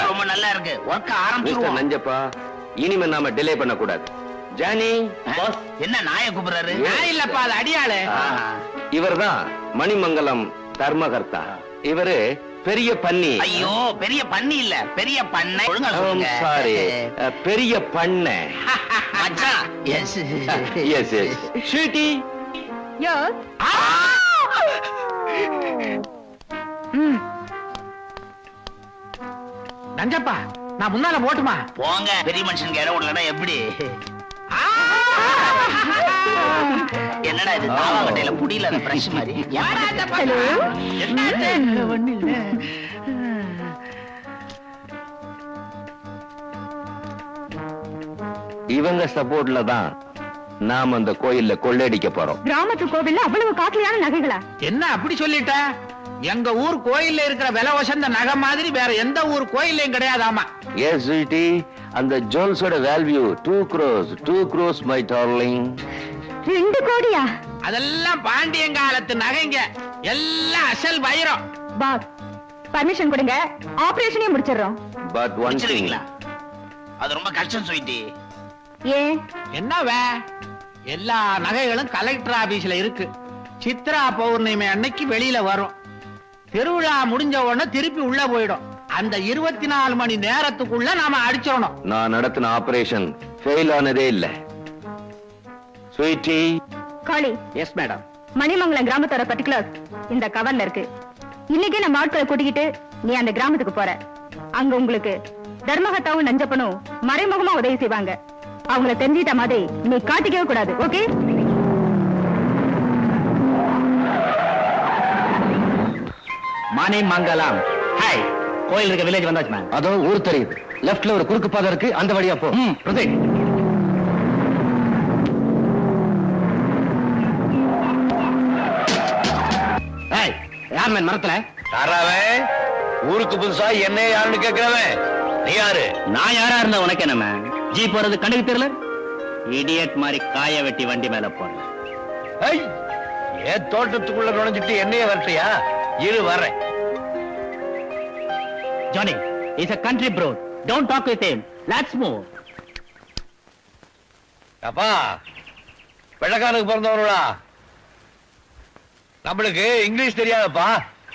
ரொம்ப நல்லா இருக்கு. வர்க்க ஆரம்பிச்சிருவோம். நஞ்சப்பா, இனிமே நாம டிலே பண்ண கூடாது. ஜானி பாஸ், என்ன நாயை கூப்பிடுறாரு? நாய் இல்லப்பா, அது அடியாளு. இவர்தான் மணிமங்கலம் தர்மகர்த்தா. இவரு பெரிய பன்னி. ஐயோ, பெரிய பன்னி இல்ல, பெரிய பண்ணை. ஒழுங்கா சொல்லுங்க. சாரி, பெரிய பண்ணை. மச்சான். Yes yes yes. Sweetie. Yes. Nanjappa, நான் முன்னால போட்டுமா? போங்க, பெரிய மனுஷனுக்கு இடம் விடலன்னா எப்படி? என்னடா இது, தாவாங்கட்டையில புடியில அந்த பிரஷ் மாதிரி. இவங்க சப்போர்ட்ல தான் நாம அந்த கோயில்ல கொள்ளையடிக்க போறோம். கிராமத்து கோவில்ல அவ்வளவு காஸ்ட்லியான நகைகளா? என்ன அப்படி சொல்லிட்ட? எங்க ஊர் கோயில்ல இருக்கிற விலை வசந்த நகை மாதிரி வேற எந்த ஊர் கோயிலையும் கிடையாதாமா. எஸ் ஸ்வீட்டி, அந்த ஜுவல்ஸோட value 2 crores. 2 crores my darling. 2 கோடியா? அதெல்லாம் பாண்டியங்காலத்து நகைங்க, எல்லாம் அசல் வைரம். பாஸ், பர்மிஷன் கொடுங்க, ஆபரேஷனே முடிச்சிடுறோம். பட் ஒன் திங், அது ரொம்ப கஷ்டம் ஸ்வீட்டி. ஏன்? என்னவே, எல்லா நகைகளும் கலெக்டர் ஆபீஸ்ல இருக்கு. சித்ரா பௌர்ணமி அன்னைக்கு வெளியில வரும். திருவிழா முடிஞ்ச உடனே திருப்பி உள்ள போயிடும். அந்த 24 மணி நேரத்துக்குள்ள நாம அடிச்சிடணும். நான் நடத்தின ஆபரேஷன் ஃபெயில் ஆனதே இல்ல. Sweetie. Kali. Yes madam. Manimangalam கிராமத்தோட பர்டிகுலர்ஸ் இந்த கவர்ல இருக்கு. இன்னைக்கு நம்ம ஆட்களை கூட்டிக்கிட்டு நீ அந்த கிராமத்துக்கு போற. அங்க உங்களுக்கு தர்மகத்தாவும் நஞ்சப்பனும் மறைமுகமா உதவி செய்வாங்க. அவங்கள தெரிஞ்சிட்ட மாதிரி நீ காட்டிக்கவே கூடாது. ஓகே? மணிமங்கலம். ஹாய், கோயில் இருக்க வில்லேஜ் வந்தாச்சு மேம். அதோ ஊர் தெரியுது. லெஃப்ட்ல ஒரு குறுக்கு பாதை இருக்கு, அந்த வழியா போ. ப்ரொசீட். ஏய், யார் மேன் மரத்துல? யாராவே? ஊருக்கு புதுசா என்ன யாருன்னு கேக்குறவன் நீ யாரு? நான் யாரா இருந்தா உனக்கு என்ன மேன்? ஜீப் போறது கண்ணுக்கு தெரியல? இடியட் மாதிரி காய வெட்டி வண்டி மேல போடுற. ஏன் தோட்டத்துக்குள்ள நுழைஞ்சிட்டு என்னையே வரட்டியா? இரு வரேன். Johnny, he's a country bro. Don't talk with him. Let's move. அப்பா வெள்ளக்காரனுக்கு பிறந்தவங்களா? நம்மளுக்கு இங்கிலீஷ் தெரியாதப்பா.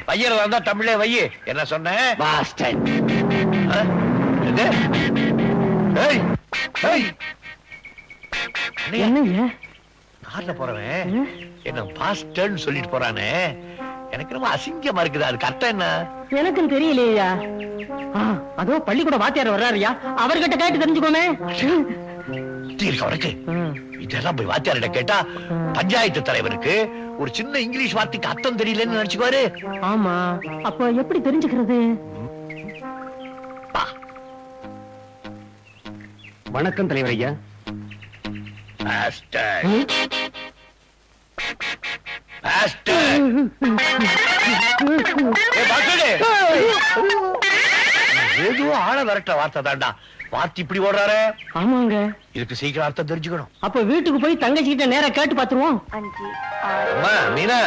பையன் வந்தா தமிழே வை. என்ன சொன்னேன்? Bastard. என்னங்க கார்ல போறவன் என்ன பாஸ்டர்ன்னு சொல்லிட்டு போறானே, எனக்கு ரொம்ப அசிங்கமா இருக்குது. அதுக்கு அர்த்தம் என்ன? எனக்கும் தெரியலையா. அதோ பள்ளிக்கூட வாத்தியார் வர்றாருயா, அவர்கிட்ட கேட்டு தெரிஞ்சுக்கோமே. அவருக்கு இதெல்லாம் போய் வாத்தியார்கிட்ட கேட்டா பஞ்சாயத்து தலைவருக்கு ஒரு சின்ன இங்கிலீஷ் வார்த்தைக்கு அர்த்தம் தெரியலன்னு நினைச்சுக்குவாரு. ஆமா, அப்ப எப்படி தெரிஞ்சுக்கிறது? வணக்கம் தலைவர் ஐயா. ஏதோ ஆள விரட்ட வார்த்தை தாண்டா. வார்த்தை இப்படி ஓடுறாரு. ஆமாங்க, இதுக்கு சீக்கிரம் அர்த்தம் தெரிஞ்சுக்கணும். அப்ப வீட்டுக்கு போய் தங்கச்சி கிட்ட நேரா கேட்டு பாத்துருவோம். அம்மா மீனா,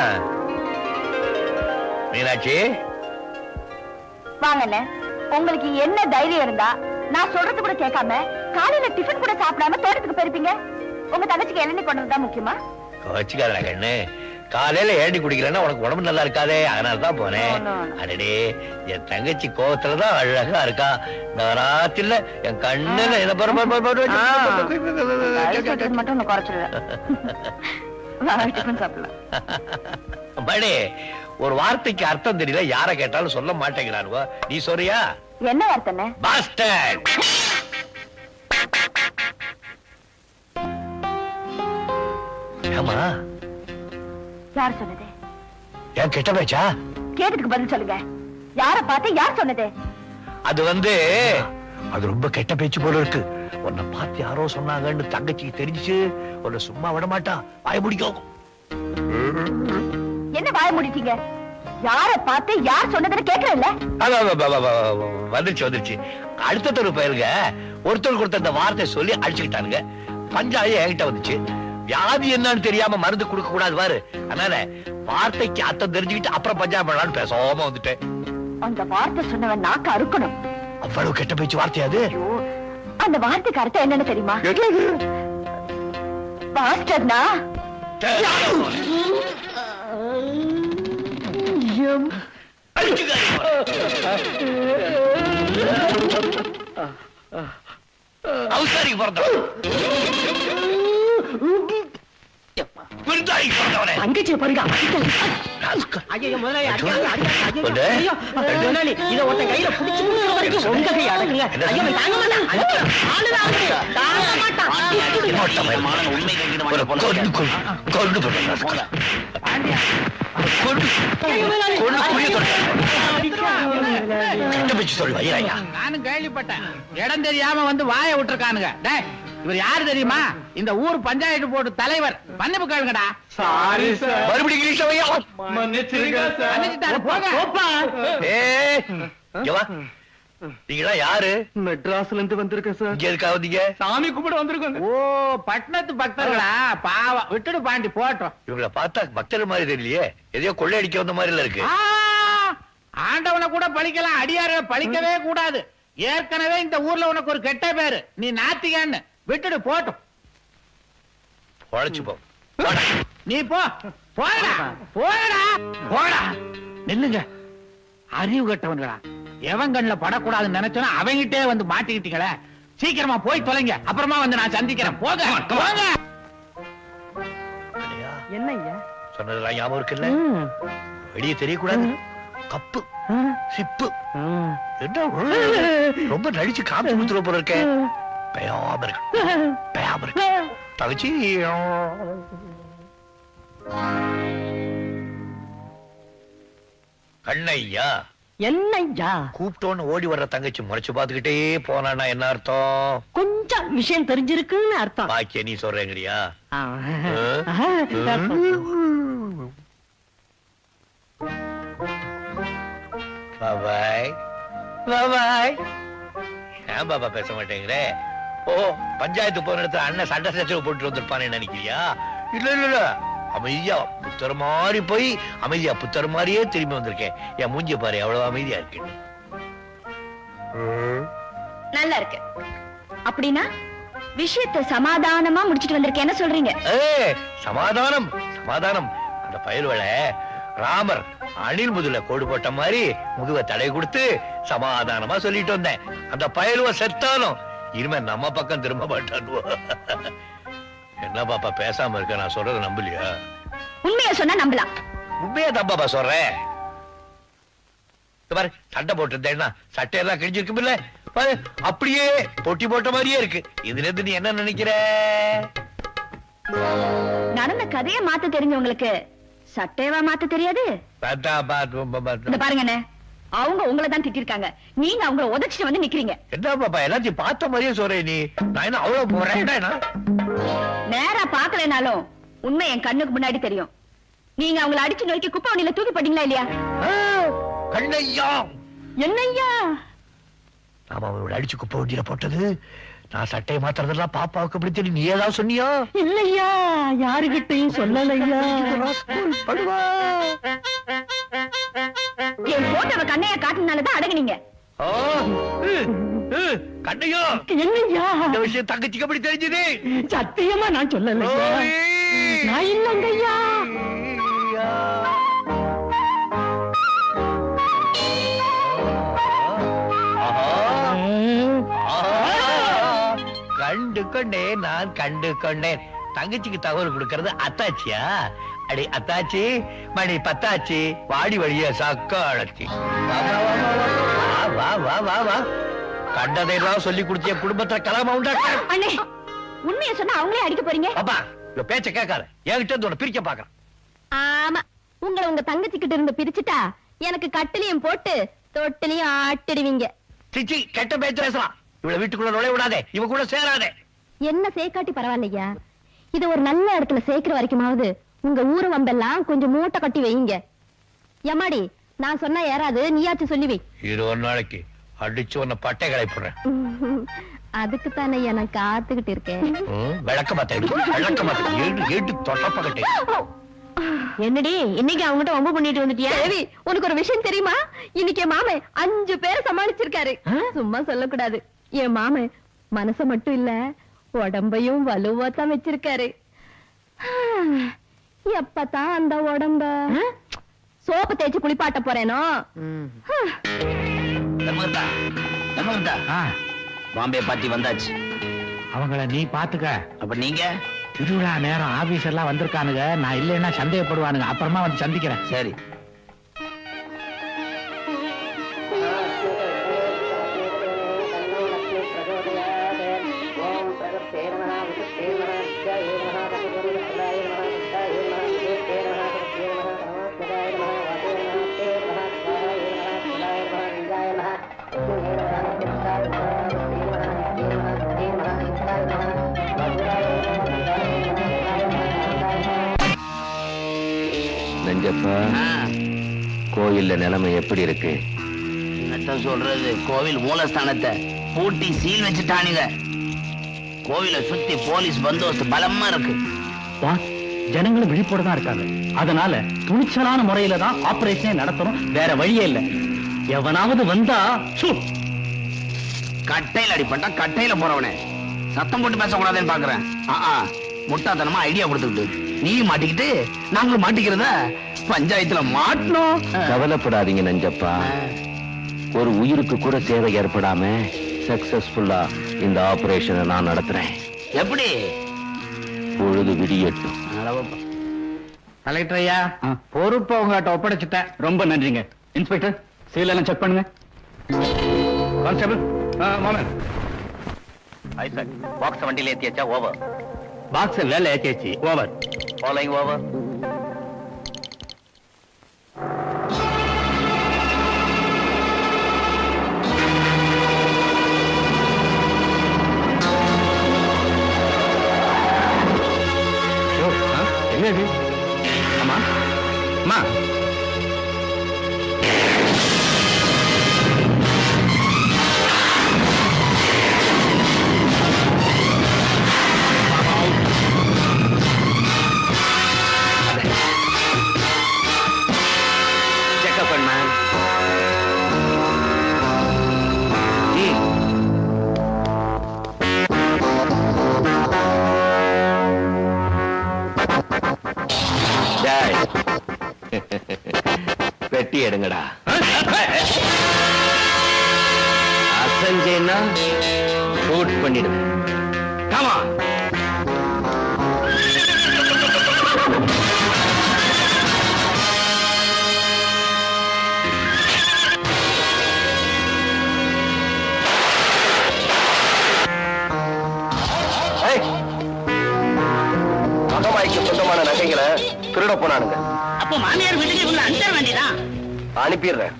மீனாட்சி வாங்கண்ணே. உங்களுக்கு என்ன தைரியம் இருந்தா நான் சொல்றது கூட கேட்காம காலையில டிஃபன் கூட சாப்பிடாம தோட்டத்துக்கு போயிருப்பீங்க? உங்க தங்கச்சிக்கு இளநீ கொண்டு வந்தா முக்கியமா? வச்சுக்காத கண்ணு. காலையில ஏண்டி குடிக்கலன்னா உனக்கு உடம்பு நல்லா இருக்காதே, அதனாலதான் போனேன். அடடே, என் தங்கச்சி கோவத்துலதான் அழகா இருக்கா. நவராத்திரில என் கண்ணுல மட்டும் குறைச்சிடுவேன். சாப்பிடலாம். மணி, ஒரு வார்த்தைக்கு அர்த்தம் தெரியல, யார கேட்டாலும் சொல்ல மாட்டேங்கிறானுவோ. நீ சொல்றியா? என்ன வார்த்தை? பாஸ்டர்ட். ஏமா யார் சொன்னது? ஏன் கெட்ட பேச்சா? கேட்டதுக்கு பதில் சொல்லுங்க. யார பார்த்து யார் சொன்னது? அது ரொம்ப கெட்ட பேச்சு போல இருக்கு. உன்னை பார்த்து யாரோ சொன்னாங்கன்னு தங்கச்சிக்கு தெரிஞ்சுச்சு. உன்னை சும்மா விட மாட்டா. வாய முடிக்கும். என்ன வாய முடிட்டீங்க? யார பார்த்து யார் சொன்னதுன்னு கேட்கறல்ல? வந்துருச்சு. அடுத்த தெரு பயிலுங்க ஒருத்தருக்கு ஒருத்தர் இந்த வார்த்தை சொல்லி அடிச்சுக்கிட்டானுங்க. பஞ்சாயத்து என்கிட்ட வந்துச்சு. வியாதி என்னன்னு தெரியாம மருந்து கொடுக்க கூடாது பாரு. அதனால வார்த்தைக்கு அர்த்தம் தெரிஞ்சுக்கிட்டு அப்புறம் பஞ்சாயத்து பண்ணலான்னு பேசாம வந்துட்டேன். அந்த வார்த்தை சொன்னவன் நாக்கு அறுக்கணும். அவ்வளவு கெட்ட பேச்சு வார்த்தையாது. அந்த வார்த்தைக்கு அர்த்தம் என்னன்னு தெரியுமா? பாஸ்டர்னா அவசாரிக்கு பிறந்தவன். தங்கச்சியை பாருங்க. ஐயோ முதலாளி, இதை ஒருத்தன் கையில பிடிச்சு வரைக்கும் உங்க கை அடக்குங்க. ஐயோ தாங்க மாட்டான். உண்மை நானும் கேள்விப்பட்டேன். இடம் தெரியாம வந்து வாய விட்டுருக்கானுங்க. இவர் யாரு தெரியுமா? இந்த ஊர் பஞ்சாயத்து போர்டு தலைவர். மன்னிப்பு கேளுங்கடா. Sorry sir. மறுபடியும் இங்கிலீஷ்ல வையா. மன்னிச்சிருங்க சார். மன்னிச்சுட்டாரு, போங்க. நீங்களா யாரு? மெட்ராஸ்ல இருந்து வந்திருக்கேன் சார். இங்க எதுக்காக வந்தீங்க? சாமி கும்பிட வந்திருக்கோங்க. ஓ, பட்டணத்து பக்தர்களா? பாவம், விட்டுடு பாண்டி போட்டோம். இவங்கள பார்த்தா பக்தர் மாதிரி தெரியலையே. எதையோ கொள்ளையடிக்க வந்த மாதிரி இருக்கு. ஆண்டவனை கூட பழிக்கலாம், அடியார பழிக்கவே கூடாது. ஏற்கனவே இந்த ஊர்ல உனக்கு ஒரு கெட்ட பேரு. நீ நாத்திகன்னு விட்டுடு போட்டோம். பொழைச்சு போ. நீ போ. போடா போடா போடா. நில்லுங்க, அறிவு கட்டவன்களா. எவன் கண்ணுல படக்கூடாதுன்னு நினைச்சோன்னா அவங்கிட்டே வந்து மாட்டிக்கிட்டீங்களே. சீக்கிரமா போய் தொலைங்க, அப்புறமா வந்து நான் சந்திக்கிறேன். போங்க போங்க. என்ன ஐயா சொன்னதெல்லாம் ஞாபகம் இருக்குல்ல? வெளியே தெரியக்கூடாது. கப்பு சிப்பு என்ன ரொம்ப நடிச்சு காமிச்சு கொடுத்துருவ போல இருக்க. பயாம இருக்கு, பயாம இருக்கு. தகச்சி கண்ணையா என்னையா கூப்பிட்டோன்னு ஓடி வர்ற தங்கச்சி முறைச்சு பாத்துக்கிட்டே போனான்னா என்ன அர்த்தம்? கொஞ்சம் விஷயம் தெரிஞ்சிருக்குன்னு அர்த்தம். பாக்கிய நீ சொல்றேங்கறியா? பாபாய் பாபாய். ஏன் பாபா பேச மாட்டேங்கிற? ஓ பஞ்சாயத்து போன இடத்துல அண்ணன் சண்டை சச்சரவு போட்டு வந்திருப்பானே நினைக்கிறியா? இல்ல இல்ல இல்ல, அமைதியா புத்தர் மாதிரி போய் அமைதியா புத்தர் மாதிரியே திரும்பி வந்திருக்கேன். என் மூஞ்சி பாரு எவ்வளவு அமைதியா இருக்கு. நல்லா இருக்கு. அப்படின்னா விஷயத்தை சமாதானமா முடிச்சிட்டு வந்திருக்கேன், என்ன சொல்றீங்க? சமாதானம் சமாதானம். அந்த பயல்வளை ராமர் அணில் முதுல கோடு போட்ட மாதிரி முதுவை தடை கொடுத்து சமாதானமா சொல்லிட்டு வந்தேன். அந்த பயலுவ செத்தாலும் இனிமே நம்ம பக்கம் திரும்ப மாட்டானுவோ. என்ன பாப்பா பேசாம இருக்க? நான் சொல்றத நம்பலையா? உண்மையா சொன்னா நம்பலாம். உண்மையா தான் பாப்பா சொல்றேன். பாரு சண்டை போட்டு இருந்தேன்னா சட்டையெல்லாம் கிழிஞ்சிருக்கும் இல்ல பாரு, அப்படியே பொட்டி போட்ட மாதிரியே இருக்கு. இதுல இருந்து நீ என்ன நினைக்கிற? நடந்த கதையை மாத்த தெரிஞ்சவங்களுக்கு சட்டையவா மாத்த தெரியாது? பாருங்க, அவங்க உங்களை தான் திட்டிருக்காங்க, நீங்க அவங்கள உதச்சிட்டு வந்து நிக்கிறீங்க. என்ன பாப்பா எல்லாத்தையும் பார்த்த மாதிரியே சொல்றேன் நீ. நான் என்ன அவ்வளவு போறேன்? நேரா பாக்கலனாலும் உண்மை என் கண்ணுக்கு முன்னாடி தெரியும். நீங்க அவங்கள அடிச்சு நோக்கி குப்பை வண்டியில தூக்கி போட்டீங்களா இல்லையா? கண்ணையா என்னையா? நாம அவனோட அடிச்சு குப்பை வண்டியில போட்டது நான் சட்டையை மாத்துறதெல்லாம் பாப்பாவுக்கு அப்படி தெரியும். நீ ஏதாவது சொன்னியா? இல்லையா, யாருகிட்டையும் சொல்லலையா. படுவா என் போட்டவ கண்ணையா காட்டினாலதான் அடங்குனீங்க. கண்ணையா? என்னையா இந்த விஷயம் தங்கச்சிக்கு அப்படி தெரிஞ்சது? சத்தியமா நான் சொல்லலையா. நான் இல்லைங்கய்யா. கண்டு கொண்டேன், நான் கண்டு கொண்டேன். தங்கச்சிக்கு தகவல் கொடுக்கறது அத்தாச்சியா? அடி அத்தாச்சி, மணி பத்தாச்சி, வாடி வழிய சக்காளச்சி. வா வா வா வா, கண்டதையெல்லாம் சொல்லி கொடுத்திய குடும்பத்துல கலாம உண்டாக்க. அண்ணே, உண்மையை சொன்னா அவங்களே அடிக்க போறீங்க. அப்பா இந்த பேச்ச கேட்காத, என்கிட்ட இருந்து பிரிக்க பாக்குறேன். ஆமா, உங்களை உங்க தங்கச்சி கிட்ட இருந்து பிரிச்சுட்டா எனக்கு கட்டிலையும் போட்டு தொட்டிலையும் ஆட்டிடுவீங்க. சிச்சி, கெட்ட பேச்சு பேசலாம். இவளை வீட்டுக்குள்ள நுழைய விடாதே, இவ கூட சேராதே. என்ன சேர்க்காட்டி பரவாயில்லையா, இது ஒரு நல்ல இடத்துல சேர்க்கிற வரைக்குமாவது உங்க ஊரு வம்பெல்லாம் கொஞ்சம் மூட்டை கட்டி வைங்க. எம்மாடி, நான் சொன்னா யாராவது நீயாச்சும் சொல்லி வை. இது ஒரு நாளைக்கு அடிச்சு உன்னை பட்டை களைப்புறேன். அதுக்கு தானே நான் காத்துக்கிட்டு இருக்கேன். விளக்க மாத்தேன் ஏட்டு தொட்டப்பகட்டே. என்னடி இன்னைக்கு அவங்ககிட்ட வம்பு பண்ணிட்டு வந்துட்டியா? தேவி, உனக்கு ஒரு விஷயம் தெரியுமா? இன்னைக்கு என் மாமன் 5 பேரை சமாளிச்சிருக்காரு. சும்மா சொல்லக்கூடாது. என் மாமன் மனச மட்டும் இல்ல, உடம்பையும் வலுவாத்தான் வச்சிருக்காரு. எப்பதான் அந்த உடம்ப சோப்பு தேய்ச்சி குளிப்பாட்ட போறேனோ. பாம்பே பார்ட்டி வந்தாச்சு. அவங்கள நீ பாத்துக்க. அப்ப நீங்க திருவிழா நேரம் ஆபீஸ் எல்லாம் வந்திருக்கானுங்க. நான் இல்லைன்னா சந்தேகப்படுவானுங்க. அப்புறமா வந்து சந்திக்கிறேன். சரி. நெஞ்சப்பா, கோயில்ல நிலைமை எப்படி இருக்கு? என்னத்த சொல்றது, கோவில் மூலஸ்தானத்தை பூட்டி சீல் வச்சுட்டானுங்க. கோவிலை சுத்தி போலீஸ் பந்தோபஸ்து பலமா இருக்கு. ஜனங்களும் விழிப்போட தான் இருக்காங்க. அதனால துணிச்சலான முறையில தான் ஆபரேஷனே நடத்தணும், வேற வழியே இல்ல. எவனாவது வந்தா கட்டையில அடிப்பட்டா கட்டையில போறவனே சத்தம் போட்டு பேசக்கூடாதுன்னு பாக்குறேன். முட்டாத்தனமா ஐடியா கொடுத்துக்கிட்டு நீ மாட்டிக்கிட்டு நாங்களும் மாட்டிக்கிறத பஞ்சாயத்துல மாட்டணும். கவலைப்படாதீங்க நெஞ்சப்பா, ஒரு உயிருக்கு கூட சேவை ஏற்படாம சக்சஸ்ஃபுல்லா இந்த ஆபரேஷனை நான் நடத்துறேன். எப்படி? பொழுது விடியட்டும். கலெக்டர் ஐயா, பொறுப்பை உங்ககிட்ட ஒப்படைச்சிட்டேன். ரொம்ப நன்றிங்க. இன்ஸ்பெக்டர், சீல் எல்லாம் செக் பண்ணுங்க. கான்ஸ்டபிள், மாமன் பாக்ஸ் வண்டியில ஏத்தியாச்சா? ஓவர். பாக்ஸ் வேலை ஏத்தியாச்சு. ஓவர். Following over. என்னது? அம்மா அம்மா, பெட்டி எடுங்கடா. அசஞ்சேன்னா ஷூட் பண்ணிடுவேன். Come on. மகமாய்க்கு சொந்தமான நகைகளை திருட போனானுங்க. அப்போ மாமியார் வீட்டுக்கு இவங்க அனுப்ப வேண்டியதான். அனுப்பிடுறேன்.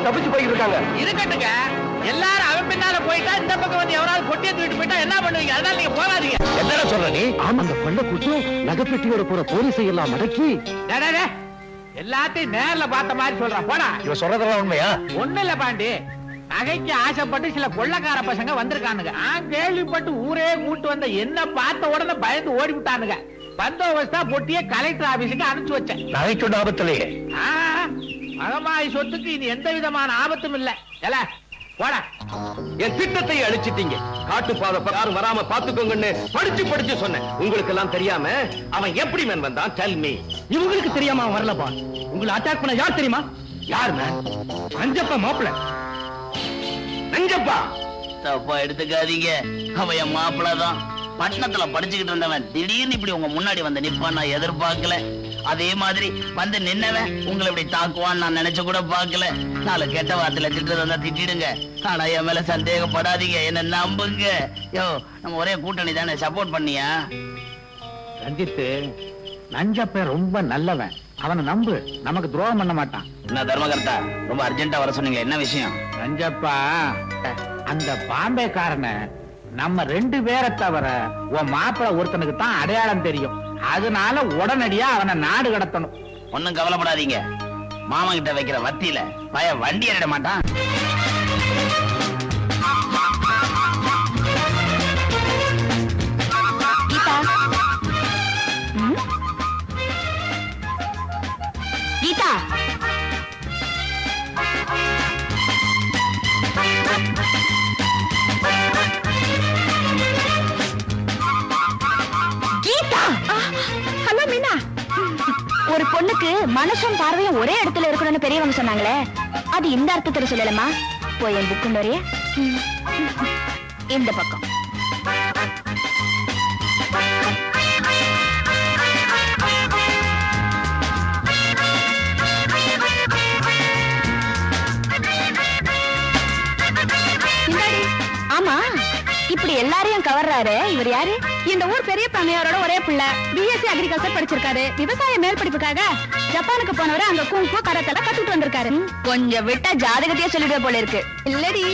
தப்பிச்சு போயிட்டு இருக்காங்க. இருக்கட்டுங்க, எல்லாரும் அவன் பின்னால போயிட்டா இந்த பக்கம் வந்து எவராவது பொட்டியை தூக்கிட்டு போயிட்டா என்ன பண்ணுவீங்க? அதனால நீங்க போகாதீங்க. என்ன சொல்ற நீ? ஆமா, அந்த கொள்ள கூட்டு நகைப்பெட்டியோட போற போலீஸை எல்லாம் மடக்கி எல்லாத்தையும் நேர்ல பார்த்த மாதிரி சொல்றான். போடா. இவன் சொல்றதெல்லாம் உண்மையா? ஒண்ணு இல்ல பாண்டி, நகைக்கு ஆசைப்பட்டு சில கொள்ளக்கார பசங்க வந்திருக்கானுங்க. கேள்விப்பட்டு ஊரே கூட்டு வந்த என்ன பார்த்த உடனே பயந்து ஓடி விட்டானுங்க. பந்தோபஸ்தா பொட்டிய கலெக்டர் ஆபீஸுக்கு அனுப்பிச்சு வச்சேன். நகைக்கு ஆபத்திலேயே மகமாய் சொத்துக்கு இனி எந்த விதமான ஆபத்தும் இல்ல. போடா. என் திட்டத்தை அழிச்சிட்டீங்க. காட்டு பாதை யாரும் வராம பாத்துக்கோங்கன்னு படிச்சு சொன்னேன். உங்களுக்கு எல்லாம் தெரியாம அவன் எப்படி மேன் வந்தான்? Tell me. இவங்களுக்கு தெரியாம அவன் வரலப்பா. உங்களை அட்டாக் பண்ண யார் தெரியுமா? யார் மேன்? அஞ்சப்பா மாப்பிள்ள. நஞ்சப்பா. தப்பா எடுத்துக்காதீங்க, அவன் என் மாப்பிள்ளதான். பட்டணத்துல படிச்சுக்கிட்டு இருந்தவன் திடீர்னு இப்படி உங்க முன்னாடி வந்து நிப்பான் நான் எதிர்பார்க்கல. அதே மாதிரி வந்து நின்னவன் உங்களை இப்படி தாக்குவான்னு நான் நினைச்சு கூட பார்க்கல. நாலு கெட்ட வார்த்தையில திட்டுறது வந்தா திட்டிடுங்க, ஆனா என் மேல சந்தேகப்படாதீங்க, என்ன நம்புங்க. யோ, நம்ம ஒரே கூட்டணி தானே, சப்போர்ட் பண்ணியா? ரஞ்சித், நஞ்சப்ப ரொம்ப நல்லவன், அவனை நம்பு, நமக்கு துரோகம் பண்ண மாட்டான். என்ன தர்மகர்த்தா, ரொம்ப அர்ஜென்ட்டா வர சொன்னீங்க, என்ன விஷயம்? ரஞ்சப்பா, அந்த பாம்பேக்காரனை நம்ம 2 பேரை தவிர உன் மாப்பிள்ள ஒருத்தனுக்கு தான் அடையாளம் தெரியும். அதனால உடனடியா அவனை நாடு கடத்தணும். ஒண்ணும் கவலைப்படாதீங்க, மாமா கிட்ட வைக்கிற வத்தியில பய வண்டி ஏறிட மாட்டான். கீதா, ஹலோ மீனா. ஒரு பொண்ணுக்கு மனசும் பார்வையும் ஒரே இடத்துல இருக்கணும்னு பெரியவங்க சொன்னாங்களே, அது இந்த அர்த்தத்துல சொல்லலாமா? போய் என் புக்கு நிறைய இந்த பக்கம். ஆமா, இப்படி எல்லாரையும் கவர்றாரு இவர் யாரு? இந்த ஊர் பெரிய பண்ணையாரோட ஒரே பிள்ளை, பிஎஸ்சி அக்ரிகல்ச்சர் படிச்சிருக்காரு. விவசாய மேல் படிப்புக்காக ஜப்பானுக்கு போனவரை அங்க குங்கு கரத்தெல்லாம் கத்துட்டு வந்திருக்காரு. கொஞ்சம் விட்டா ஜாதகத்தையே சொல்லிடுவே போல இருக்கு இல்லடி?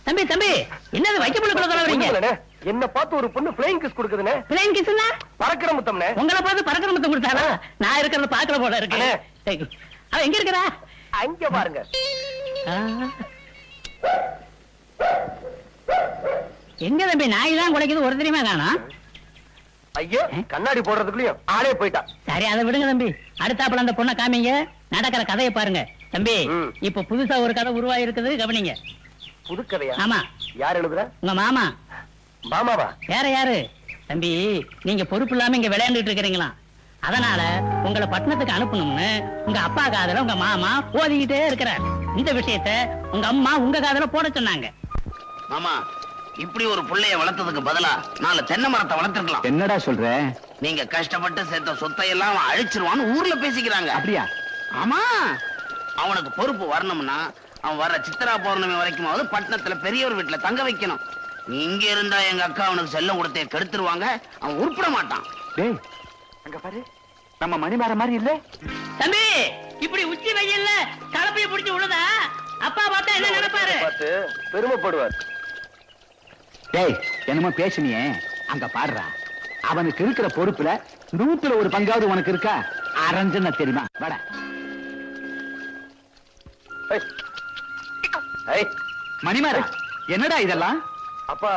தம்பி தம்பி, என்னது வைக்கப்புள்ள கலவரீங்க? என்ன பார்த்து ஒரு பொண்ணு பிளைங் கிஸ் கொடுக்குதுனே. பிளைன் கிஸ்னா பறக்கிற முத்தம்னே. உங்களை பார்த்து பறக்கிற முத்தம் கொடுத்தாரா? நான் இருக்கிறத பாக்குற போல இருக்கு. அவ எங்க இருக்கிறா? அங்க பாருங்க. எங்க தம்பி நாய் தான் குலைக்குது, ஒரு தெரியுமா காணோம்? ஐயோ, கண்ணாடி போடுறதுக்குள்ளயும் ஆளே போயிட்டா. சரி அதை விடுங்க தம்பி, அடுத்தாப்புல அந்த பொண்ணை காமிங்க, நடக்கிற கதையை பாருங்க. தம்பி இப்ப புதுசா ஒரு கதை உருவாகி இருக்குது, கவனிங்க. புது கதையா? ஆமா. யார் எழுதுற? உங்க மாமா. மாமாவா? வேற யாரு தம்பி? நீங்க பொறுப்பு இல்லாம இங்க விளையாண்டுட்டு இருக்கிறீங்களா, அதனால உங்களை பட்டணத்துக்கு அனுப்பணும்னு உங்க அப்பா காதல உங்க மாமா ஓதிக்கிட்டே இருக்கிறார். இந்த விஷயத்த உங்க அம்மா உங்க காதல போட சொன்னாங்க. மாமா, இப்படி ஒரு புள்ளைய வளர்த்ததுக்கு பதிலா 4 தென்னை மரத்தை வளர்த்துக்கலாம். என்னடா சொல்ற? நீங்க கஷ்டப்பட்டு சேர்த்த சொத்தை எல்லாம் அழிச்சிருவான்னு ஊர்ல பேசிக்கிறாங்க. அப்படியா? ஆமா. அவனுக்கு பொறுப்பு வரணும்னா அவன் வர்ற சித்ரா பௌர்ணமி வரைக்குமாவது பட்டணத்துல பெரியவர் வீட்டுல தங்க வைக்கணும். இங்க இருந்தா எங்க அக்கா அவனுக்கு செல்லம் கொடுத்தே கெடுத்துருவாங்க, அவன் உருப்பிட மாட்டான். டேய், அங்க பாரு, நம்ம மணிமாற மாதிரி இல்ல? தம்பி இப்படி உச்சி வெயில்ல கலப்பைய பிடிச்சு விழுதா அப்பா பார்த்தா என்ன நினைப்பாரு? பார்த்து பெருமைப்படுவார். டேய், என்னமோ பேசுனியே, அங்க பாடுறா. அவனுக்கு இருக்கிற பொறுப்புல 100ல 1 பங்காவது உனக்கு இருக்கா? அரஞ்சன தெரியுமா? வாடா. மணிமாரா, என்னடா இதெல்லாம்? அப்பா,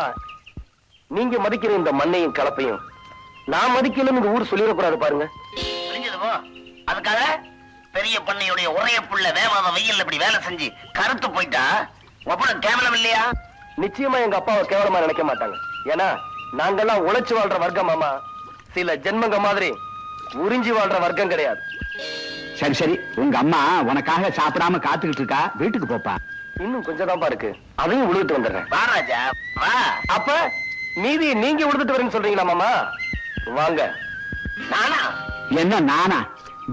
நீங்க மதிக்கிற இந்த மண்ணையும் கலப்பையும் நான் மதிக்கலன்னு இந்த ஊர் சொல்லிடக்கூடாது பாருங்க. புரிஞ்சது போ. அதுக்காக பெரிய பண்ணையுடைய ஒரே புள்ள வேவாத வெயில் இப்படி வேலை செஞ்சு கருத்து போயிட்டா ஒப்படம் கேவலம் இல்லையா? நிச்சயமா எங்க அப்பாவை கேவலமா நினைக்க மாட்டாங்க. ஏன்னா நாங்கெல்லாம் உழைச்சு வாழ்ற வர்க்கம். மாமா, சில ஜென்மங்க மாதிரி உறிஞ்சி வாழ்ற வர்க்கம் கிடையாது. சரி சரி, உங்க அம்மா உனக்காக சாப்பிடாம காத்துக்கிட்டு இருக்கா, வீட்டுக்கு போப்பா. இன்னும் கொஞ்சம் தான்ப்பா இருக்கு, அதையும் உழுதுட்டு வந்துடுறேன். வா ராஜா வா. அப்ப மீதி நீங்க உழுதுட்டு வரேன்னு சொல்றீங்களா மாமா? வாங்க. நானா? என்ன நானா?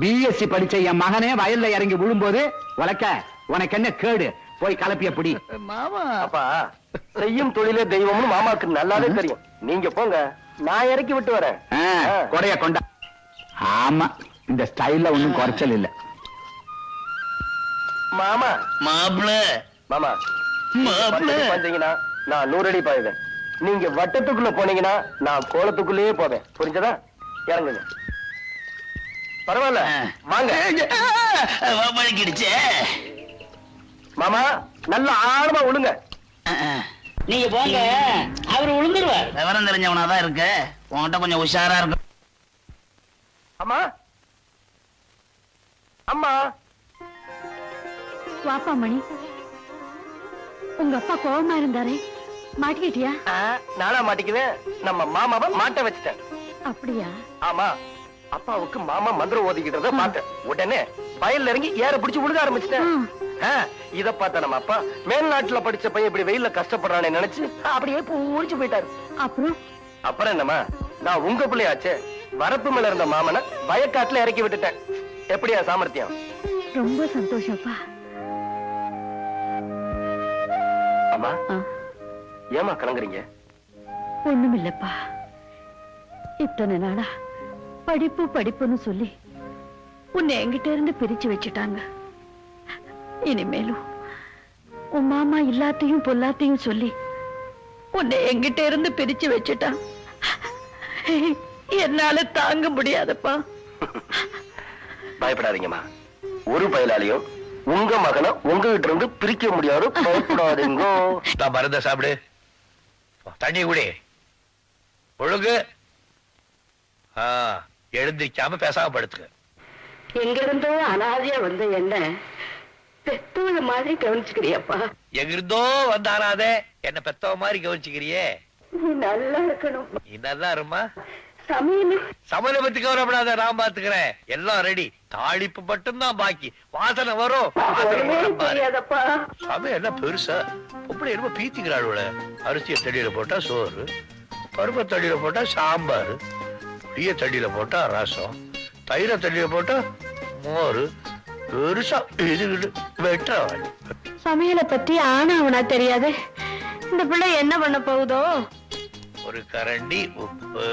பிஎஸ்சி படிச்ச என் மகனே வயல்ல இறங்கி விழும்போது உனக்க உனக்கு என்ன கேடு? போய் கலப்பிய பிடி. அப்பா, செய்யும் தொழிலே தெய்வம்னு மாமாவுக்கு நல்லாவே தெரியும். நீங்க போங்க, நான் இறக்கி விட்டு வரேன். கொடைய கொண்டா. ஆமா, இந்த ஸ்டைல்ல ஒண்ணும் குறைச்சல் இல்ல. மாமா மாப்பிள மாமா மாப்பிள வந்தீங்கன்னா நான் 100 அடி பாயுவேன். நீங்க வட்டத்துக்குள்ள போனீங்கன்னா நான் கோலத்துக்குள்ளேயே போவேன். புரிஞ்சதா? இறங்குங்க. பரவாயில்ல, வாங்க. பழக்கிடுச்சு. மாமா, நல்ல ஆழமா விழுங்க. நீங்க போங்க, அவர் விழுந்துருவார். விவரம் தெரிஞ்சவனாதான் இருக்கு, உன்கிட்ட கொஞ்சம் உஷாரா இருக்கு. அம்மா அம்மா. வாப்பா மணி, உங்க அப்பா கோவமா இருந்தாரே, மாட்டிக்கிட்டியா? நானா மாட்டிக்குவேன்? நம்ம மாமாவை மாட்ட வச்சுட்டேன். அப்படியா? ஆமா, அப்பாவுக்கு மாமா மந்திரம் ஓதிக்கிட்டத பார்த்தேன். உடனே வயல்ல இறங்கி ஏற பிடிச்சு விழுக ஆரம்பிச்சிட்டேன். இத பார்த்த நம்ம அப்பா மேல்நாட்டுல படிச்ச பையன் இப்படி வெயில்ல கஷ்டப்படுறானே நினைச்சு அப்படியே பூரிச்சு போயிட்டாரு. அப்புறம் என்னமா, நான் உங்க பிள்ளையாச்சே, வரப்பு மேல இருந்த மாமனை வயக்காட்டுல இறக்கி விட்டுட்டேன். எப்படியா சாமர்த்தியம்? ரொம்ப சந்தோஷப்பா. அம்மா, ஏமா கலங்குறீங்க? ஒண்ணுமில்லப்பா, இத்தனை நாளா படிப்பு படிப்புன்னு சொல்லி உன்னை என்கிட்ட இருந்து பிரிச்சு வச்சுட்டாங்க. இனிமேலும் உன் மாமா எல்லாத்தையும் பொல்லாத்தையும் சொல்லி உன்னை என்கிட்ட இருந்து பிரிச்சு வச்சுட்டான். என்னால தாங்க முடியாதப்பா. பயப்படாதீங்கம்மா, ஒரு பயலாலையும் உங்க மகனை உங்ககிட்ட இருந்து பிரிக்க முடியாது. பயப்படாதீங்க. மருந்த சாப்பிடு, தண்ணி குடி, ஒழுங்கு. எழுந்திருக்காம பேசாம படுத்துக்க. எங்க இருந்தோ அனாதையா வந்த என்ன பெத்தவங்க மாதிரி கவனிச்சுக்கிறியப்பா. எங்கிருந்தோ வந்தாராதே என்ன பெத்தவ மாதிரி கவனிச்சுக்கிறியே. நீ நல்லா இருக்கணும். நீ நல்லா இருமா. சமையல பத்தி கவலைப்படாத, நான் பாத்துக்கிறேன். எல்லாம் ரெடி. தாளிப்பு மட்டும்தான் பாக்கி. வாசனை வரும். சமையல் என்ன பெருசா? அப்படி என்ன பீத்திக்கிறாள். அரிசியை தடியில போட்டா சோறு, பருப்பை தடியில போட்டா சாம்பார், புளிய தடியில போட்டா ரசம், தயிரை தடியில போட்டா மோர். பெருசா இது வெட்ட. சமையலை பத்தி ஆனா அவனா தெரியாது. இந்த பிள்ளை என்ன பண்ண போகுதோ? ஒரு கரண்டி உப்பு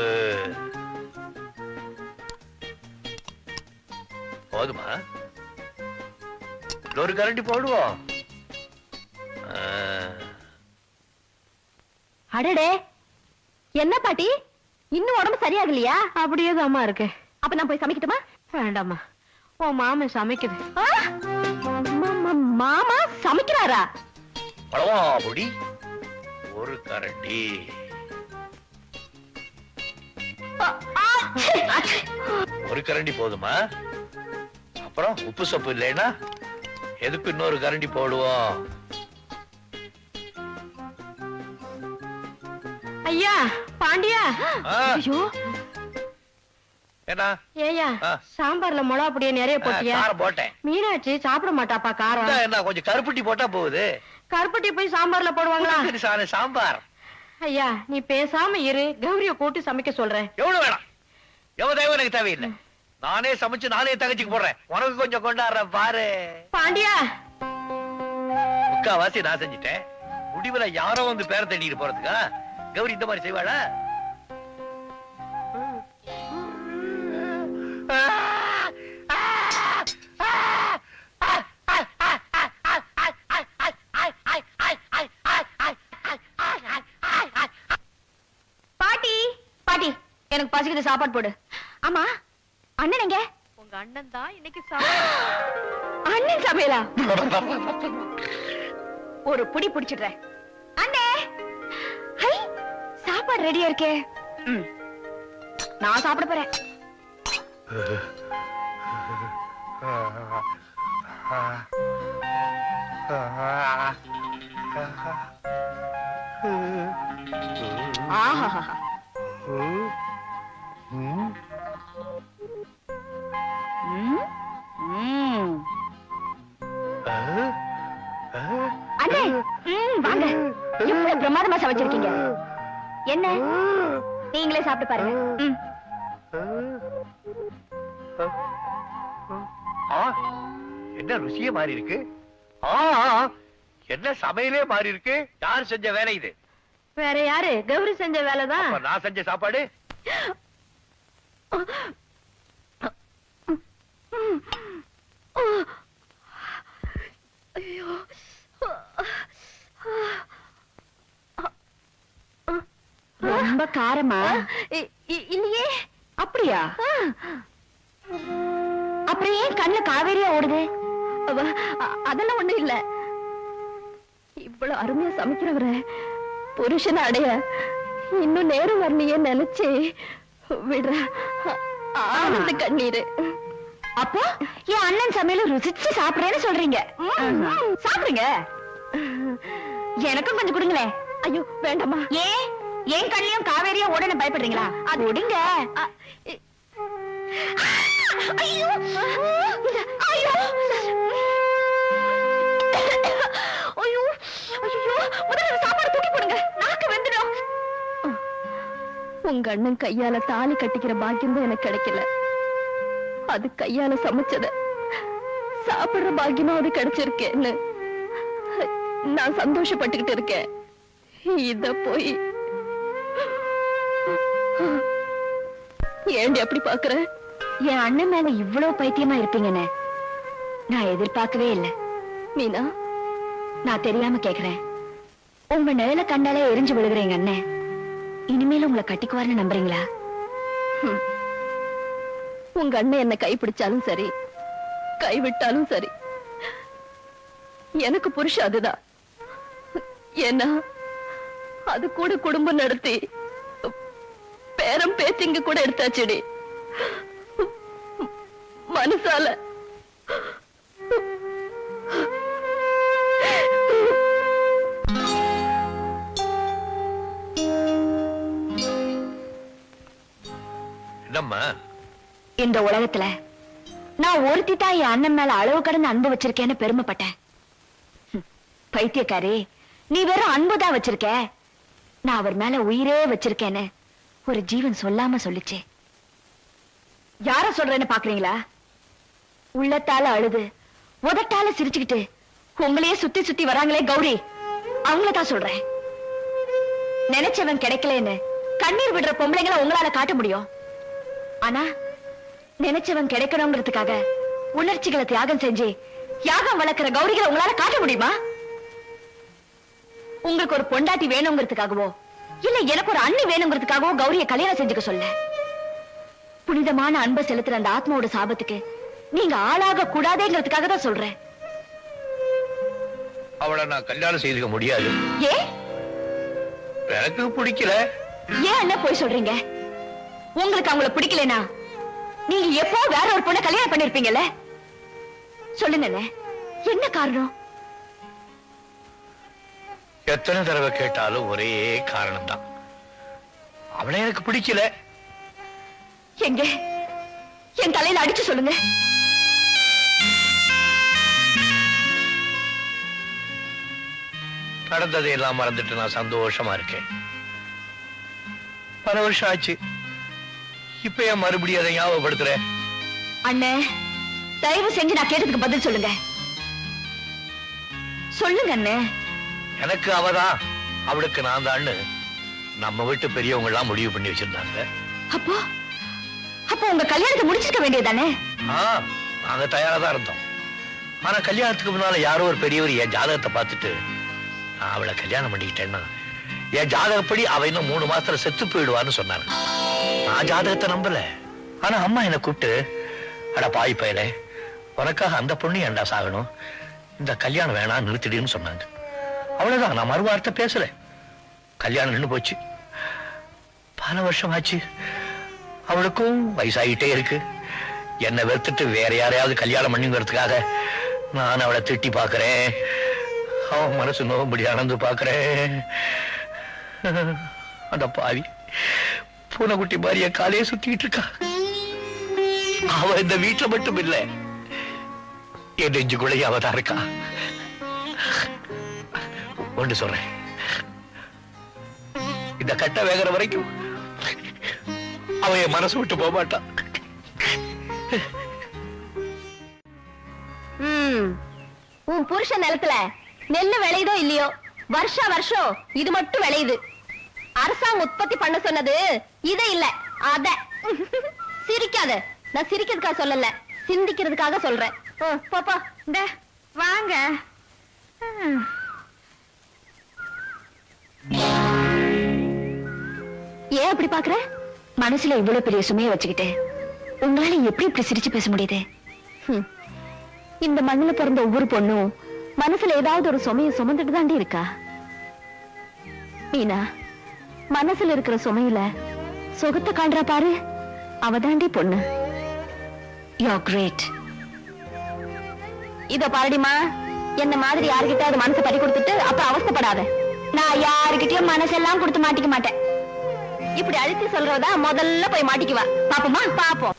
போதுமா? ஒரு கரண்டி போடுவோம். அடடே, என்ன பாட்டி இன்னும் உடம்பு சரியாகலையா? அப்படியே தாமா இருக்கு. அப்ப நான் போய் சமைக்கட்டுமா? வேண்டாமா, உன் மாமன் சமைக்குது. மாமா சமைக்கிறாரா? பழவாபுடி ஒரு கரண்டி. ஒரு கரண்டி போதுமா? அப்புறம் உப்பு சப்பு இல்லைன்னா எதுக்கு இன்னொரு கரண்டி போடுவோம்? ஐயா பாண்டியா. ஐயோ என்ன ஏயா சாம்பார்ல மிளகா பொடியை நிறைய போட்டியா? போட்டேன். மீனாட்சி சாப்பிட மாட்டாப்பா காரம். என்ன கொஞ்சம் கருப்பட்டி போட்டா போகுது. கருப்பட்டி போய் சாம்பார்ல போடுவாங்களா? சாம்பார். ஐயா நீ பேசாம இரு, கௌரிய கூட்டி சமைக்க சொல்றேன். எவ்வளவு வேணாம், எவ்வளவு தேவை எனக்கு தேவையில்லை. நானே சமைச்சு நானே தங்கச்சிக்கு போடுறேன். உனக்கு கொஞ்சம் கொண்டாடுற பாரு. பாண்டியா முக்காவாசி நான் செஞ்சுட்டேன். முடிவுல யாரோ வந்து பேர தேடிட்டு போறதுக்கா கௌரி இந்த மாதிரி செய்வாளா? பாட்டி பாட்டி எனக்கு பசிக்குது, சாப்பாடு போடு. ஆமா அண்ணன் எங்க? உங்க அண்ணன் தான் இன்னைக்கு அண்ணன் சமையலா? ஒரு புடி புடிச்சிடுறேன். அண்ணே ஹை சாப்பாடு ரெடியா இருக்கே. நான் சாப்பிட போறேன். ஆஹா அண்ணே வாங்க, இவ்வளவு பிரமாதமா சமைச்சிருக்கீங்க. என்ன நீங்களே சாப்பிட்டு பாருங்க. என்ன ருசியே மாறி இருக்கு. என்ன சமையலே மாறி இருக்கு. யார் செஞ்ச வேலை இது? வேற யாரு? கௌரி செஞ்ச வேலைதான். நான் செஞ்ச சாப்பாடு. ரொம்ப காரமா? இல்லையே. அப்படியா? அப்புறம் ஏன் கண்ணுல காவேரியா ஓடுது? அதெல்லாம் ஒண்ணு இல்ல. இவ்வளவு அருமையா சமைக்கிறவர புருஷனை அடைய இன்னும் நேரம் வரலையே நினைச்சு விடுற ஆனந்த கண்ணீரு. அப்போ என் அண்ணன் சமையல ருசிச்சு சாப்பிடுறேன்னு சொல்றீங்க? சாப்பிடுங்க, எனக்கும் கொஞ்சம் கொடுங்களேன். ஐயோ வேண்டாமா. ஏன் என் கண்ணிலையும் காவேரியா உடனே பயப்படுறீங்களா? அது விடுங்க. ஐயோ ஐயோ ஐயோ ஐயோ, முதல்ல சாப்பாடு தூக்கி போடுங்க, நாக்கு வெந்துடும். உங்க அண்ணன் கையால தாலி கட்டிக்கிற பாக்கியம் தான் எனக்கு கிடைக்கல. அது கையால சமைச்சத சாப்பிடுற பாக்கியமா அது கிடைச்சிருக்கேன்னு நான் சந்தோஷப்பட்டுக்கிட்டு இருக்கேன். இத போய் ஏண்டி அப்படி பாக்குற? என் அண்ணன் மேல இவ்வளவு பைத்தியமா இருப்பீங்கன்னு நான் எதிர்பார்க்கவே இல்லை. மீனா நான் தெரியாம கேக்குறேன். உங்க நிழல கண்டாலே எரிஞ்சு விழுகிறீங்க அண்ணன். இனிமேல உங்களை கட்டிக்குவார்னு நம்புறீங்களா? உங்க அண்ணன் என்ன கைப்பிடிச்சாலும் சரி, கைவிட்டாலும் சரி, எனக்கு புருஷன் அதுதான். ஏன்னா அது கூட குடும்பம் நடத்தி பேரம் பேத்திங்க கூட எடுத்தாச்சுடி. மனசால என்னம்மா? இந்த உலகத்துல நான் ஒருத்தி தான் என் அண்ணன் மேல அளவு கடந்து அன்பு வச்சிருக்கேன்னு பெருமைப்பட்டேன். பைத்தியக்காரி, நீ வெறும் அன்புதான் வச்சிருக்க, நான் அவர் மேல உயிரே வச்சிருக்கேன்னு ஒரு ஜீவன் சொல்லாம சொல்லிச்சு. யார சொல்றேன்னு பாக்குறீங்களா? உள்ளத்தால அழுது உதட்டால சிரிச்சுக்கிட்டு உங்களையே சுத்தி சுத்தி வராங்களே கௌரி, அவங்களதான் சொல்றேன். நினைச்சவன் கிடைக்கலன்னு கண்ணீர் விடுற பொம்பளைங்களை உங்களால காட்ட முடியும். ஆனா நினைச்சவன் கிடைக்கணுங்கிறதுக்காக உணர்ச்சிகளை தியாகம் செஞ்சு யாகம் வளர்க்கிற கௌரிகளை உங்களால காட்ட முடியுமா? உங்களுக்கு ஒரு பொண்டாட்டி வேணுங்கிறதுக்காகவோ இல்ல எனக்கு ஒரு அண்ணி வேணுங்கிறதுக்காகவும் கௌரிய கல்யாணம் செஞ்சுக்க சொல்ல. புனிதமான அன்பை செலுத்துற அந்த ஆத்மாவோட சாபத்துக்கு நீங்க ஆளாக கூடாதேங்கிறதுக்காக தான் சொல்றேன். அவளை நான் கல்யாணம் செய்துக்க முடியாது. ஏன்? எனக்கு பிடிக்கல. ஏன் என்ன போய் சொல்றீங்க? உங்களுக்கு அவங்கள பிடிக்கலனா நீங்க எப்போ வேற ஒரு பொண்ணை கல்யாணம் பண்ணிருப்பீங்கல்ல? சொல்லுங்க, என்ன காரணம்? எத்தனை தடவை கேட்டாலும் ஒரே காரணம் தான். அவளை எனக்கு பிடிக்கல. எங்க என் தலையில அடிச்சு சொல்லுங்க. நடந்ததை எல்லாம் மறந்துட்டு நான் சந்தோஷமா இருக்கேன். பல வருஷம் ஆச்சு. இப்ப ஏன் மறுபடியும் அதை ஞாபகப்படுத்துற? அண்ணே, தயவு செஞ்சு நான் கேட்டதுக்கு பதில் சொல்லுங்க. சொல்லுங்க அண்ணே. எனக்கு அவதான், அவளுக்கு நான் தான் நம்ம வீட்டு பெரியவங்க எல்லாம் முடிவு பண்ணி வச்சிருந்தாங்க. அப்போ அப்போ உங்க கல்யாணத்தை முடிச்சிருக்க வேண்டியதானே? நாங்க தயாரா தான் இருந்தோம். ஆனா கல்யாணத்துக்கு முன்னால யாரோ ஒரு பெரியவர் என் ஜாதகத்தை பார்த்துட்டு நான் அவளை கல்யாணம் பண்ணிக்கிட்டேன்னா என் ஜாதகப்படி அவ இன்னும் 3 மாசத்துல செத்து போயிடுவான்னு சொன்னாங்க. நான் ஜாதகத்தை நம்பல. ஆனா அம்மா என்னை கூப்பிட்டு, அட பாய் பயலே, உனக்காக அந்த பொண்ணு ஏன்டா சாகணும், இந்த கல்யாணம் வேணாம் நிறுத்திடுன்னு சொன்னாங்க. அவ்வளவுதான், நான் மறுவார்த்தை பேசல. கல்யாணம் நின்று போச்சு. பல வருஷம் ஆச்சு. அவளுக்கும் வயசாகிட்டே இருக்கு. என்னை வெறுத்துட்டு வேற யாரையாவது கல்யாணம் பண்ணிங்கிறதுக்காக நான் அவளை திட்டி பாக்குறேன். அவன் மனசு நோம்படி அணந்து பாக்குறேன். அந்த பாவி பூனைக்குட்டி மாதிரிய காலையே சுத்திட்டு இருக்கா. அவ இந்த வீட்டுல மட்டும் இல்ல, என் நெஞ்சுக்குள்ளேயே அவதான் இருக்கா. ஒன்று சொல்றேன், இந்த கட்ட வேகிற வரைக்கும் அவ என் மனசு விட்டு போக மாட்டான். உன் புருஷன் நிலத்துல நெல்லு விளையுதோ இல்லையோ, வருஷம் இது மட்டும் விளையுது. அரசாங்கம் உற்பத்தி பண்ண சொன்னது இதை இல்ல அத. சிரிக்காத, நான் சிரிக்கிறதுக்காக சொல்லல, சிந்திக்கிறதுக்காக சொல்றேன். பாப்பா வாங்க. ஏன் அப்படி பாக்குற? மனசுல இவ்வளவு பெரிய சுமையை வச்சுக்கிட்டு உங்களால எப்படி இப்படி சிரிச்சு பேச முடியுது? இந்த மண்ணுல பிறந்த ஒவ்வொரு பொண்ணும் மனசுல ஏதாவது ஒரு சுமையை சுமந்துட்டு தாண்டி இருக்கா. மீனா, மனசுல இருக்கிற சுமையில சுகத்தை காண்றா பாரு, அவதாண்டி பொண்ணு. You great. இத பாருடிமா, என்ன மாதிரி யாருக்கிட்ட மனசை பறி கொடுத்துட்டு அப்புறம் அவஸ்தைப்படாத. நான் யாருக்கிட்டயும் மனசெல்லாம் கொடுத்து மாட்டிக்க மாட்டேன். இப்படி அழுத்தி சொல்றதா முதல்ல போய் மாட்டிக்குவா. பாப்போமா? பாப்போம்.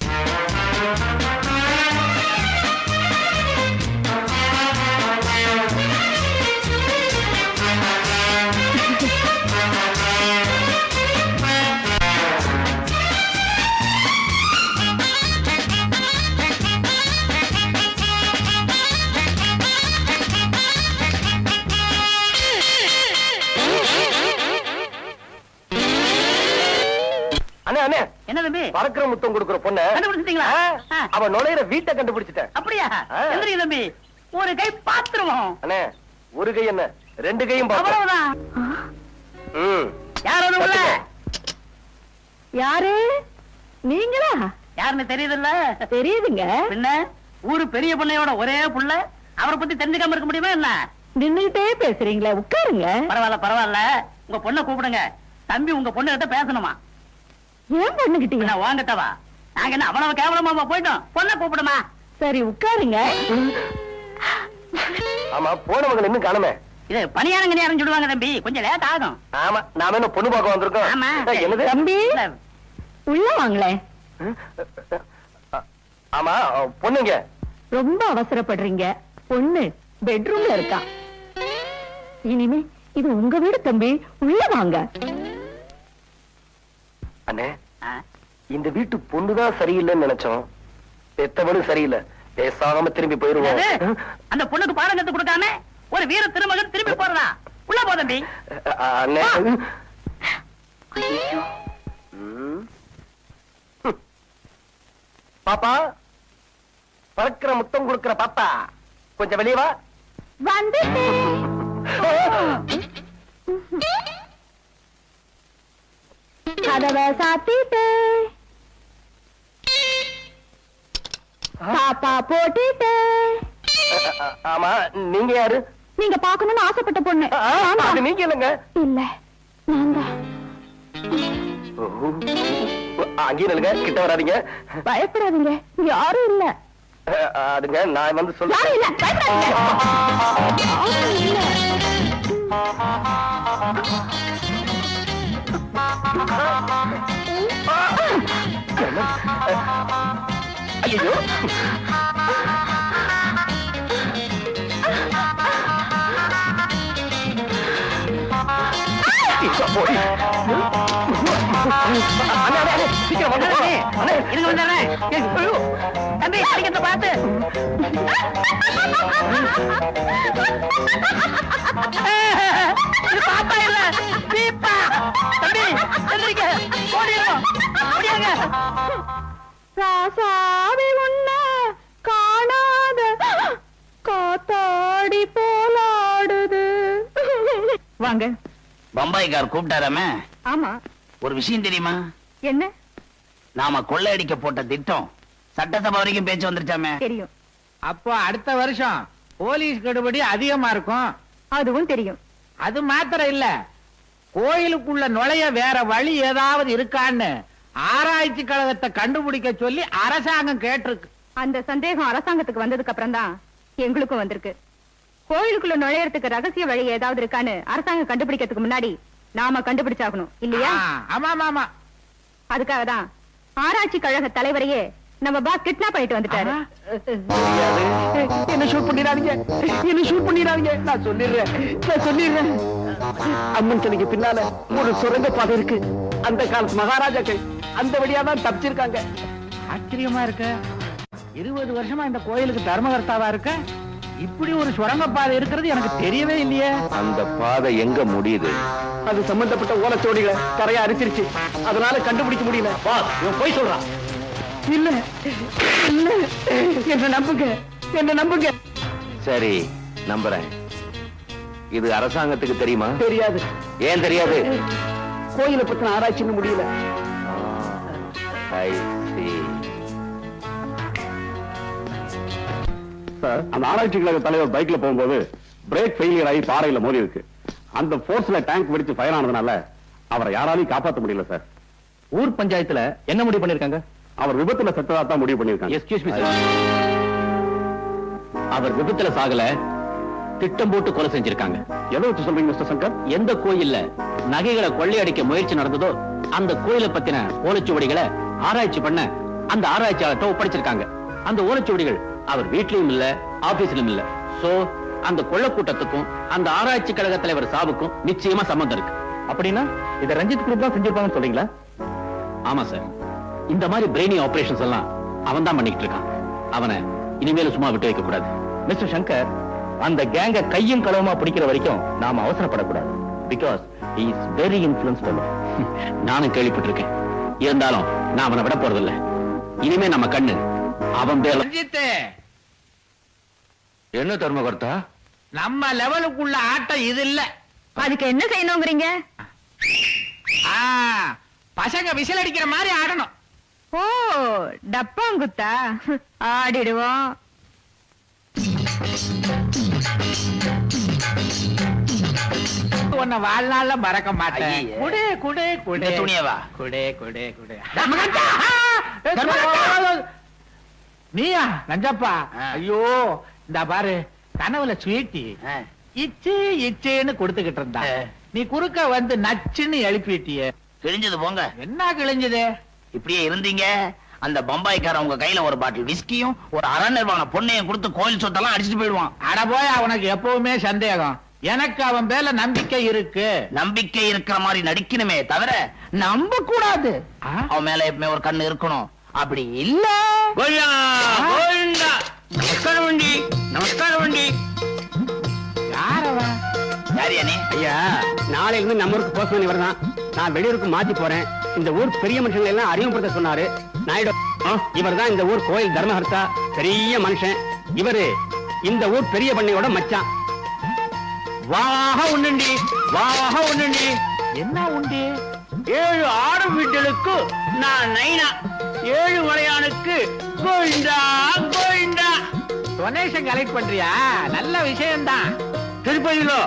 என்ன தம்பி? பறக்கிற முத்தம் கொடுக்கிற பொண்ணு கண்டுபிடிச்சிட்டீங்களா? அவ நுழையிற வீட்டை கண்டுபிடிச்சிட்டேன். அப்படியா? எந்திரி தம்பி, ஒரு கை பாத்துருவோம். அண்ணே, ஒரு கை என்ன, 2 கையும் அவ்வளவுதான். யாரு? யாரு? நீங்களா? யாருன்னு தெரியுதுல்ல? தெரியுதுங்க. பின்ன ஊரு பெரிய பொண்ணையோட ஒரே புள்ள, அவரை பத்தி தெரிஞ்சுக்காம இருக்க முடியுமா என்ன? நின்னுட்டே பேசுறீங்களா? உட்காருங்க. பரவாயில்ல பரவாயில்ல, உங்க பொண்ணை கூப்பிடுங்க. தம்பி உங்க பொண்ணு கிட்ட பேசணுமா? ஏன் பொண்ணுகிட்டீங்க? வாங்கட்டவா, நாங்க என்ன அவ்வளவு கேவலமா போயிட்டோம்? பொண்ணை கூப்பிடுமா? சரி உட்காருங்க. ஆமா, போனவங்க இன்னும் காணுமே. இது பணியாரங்க நேரம் சொல்லுவாங்க தம்பி, கொஞ்சம் லேட் ஆகும். ஆமா, நாம என்ன பொண்ணு பார்க்க வந்திருக்கோம். என்னது தம்பி? உள்ள வாங்களேன். ஆமா, பொண்ணுங்க. ரொம்ப அவசரப்படுறீங்க. பொண்ணு பெட்ரூம்ல இருக்கா. இனிமே இது உங்க வீடு தம்பி, உள்ள வாங்க. அண்ணே, இந்த வீட்டு பொண்ணுதான் சரியில்லைன்னு நினைச்சோம். பெத்தவனும் சரியில்லை. பேசாம திரும்பி போயிருவோம். அந்த பொண்ணுக்கு பாடம் கத்து கொடுக்காம ஒரு வீர திருமகன் திரும்பி போறதா? உள்ள போ தம்பி. அண்ணே, பாப்பா, பறக்கிற முத்தம் கொடுக்கிற பாப்பா, கொஞ்சம் வெளியே வா. கதவை சாத்திட்டு பாப்பா போட்டுட்டு. ஆமா, நீங்க யாரு? நீங்க பாக்கணும்னு ஆசைப்பட்ட பொண்ணு. அது நீங்க இல்லங்க. இல்ல, நான் தான். அங்கேயும் இல்லங்க, கிட்ட வராதீங்க. பயப்படாதீங்க, யாரும் இல்ல. அதுங்க நான் வந்து சொல்ல. யாரும் இல்ல, பயப்படாதீங்க. யாரும் இல்ல. ஐயோ, பாப்பா இல்ல, பீப்பா. தம்பி எந்திரிக்க, ஓடிடுவோம். ஓடியாங்க. ராசாவி உன்ன காணாத காத்தாடி போலாடுது. வாங்க. பம்பாய்க்கார் கூப்பிட்டாராமே. ஆமா. ஒரு விஷயம் தெரியுமா? என்ன? நாம கொள்ளையடிக்க போட்ட திட்டம் சட்டசபை வரைக்கும் பேச்சு வந்துருச்சாமே. தெரியும். அப்போ அடுத்த வருஷம் போலீஸ் கெடுபடி அதிகமா இருக்கும். அதுவும் தெரியும். அது மாத்திரம் இல்ல, கோயிலுக்குள்ள நுழைய வேற வழி ஏதாவது இருக்கான்னு ஆராய்ச்சி கழகத்தை கண்டுபிடிக்க சொல்லி அரசாங்கம் கேட்டிருக்கு. அந்த சந்தேகம் அரசாங்கத்துக்கு வந்ததுக்கு அப்புறம் தான் எங்களுக்கும் வந்திருக்கு. கோயிலுக்குள்ள நுழையறதுக்கு ரகசிய வழி ஏதாவது இருக்கான்னு அரசாங்கம் கண்டுபிடிக்கிறதுக்கு முன்னாடி நாம கண்டுபிடிச்சாகணும் இல்லையா? ஆமா ஆமா. அதுக்காக தான் ஆராய்ச்சி கழக தலைவரையே நம்ம பாஸ் கிட்னாப் பண்ணிட்டு வந்துட்டாரு. என்ன ஷூட் பண்ணிடாதீங்க, என்ன ஷூட் பண்ணிடாதீங்க. நான் சொல்லிடுறேன். அம்மன் சிலைக்கு பின்னால ஒரு சுரங்க பாதை இருக்கு. அந்த காலத்து மகாராஜாக்கள் அந்த வழியா தான் தப்பிச்சிருக்காங்க. ஆச்சரியமா இருக்க. 20 வருஷமா இந்த கோயிலுக்கு தர்மகர்த்தாவா இருக்க. இப்படி ஒரு சுரங்கப்பாதை இருக்கிறது எனக்கு தெரியவே இல்லையே. அந்த பாதை எங்க முடியுது? அது சம்பந்தப்பட்ட ஓலைச்சோடிகளை கரையா அரிச்சிருச்சு. அதனால கண்டுபிடிக்க முடியல. இவன் போய் சொல்றான். இல்ல இல்ல, என்ன நம்புங்க. சரி, நம்புறேன். இது அரசாங்கத்துக்கு தெரியுமா? தெரியாது. ஏன் தெரியாது? கோயிலை பத்தின ஆராய்ச்சின்னு முடியல. சார், அந்த ஆராய்ச்சி கழக தலைவர் பைக்ல போகும்போது பிரேக் ஃபெயிலியர் ஆகி பாறையில மோதி இருக்கு. அந்த போர்ஸ்ல டேங்க் வெடிச்சு ஃபயர் ஆனதுனால அவரை யாராலையும் காப்பாற்ற முடியல சார். ஊர் பஞ்சாயத்துல என்ன முடிவு பண்ணிருக்காங்க? அவர் விபத்துல செத்ததா தான் முடிவு பண்ணிருக்காங்க. எக்ஸ்கியூஸ் மீ சார், அவர் விபத்துல சாகல, திட்டம் போட்டு கொலை செஞ்சிருக்காங்க. எதை வச்சு சொல்றீங்க மிஸ்டர் சங்கர்? எந்த கோயில்ல நகைகளை கொள்ளையடிக்க முயற்சி நடந்ததோ அந்த கோயிலை பத்தின ஓலைச்சுவடிகளை ஆராய்ச்சி பண்ண அந்த ஆராய்ச்சியாளர்கிட்ட ஒப்படைச்சிருக்காங்க. அந்த ஓலைச்சுவடிகள் அவர் வீட்லயும் இல்ல, ஆபீஸ்லயும் இல்ல. சோ அந்த கொள்ள கூட்டத்துக்கும் அந்த ஆராய்ச்சி கழக தலைவர் சாவுக்கும் நிச்சயமா சம்பந்தம் இருக்கு. அப்படின்னா இத ரஞ்சித் குரூப் தான் செஞ்சிருப்பாங்கன்னு சொல்றீங்களா? ஆமா சார், இந்த மாதிரி பிரெயினி ஆபரேஷன்ஸ் எல்லாம் அவன் தான் பண்ணிட்டு இருக்கான். அவனை இனிமேல சும்மா விட்டு வைக்க கூடாது. மிஸ்டர் சங்கர், அந்த கேங்க கையும் களவுமா பிடிக்கிற வரைக்கும் நாம அவசரப்படக்கூடாது. Because he is very influenced. நானும் கேள்விப்பட்டிருக்கேன். இருந்தாலும் நான் அவனை விட போறதில்லை. இனிமே நம்ம கண்ணு அவன் பேர்ல. என்ன தர்மகர்த்தா? நம்ம லெவலுக்குள்ள ஆட்டம் இது இல்ல. அதுக்கு என்ன செய்யணுங்கிறீங்க? பசங்க விசில் அடிக்கிற மாதிரி ஆடணும். ஓ, டப்பாங்குத்தா? ஆடிடுவோம். உன்னை வாழ்நாள்ல மறக்க மாட்டேன். ஐயே. குடே குடே குடே துணியவா? குடே குடே குடே. நீயா நஞ்சப்பா? ஐயோ, இந்த பாரு, கனவுல ஸ்வீட்டி இச்சு இச்சேன்னு கொடுத்துக்கிட்டு இருந்தா, நீ குறுக்க வந்து நச்சுன்னு எழுப்பிட்டிய. கிழிஞ்சது போங்க. என்ன கிழிஞ்சது? இப்படியே இருந்தீங்க, அந்த பம்பாய்க்காரன் உங்க கையில ஒரு பாட்டில் விஸ்கியும் ஒரு அரை நிர்வாண பொண்ணையும் கொடுத்து கோயில் சொத்தெல்லாம் அடிச்சுட்டு போயிடுவான். அட போய், அவனுக்கு எப்பவுமே சந்தேகம். எனக்கு அவன் மேல நம்பிக்கை இருக்கு. நம்பிக்கை இருக்கிற மாதிரி நடிக்கணுமே தவிர நம்ப கூடாது. அவன் மேல எப்பவுமே ஒரு கண்ணு இருக்கணும். அப்படி இல்ல. நமஸ்காரம் வண்டி, நமஸ்காரம் வண்டி. யாரவன்? யாரியா நீ? ஐயா, நாளைல இருந்து நம்ம ஊருக்கு போஸ்ட்மேன் இவர்தான். நான் வெளியூருக்கு மாத்தி போறேன். இந்த ஊர் பெரிய மனுஷங்களை எல்லாம் அறிமுகப்படுத்த சொன்னாரு. நாயுடு இவர் தான் இந்த ஊர் கோயில் தர்மஹர்த்தா, பெரிய மனுஷன். இவரு இந்த ஊர் பெரிய பண்ணையோட மச்சான். வாக உண்டி, வாக உண்டி. என்ன உண்டு? 7 ஆடு வீட்டலுக்கு நான் நைனா, 7 மலையானுக்கு கோயிண்டா கோயிண்டா. டொனேஷன் கலெக்ட் பண்றியா? நல்ல விஷயம்தான். திருப்பதியிலோ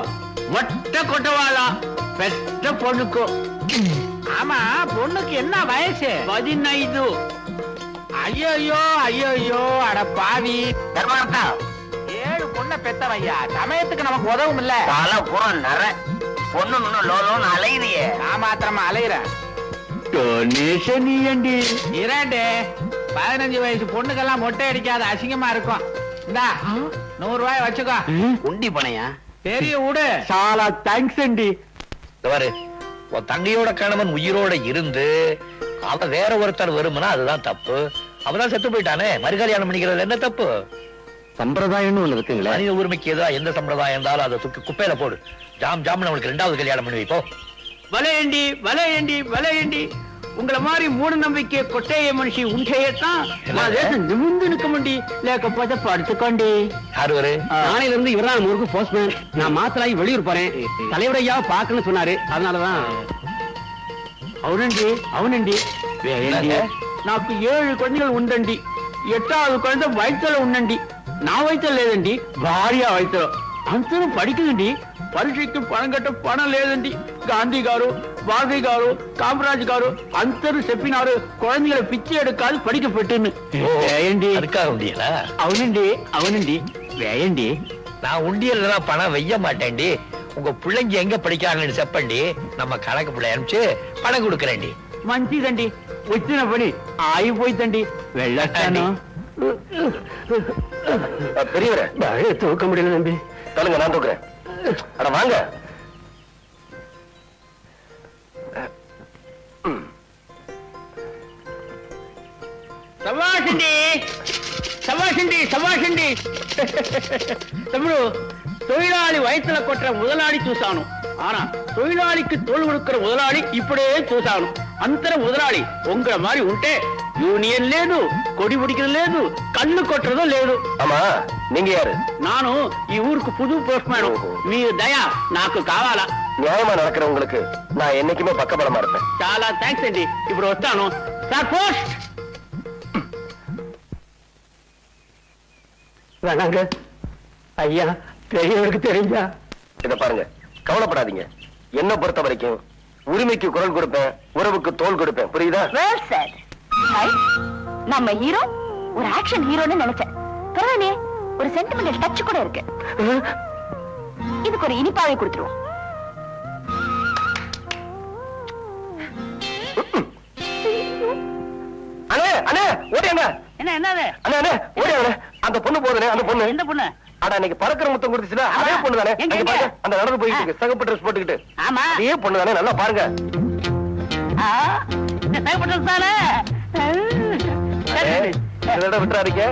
மொட்டை கொட்டவாளா பெற்ற பொண்ணுக்கு. ஆமா, பொண்ணுக்கு என்ன வயசு? 15. ஐயோ ஐயோ, அட பாவி. தர்மார்த்தா 7 பொண்ணை பெத்தவையா, சமயத்துக்கு நமக்கு உதவும் இல்ல. தலை பூரா நர பொண்ணு லோலோன்னு அலையிறியே. நான் மாத்திரமா அலையிறேன். டொனேஷன் ஏண்டி? 2 15 வயசு பொண்ணுக்கெல்லாம் மொட்டை அடிக்காத, அசிங்கமா இருக்கும். இந்தா 100 ரூபாய் வச்சுக்கோ. உண்டி பணையா? பெரிய விடு. చాలా థ్యాంక్స్ అండి. பாரு, உன் தங்கையோட கணவன் உயிரோட இருந்து அவன் வேற ஒருத்தர் வருமுன்னா அதுதான் தப்பு. அவதான் செத்து போயிட்டானே, மறுகல்யாணம் பண்ணிக்கிறதுல என்ன தப்பு? சம்பிரதாயம்னு ஒண்ணு இருக்குங்களா? மனித உரிமைக்கு ஏதோ எந்த சம்பிரதாயம் இருந்தாலும் அதை தூக்கி குப்பையில போடு. ஜாம் அவனுக்கு 2வது கல்யாணம் பண்ணி வைப்போ. வலையண்டி வலையண்டி வலையண்டி, உங்களை மாதிரி மூட நம்பிக்கை கொட்டைய மனுஷி உண்டையத்தான் நிமிந்து நிற்க முடி, లేకపోతే படுத்துக்கொண்டி. யாரு? நாளையில இருந்து இவர்தான் நம்ம ஊருக்கு போஸ்ட்மேன். நான் மாத்தலாகி வெளியூர் போறேன். தலைவரையா பாக்கணும்னு சொன்னாரு, அதனாலதான். అవునండి అవునండి, నాకు 7 குழந்தைகள் ఉండండి. 8வது குழந்தை வயிற்றுல ఉండండి. నా వయసులో లేదండి, భార్య వయసులో. అందరూ పడికిందండి. పరీక్షకి పణం కట్ట పణం లేదండి. గాంధీ గారు, భారతి గారు, కామరాజ్ గారు అందరూ చెప్పినారు குழந்தைகளை பிச்சை எடுக்காது படிக்க பெட்டுன்னு. வேயண்டி. அதுக்காக உண்டியலா? అవునండి అవునండి, వేయండి. நான் உண்டியல் பணம் வைய மாட்டேன்டி. உங்க பிள்ளைங்க எங்க படிக்கிறாங்கன்னு செப்பண்டி, நம்ம கணக்கு பிள்ளை அனுப்பிச்சு பணம் கொடுக்கறேன்டி. మంచిదండి, వచ్చిన పని ఆగిపోయిందండి. వెళ్ళొచ్చాను. பெரியவரே, தூக்க முடியல நம்பி. சொல்லுங்க, நான் தூக்குறேன். அட வாங்க. సవాషండి సవాషండి సవాషండి. తమ్ముడు, தொழிலாளி వయసుல కొట్టిన முதலாளி చూశాను. ஆனா தொழிலாளிக்கு தோல் கொடுக்கிற முதலாளி இப்படியே చూశాను. అంతర முதலாளி உங்களை மாதிரி ఉంటే యూనియన్ లేదు, కొడి పిడికిన లేదు, కళ్ళు కొట్టడం లేదు. ஆமா, நீங்க யாரு? நானு ఈ ఊருக்கு புது போஸ்ட்மேன். మీ దయ నాకు కావాలా? நியாயமா நடக்கிறவங்களுக்கு நான் என்னைக்குமே பக்கபலமா இருப்பேன். చాలా థ్యాంక్స్ అండి. ఇప్పుడు వస్తాను సార్. పోస్ట్. வேணாங்க ஐயா, பெரியவருக்கு தெரிஞ்சா. இத பாருங்க, கவலைப்படாதீங்க. என்ன பொறுத்த வரைக்கும் உரிமைக்கு குரல் கொடுப்பேன், உறவுக்கு தோல் கொடுப்பேன். புரியுதா? Well said. ஹாய், நம்ம ஹீரோ ஒரு ஆக்ஷன் ஹீரோன்னு நினைச்சேன். பரவாயில்லையே, ஒரு சென்டிமெண்டல் டச் கூட இருக்கு. இதுக்கு ஒரு இனிப்பாவை கொடுத்துருவோம். அண்ணே அண்ணே ஓடியாங்க. என்னது? அண்ணே அண்ணே ஓடியாங்க. அந்த பொண்ணு போதுனே, அந்த பொண்ணு. எந்த பொண்ணு? அட, இன்னைக்கு பறக்கிற முத்தம் கொடுத்துச்சுல, அதே பொண்ணு தானே. எங்க, அங்க எங்க? பாருங்க, அந்த நடந்து போயிட்டு இருக்கு, சிகப்பு ட்ரெஸ் போட்டுக்கிட்டு. ஆமா, அதே பொண்ணு தானே, நல்லா பாருங்க. இந்த சேவப்பட்டதானே. இதோட விட்டுறாதீங்க.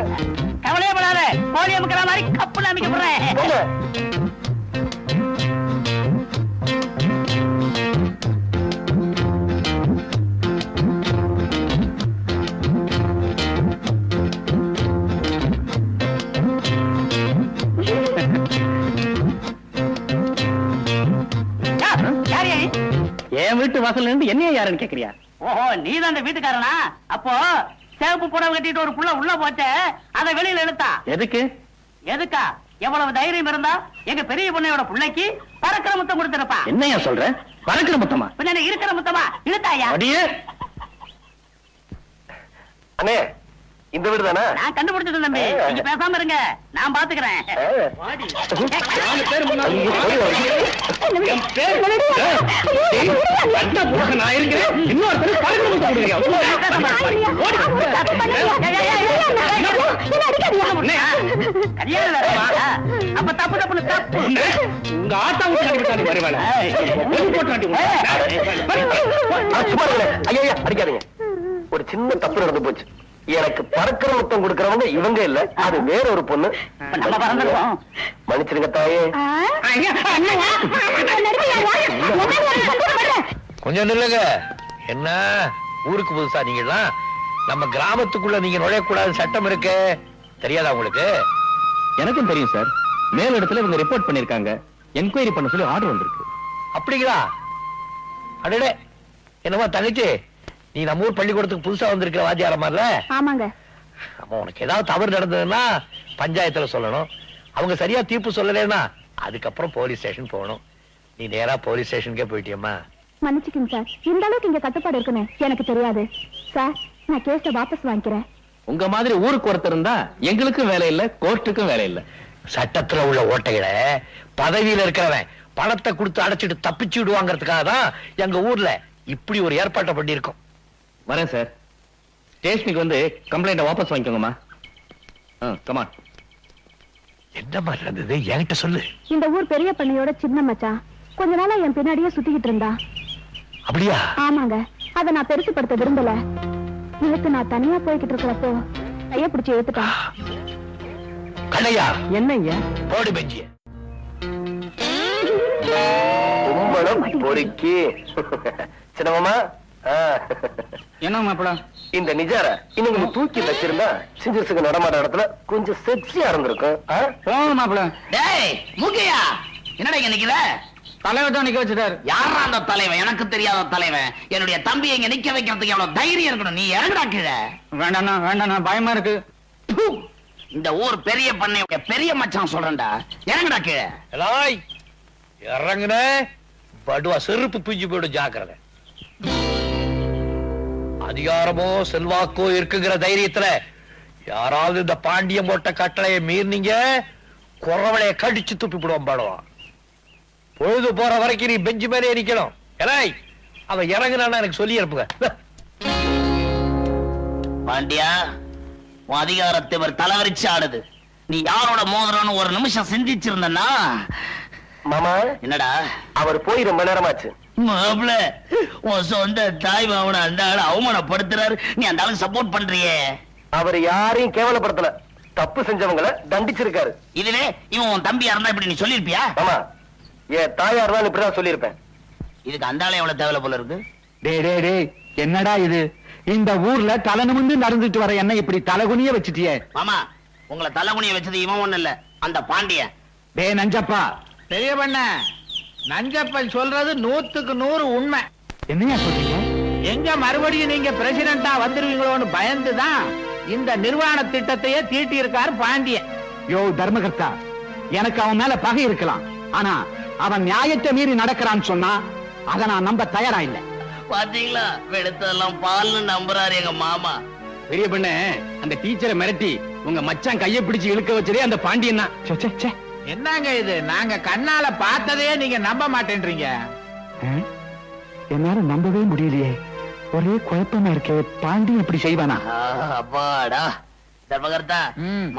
கவலையே படாத, கோழி அமுக்கிற மாதிரி கப்புல அமைக்க போறேன். போங்க. என் வீட்டு வாசல்ல இருந்து என்னைய யாருன்னு கேக்குறியா? ஓஹோ, நீதான் அந்த வீட்டுக்காரனா? அப்போ சேவப்பு புடவை கட்டிட்டு ஒரு புள்ள உள்ள போச்ச, அதை வெளியில இழுத்தா எதுக்கு? எதுக்கா? எவ்வளவு தைரியம் இருந்தா எங்க பெரிய பொண்ணையோட பிள்ளைக்கு பறக்கிற முத்தம் கொடுத்திருப்பா. என்னையா சொல்ற? பறக்கிற முத்தமா? பின்ன இருக்கிற முத்தமா இழுத்தாயா? அடியே, அண்ணே, இந்த வீடு தானே? நான் கண்டுபிடிச்சது தம்பி, நீங்க பேசாம இருங்க, நான் பாத்துக்கிறேன். நான் இருக்கிறேன். இன்னொருத்தர் பறக்கிற முத்தம் அப்ப தப்பு தப்புன்னு தப்பு. உங்க ஆத்தா விட்டு வருவாங்க. சும்மா இருங்க. ஐயா அடிக்காதீங்க. ஒரு சின்ன தப்பு நடந்து போச்சு. எனக்கு பறக்கிற முத்தம் கொடுக்கறவங்க இவங்க இல்ல, அது வேற ஒரு பொண்ணு. நம்ம பறந்துருவோம். மன்னிச்சிருங்க தாயே. கொஞ்சம் நில்லுங்க. என்ன ஊருக்கு புதுசா நீங்கலாம்? நம்ம கிராமத்துக்குள்ள நீங்க நுழையக்கூடாது சட்டம் இருக்கு, தெரியாதா உங்களுக்கு? எனக்கும் தெரியும் சார். மேல் இடத்துல இவங்க ரிப்போர்ட் பண்ணிருக்காங்க. என்கொயரி பண்ண சொல்லி ஆர்டர் வந்திருக்கு. அப்படிங்களா? அடடே, என்னமா தங்கச்சி, நீ நம்ம ஊர் பள்ளிக்கூடத்துக்கு புதுசா வந்திருக்கிற வாத்தியாரமால? ஆமாங்க. அப்ப உனக்கு ஏதாவது தவறு நடந்ததுன்னா பஞ்சாயத்துல சொல்லணும். அவங்க சரியா தீர்ப்பு சொல்லலைன்னா அதுக்கப்புறம் போலீஸ் ஸ்டேஷன் போகணும். நீ நேரா போலீஸ் ஸ்டேஷனுக்கே போயிட்டியம்மா. மன்னிச்சுக்கங்க சார், இந்த அளவுக்கு இங்க கட்டுப்பாடு இருக்குன்னு எனக்கு தெரியாது சார். நான் கேஸ வாபஸ் வாங்கிக்கிறேன். உங்க மாதிரி ஊருக்கு ஒருத்தர் இருந்தா எங்களுக்கும் வேலை இல்ல, கோர்ட்டுக்கும் வேலை இல்ல. சட்டத்துல உள்ள ஓட்டைகளை பதவியில இருக்கிறவன் பணத்தை கொடுத்து அடைச்சிட்டு தப்பிச்சு விடுவாங்கிறதுக்காக தான் எங்க ஊர்ல இப்படி ஒரு ஏற்பாட்டை பண்ணிருக்கோம். வரேன் சார். ஸ்டேஷனுக்கு வந்து கம்ப்ளைண்ட வாபஸ் வாங்கிக்கோங்கம்மா. கமான். என்ன மாதிரி இருந்தது என்கிட்ட சொல்லு. இந்த ஊர் பெரிய பண்ணையோட சின்ன மச்சான் கொஞ்ச நாளா என் பின்னாடியே சுத்திக்கிட்டு இருந்தா. அப்படியா? ஆமாங்க. அத நான் பெருசுப்படுத்த விரும்பல. நேத்து நான் தனியா போய்கிட்டு இருக்கிறப்போ கைய பிடிச்சு எடுத்துட்டான். கண்ணையா, என்னய்யா? போடு பெஞ்சிய. கும்பலம் பொறுக்கி சின்னமாமா. என்ன மாப்பிள? இந்த நிஜார இன்னும் கொஞ்சம் தூக்கி வச்சிருந்தா சிஞ்சசுக்கு நடமாட இடத்துல கொஞ்சம் செக்ஸியா இருந்திருக்கும். போங்க மாப்பிள. டேய் மூக்கையா, என்னடா இங்க நிக்கிற? தலைவர் தான் நிக்க வச்சுட்டாரு. யாரா அந்த தலைவன்? எனக்கு தெரியாத தலைவன். என்னுடைய தம்பியை இங்க நிக்க வைக்கிறதுக்கு எவ்வளவு தைரியம் இருக்கணும். நீ இறங்குடா கீழே. வேண்டாண்ணா வேண்டாண்ணா, பயமா இருக்கு. இந்த ஊர் பெரிய பண்ணை பெரிய மச்சான் சொல்றேன்டா, இறங்குடா கீழே. எலாய் இறங்குன படுவா செருப்பு பிஞ்சு போயிடும், ஜாக்கிரதை. அதிகாரமோ செல்வாக்கோ இருக்குங்கிற தைரியத்துல யாராவது இந்த பாண்டியம் போட்ட கட்டளையை மீறினீங்க, குறவளைய கடிச்சு துப்பி விடுவோம். பாடுவான். பொழுது போற வரைக்கும் நீ பெஞ்சு மேலே நிக்கணும். எலாய் அவன் இறங்குனான்னா எனக்கு சொல்லி இருப்புங்க. பாண்டியா, உன் அதிகாரத்தை இவர் தலைவரிச்சு ஆடுது. நீ யாரோட மோதிரம்னு ஒரு நிமிஷம் சிந்திச்சிருந்தனா. மாமா, என்னடா? அவர் போய் ரொம்ப நேரமாச்சு. மாப்ள, உன் சொந்த தாய் மாவன அந்த ஆளு அவமானப்படுத்துறாரு, நீ அந்த ஆளுக்கு சப்போர்ட் பண்றியே. அவர் யாரையும் கேவலப்படுத்தல, தப்பு செஞ்சவங்களை தண்டிச்சிருக்காரு. இதுவே இவன் உன் தம்பியா இருந்தா இப்படி நீ சொல்லிருப்பியா? ஆமா, என் தாயார் தான் இப்படிதான் சொல்லியிருப்பேன். இதுக்கு அந்த ஆளு எவ்வளவு தேவை போல இருக்கு. டேய் என்னடா இது? இந்த ஊர்ல தலை நிமிர்ந்து நடந்துட்டு வர என்ன இப்படி தலைகுனிய வச்சுட்டியே? மாமா, உங்களை தலைகுனிய வச்சது இவன் ஒண்ணு இல்ல, அந்த பாண்டியன். டேய் நஞ்சப்பா. பெரிய பண்ண, நஞ்சப்பன் சொல்றது 100க்கு 100 உண்மை. என்னையா சொல்றீங்க? எங்க மறுபடியும் நீங்க பிரசிடண்டா வந்துருவீங்களோன்னு பயந்துதான் இந்த நிர்வாண திட்டத்தையே தீட்டி இருக்காரு பாண்டியன். யோ தர்மகர்த்தா, எனக்கு அவன் மேல பகை இருக்கலாம், ஆனா அவன் நியாயத்தை மீறி நடக்கிறான்னு சொன்னா அதை நான் நம்ப தயாரா இல்ல. பாத்தீங்களா, வெளுத்தெல்லாம் பால்னு நம்புறாரு எங்க மாமா. பெரிய பண்ண, அந்த டீச்சரை மிரட்டி உங்க மச்சான் கைய பிடிச்சு இழுக்க வச்சதே அந்த பாண்டியன் தான். என்னங்க இது? நாங்க கண்ணால பார்த்ததே நீங்க நம்ப மாட்டேன்றீங்க. என்னால நம்பவே முடியலையே, ஒரே குழப்பமா இருக்கே. பாண்டி இப்படி செய்வானா? அப்பாடா தர்மகர்த்தா,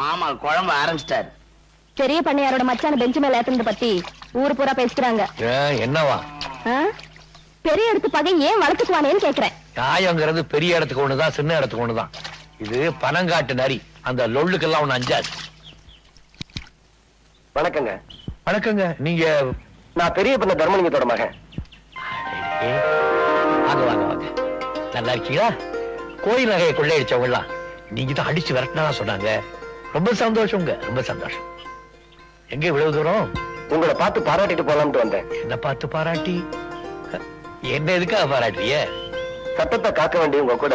மாமா குழம்பு ஆரம்பிச்சிட்டாரு. பெரிய பண்ணையாரோட மச்சான பெஞ்சு மேல ஏத்துனத பத்தி ஊர் பூரா பேசுறாங்க. என்னவா? பெரிய இடத்து பகை ஏன் வளர்த்துக்குவானேன்னு கேக்குறேன். நியாயங்கிறது பெரிய இடத்துக்கு ஒண்ணுதான், சின்ன இடத்துக்கு ஒண்ணுதான். இது பனங்காட்டு நரி, அந்த லொள்ளுக்கெல்லாம் ஒண்ணு அஞ்சாது. வணக்கங்க. வணக்கங்க. நீங்க? நான் பெரிய பண்ண தர்மலிங்கத்தோட மகன். வாங்க வாங்க வாங்க. நல்லா இருக்கீங்களா? கோயில் நகையை கொள்ளையடிச்சவங்க எல்லாம் நீங்க தான் அடிச்சு விரட்டினா சொன்னாங்க. ரொம்ப சந்தோஷங்க, ரொம்ப சந்தோஷம். எங்க இவ்வளவு தூரம்? உங்களை பார்த்து பாராட்டிட்டு போலாம்னு வந்தேன். என்ன பார்த்து பாராட்டி? என்ன எதுக்காக பாராட்டிய? சட்டத்தை காக்க வேண்டியவங்க கூட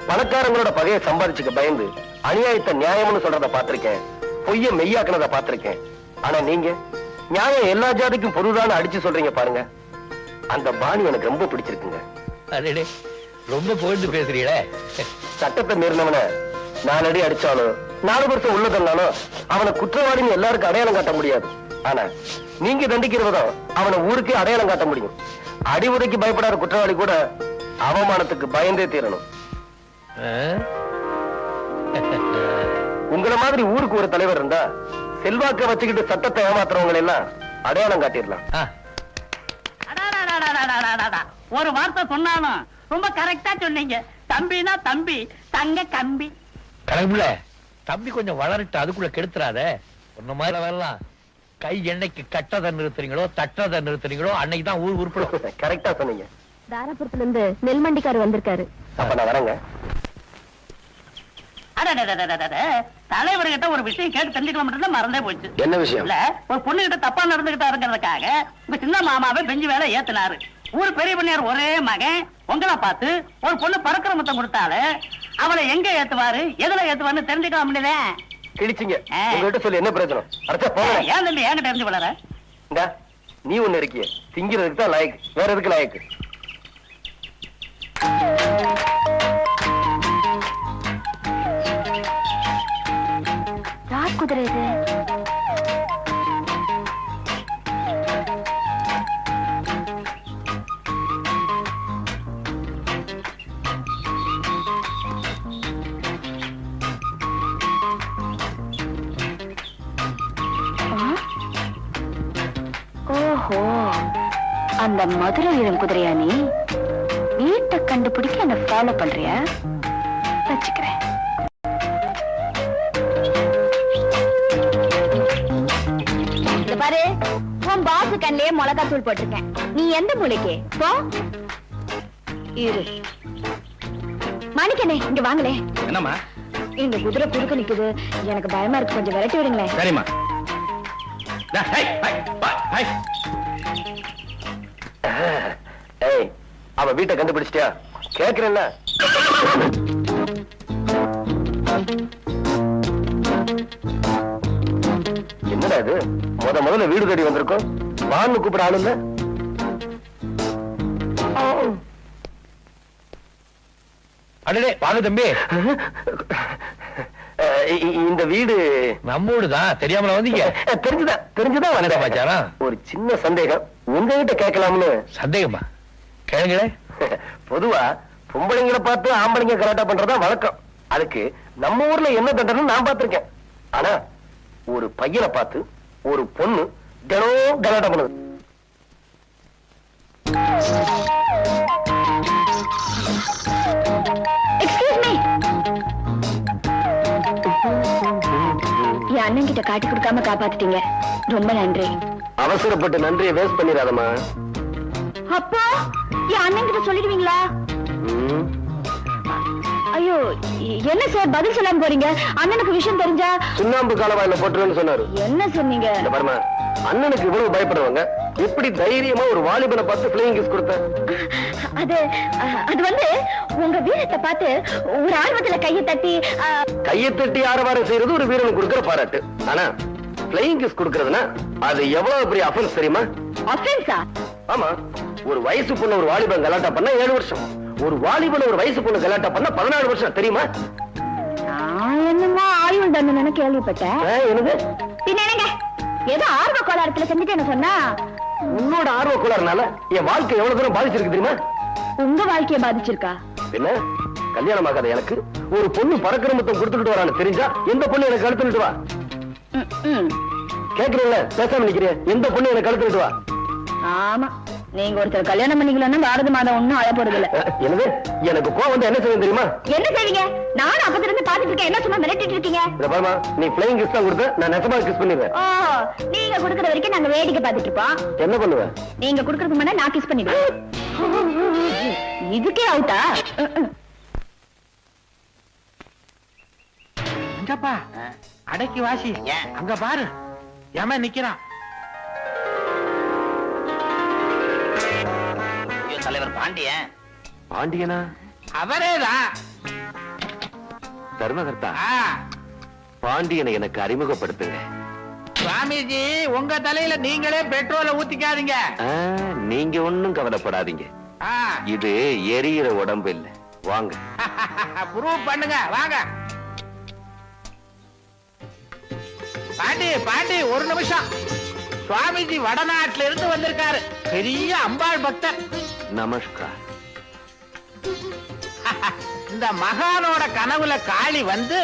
பணக்காரங்களோட பகையை சம்பாதிச்சுக்க பயந்து அநியாயத்தை நியாயம்னு சொல்றத பாத்திருக்கேன், பொய்ய மெய்யாக்குனத பாத்திருக்கேன். ஆனா நீங்க நியாயம் எல்லா ஜாதிக்கும் பொதுதான அடிச்சு சொல்றீங்க பாருங்க. அந்த பாணி எனக்கு ரொம்ப பிடிச்சிருக்குங்க. அடடே, ரொம்ப புகழ்ந்து பேசுறீங்களே. சட்டத்தை மீறினவன 4 அடி அடிச்சாலும் 4 வருஷம் உள்ள தந்தாலும் அவனை குற்றவாளின்னு எல்லாருக்கும் அடையாளம் காட்ட முடியாது. ஆனா நீங்க தண்டிக்கிறவதும் அவனை ஊருக்கே அடையாளம் காட்ட முடியும். அடி உதைக்கு பயப்படாத குற்றவாளி கூட அவமானத்துக்கு பயந்தே தீரணும். உங்களை மாதிரி ஊருக்கு ஒரு தலைவர் இருந்தா செல்வாக்க வச்சுக்கிட்டு சட்டத்தை ஏமாத்துறவங்க எல்லாம் அடையாளம் காட்டிடலாம். ஒரு வார்த்தை சொன்னாலும் ரொம்ப கரெக்டா சொன்னீங்க. தம்பினா தம்பி, தங்க கம்பி. கடவுள, தம்பி கொஞ்சம் வளரட்டு, அதுக்குள்ள கெடுத்துறாத. ஒன்ன மாதிரி வரலாம். கை எண்ணெய்க்கு கட்டதை நிறுத்துறீங்களோ தட்டதை நிறுத்துறீங்களோ அன்னைக்கு தான் ஊர் உருப்படும். கரெக்டா சொன்னீங்க. தாராபுரத்துல இருந்து நெல்மண்டிக்காரர் வந்திருக்காரு. அப்ப நான் வரேங்க. தலைவர்கிட்ட ஒரு விஷயம் கேட்டு தெரிஞ்சுக்கலாம் மட்டும் மறந்தே போச்சு. என்ன விஷயம்? இல்ல, ஒரு பொண்ணு கிட்ட தப்பா நடந்துகிட்டாருங்கிறதுக்காக உங்க சின்ன மாமாவை பெஞ்சு வேலை ஏத்தினாரு. ஊர் பெரிய பண்ணையார் ஒரே மகன் உங்களை பார்த்து ஒரு பொண்ணு பறக்கிற முத்தம் கொடுத்தாரு. அவளை எங்க ஏத்துவாரு எதுல ஏத்துவாருன்னு தெரிஞ்சுக்கலாம் முடியல. கிழிச்சிங்க. உங்ககிட்ட சொல்லி என்ன பிரச்சனை? அரைச்சா போங்க. ஏன் தம்பி என்கிட்ட தெரிஞ்சு வளர? நீ ஒண்ணு இருக்கிய திங்கிறதுக்கு தான் லாயக்கு, வேற எதுக்கு லாயக்கு? யார் குதிரை இது? ஓஹோ, அந்த மதுரை வீரன் குதிரையா? நீ வீட்டை கண்டுபிடிக்க என்ன ஃபாலோ பண்றியா? வச்சுக்கிறேன். பாரு, உன் பாசு கண்ணிலே மிளகா தூள் போட்டிருக்கேன். நீ எந்த மூளைக்கு போ. இரு மாணிக்கனே, இங்க வாங்களே. என்னம்மா? இந்த குதிரை குறுக்க நிக்குது, எனக்கு பயமா இருக்கு, கொஞ்சம் விரட்டி விடுங்களேன். சரிம்மா. அவ வீட்டை கண்டுபிடிச்சிட்டியா? கேக்குறேன்ல. என்னடா இது? முதல்ல வீடு தேடி வந்திருக்கோம், வான்னு கூப்பிட ஆளு இல்ல. அடடே வாங்க தம்பி. இந்த வீடு நம்மோடுதான். தெரியாமல வந்தீங்க? தெரிஞ்சுதான் வந்தேன். ஒரு சின்ன சந்தேகம் உங்ககிட்ட கேட்கலாம்னு. சந்தேகமா? கேளுங்களே. பொதுவா பொம்பளைங்களை பார்த்து ஆம்பளைங்க கலாட்டா பண்றதா வழக்கம். அதுக்கு நம்ம ஊர்ல என்ன தண்டனை நான் பார்த்திருக்கேன். ஆனா ஒரு பையனை பார்த்து ஒரு பொண்ணு தினம் கலாட்டா பண்ணுது. என் அண்ணன் கிட்ட காட்டி கொடுக்காம காப்பாத்திட்டீங்க, ரொம்ப நன்றி. அவசரப்பட்டு நன்றியை வேஸ்ட் பண்ணிடாதம்மா. அப்பா, என் அண்ணன் கிட்ட சொல்லிடுவீங்களா? ஐயோ, என்ன சார் பதில் சொல்லாம போறீங்க? அண்ணனுக்கு விஷயம் தெரிஞ்சா சுண்ணாம்பு காலவாயில போட்டுருன்னு சொன்னாரு. என்ன சொன்னீங்க? பாருமா, அண்ணனுக்கு இவ்வளவு பயப்படுவாங்க, எப்படி தைரியமா ஒரு வாலிபனை பார்த்து பிளேயிங் கிஸ் கொடுத்த? அது வந்து உங்க வீரத்தை பார்த்து ஒரு ஆர்வத்துல கையை தட்டி ஆரவாரம் செய்யறது ஒரு வீரனுக்கு கொடுக்கிற பாராட்டு. ஆனா பிளேயிங் கிஸ் கொடுக்கறதுனா அது எவ்வளவு பெரிய அஃபென்ஸ் தெரியுமா? அஃபென்ஸா? ஆமா. ஒரு வயசு பொண்ணு ஒரு வாலிபன் கலாட்டா பண்ணா 7 வருஷம், ஒரு வாலிபன் ஒரு வயசு பொண்ணு கலாட்டா பண்ணா 14 வருஷம். தெரியுமா? என்னமா ஆயுள் தண்டனை கேள்விப்பட்டேன். என்னது? பின்ன ஏதோ ஆர்வ கோளாறுல செஞ்சுட்டு என்ன சொன்னா? உன்னோட ஆர்வ கோளாறுனால என் வாழ்க்கை எவ்வளவு தூரம் பாதிச்சிருக்கு தெரியுமா? உங்க வாழ்க்கைய பாதிச்சிருக்கா? என்ன கல்யாணம் ஆகாத எனக்கு ஒரு பொண்ணு பறக்கிற மொத்தம் கொடுத்துக்கிட்டு வரான்னு தெரிஞ்சா எந்த பொண்ணு எனக்கு கழுத்துட்டு வா? கேக்குறீங்களா? பேசாம நிக்கிறேன். எந்த பொண்ணு எனக்கு கழுத்துட்டு வா? ஆமா, நீங்க ஒருத்தர் கல்யாணம் பண்ணிக்கலன்னா பாரத மாதம் ஒண்ணும் அழ போறது இல்ல. என்னது? எனக்கு கோவம் வந்து என்ன செய்யும் தெரியுமா? என்ன செய்வீங்க? நானும் அப்பத்துல இருந்து பாத்துட்டு இருக்கேன், என்ன சும்மா மிரட்டிட்டு இருக்கீங்க? பாருமா, நீ பிளேயிங் கிஸ் தான் கொடுத்த, நான் நெசமா கிஸ் பண்ணிடுவேன். நீங்க குடுக்கற வரைக்கும் நாங்க வேடிக்கை பாத்துட்டு இருப்போம். என்ன பண்ணுவ? நீங்க குடுக்கறதுக்கு முன்னாடி நான் கிஸ் பண்ணிடுவேன். இதுக்கே அவுட்டா? அடக்கி வாசி. அங்க பாரு, யம நிக்கிறான். தலைவர் பாண்டியன். பாண்டியனா? அவரேதான். தர்மகர்த்தா, பாண்டியனை எனக்கு அறிமுகப்படுத்துங்க. சுவாமிஜி, உங்க தலையில நீங்களே பெட்ரோலை ஊத்திக்காதீங்க. நீங்க ஒண்ணும் கவலைப்படாதீங்க, இது எரியிற உடம்பு இல்ல. வாங்க ப்ரூவ் பண்ணுங்க, வாங்க. பாண்டி பாண்டி, ஒரு நிமிஷம். சுவாமிஜி வடநாட்டுல இருந்து வந்திருக்காரு, பெரிய அம்பாள் பக்தர். நமஸ்கார். இந்த மகானோட கனவுல காளி வந்து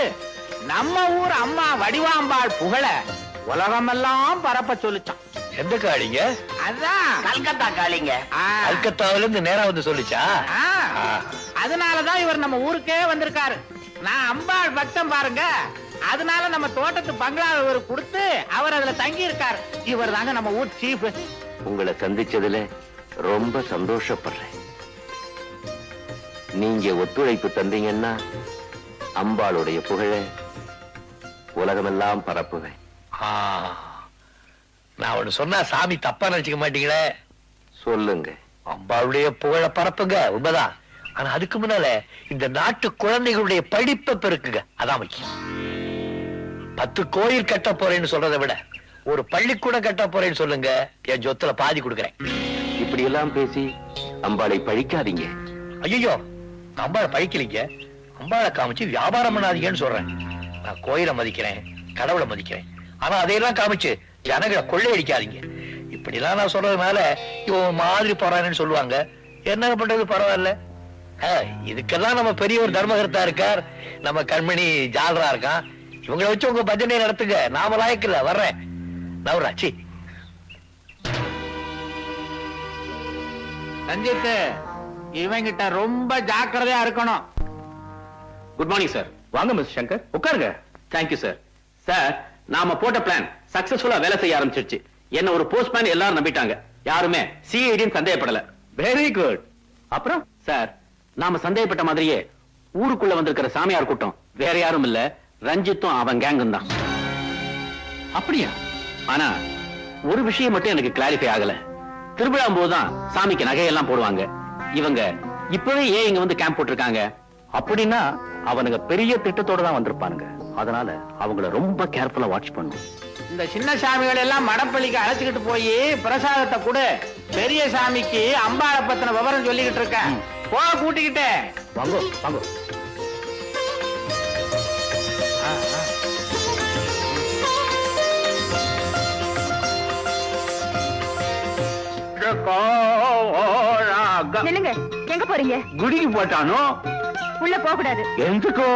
நம்ம ஊர் அம்மா வடிவாம்பாள் புகழ உலகமெல்லாம் பரப்ப சொல்லிச்சான். எந்த காளிங்க? அதான் கல்கத்தா காளிங்க. கல்கத்தாவில இருந்து நேரா வந்து சொல்லிச்சா? அதனாலதான் இவர் நம்ம ஊருக்கே வந்திருக்காரு. நான் அம்பாள் பக்தம் பாருங்க, அதனால நம்ம தோட்டத்து பங்களா இவர் கொடுத்து அவர் அதுல தங்கி இருக்காரு. இவர் தாங்க நம்ம ஊர் சீஃப். உங்களை சந்திச்சதுல ரொம்ப சந்தோஷப்படுறேன். நீங்க ஒத்துழைப்பு தந்தீங்கன்னா அம்பாளுடைய புகழ உலகமெல்லாம் பரப்புவேன். நான் ஒண்ணு சொன்னா சாமி தப்பா நினைச்சுக்க மாட்டீங்களே? சொல்லுங்க. அம்பாளுடைய புகழ பரப்புங்க, உண்மைதான். ஆனா அதுக்கு முன்னால இந்த நாட்டு குழந்தைகளுடைய படிப்பை பெருக்குங்க, அதான் முக்கியம். 10 கோயில் கட்ட போறேன்னு சொல்றதை விட ஒரு பள்ளிக்கூடம் கட்ட போறேன்னு சொல்லுங்க, என் சொத்துல பாதி கொடுக்குறேன். இப்படி எல்லாம் பேசி அம்பாளை பழிக்காதீங்க. ஐயோ, அம்பாளை பழிக்கலீங்க, அம்பாளை காமிச்சு வியாபாரம் பண்ணாதீங்கன்னு சொல்றேன். நான் கோயிலை மதிக்கிறேன், கடவுளை மதிக்கிறேன். ஆனா அதையெல்லாம் காமிச்சு ஜனங்களை கொள்ளையடிக்காதீங்க. இப்படி எல்லாம் நான் சொல்றதுனால இவன் மாதிரி போறான்னு சொல்லுவாங்க. என்ன பண்றது, பரவாயில்ல. இதுக்கெல்லாம் நம்ம பெரிய ஒரு தர்மகர்த்தா இருக்கார், நம்ம கண்மணி ஜாலரா இருக்கான். இவங்களை வச்சு உங்க பஜனை நடத்துங்க, நாம லாயக்கில்ல. வர்றேன் நவராச்சி. ரஞ்சித், இவங்கிட்ட ரொம்ப ஜாக்கிரதையா இருக்கணும். Good morning sir. வாங்க மிஸ்டர் சங்கர், உட்காருங்க. Thank you sir. சார், நாம போட்ட பிளான் சக்சஸ்ஃபுல்லா வேலை செய்ய ஆரம்பிச்சிருச்சு. என்ன ஒரு போஸ்ட்மேன் எல்லாரும் நம்பிட்டாங்க. யாருமே சிஐடின்னு சந்தேகப்படல. Very good. அப்புறம் சார், நாம சந்தேகப்பட்ட மாதிரியே ஊருக்குள்ள வந்திருக்கிற சாமியார் கூட்டம் வேற யாரும் இல்ல, ரஞ்சித்தும் அவன் கேங்கும் தான். அப்படியா? ஆனா ஒரு விஷயம் மட்டும் எனக்கு கிளாரிஃபை ஆகல. திருவிழா போதுதான் சாமிக்கு நகையெல்லாம் போடுவாங்க. இவங்க இப்பவே ஏன் இங்க வந்து கேம்ப் போட்டிருக்காங்க? அப்படின்னா அவனுங்க பெரிய திட்டத்தோட தான் வந்திருப்பானுங்க. அதனால அவங்கள ரொம்ப கேர்ஃபுல்லா வாட்ச் பண்ணும். இந்த சின்ன சாமிகள் எல்லாம் மடப்பள்ளிக்கு அழைச்சுக்கிட்டு போய் பிரசாதத்தை கொடு. பெரிய சாமிக்கு அம்பாளை பத்தின விவரம் சொல்லிக்கிட்டு இருக்கேன். போ, கூட்டிக்கிட்டு வாங்கோ வாங்கோ. நில்லுங்க, எங்க போறீங்க? குடிக்கு போட்டானோ? உள்ள போக கூடாது. எதுக்கோ?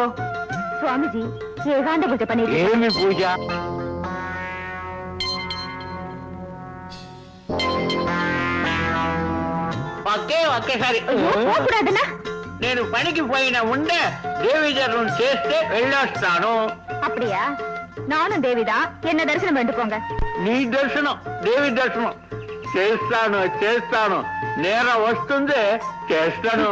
சுவாமிஜி ஏகாந்த பூஜை பண்ணிட்டு. ஏமி பூஜா? ఒకే ఒకేసారి పోకూడదనా? నేను పనికి పోయిన ఉండే దేవి దర్శనం చేస్తే వెళ్ళొస్తాను. அப்படியா? நானும் தேவிதா, என்ன தரிசனம் பண்ணிட்டு போங்க. నీ దర్శనం, దేవి దర్శనం చేస్తాను చేస్తాను. నేరం వస్తుంది, చేస్తాను.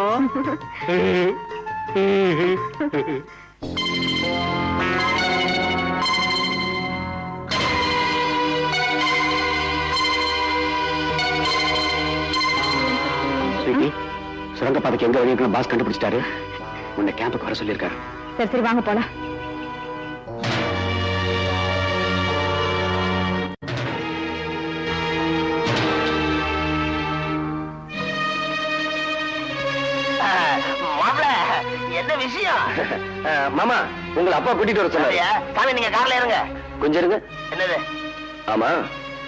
சுரங்கப்பாதைக்கு எங்க வழி இருக்குன்னு பாஸ் கண்டுபிடிச்சிட்டாரு. உன்னை கேம்புக்கு வர சொல்லியிருக்காரு. சரி சரி, வாங்க போலாம். என்ன விஷயம்? மாமா, உங்களை அப்பா கூட்டிட்டு வர சொன்னாரு. சாமி, நீங்க கார்ல இருங்க. கொஞ்சம் இருங்க. என்னது? ஆமா,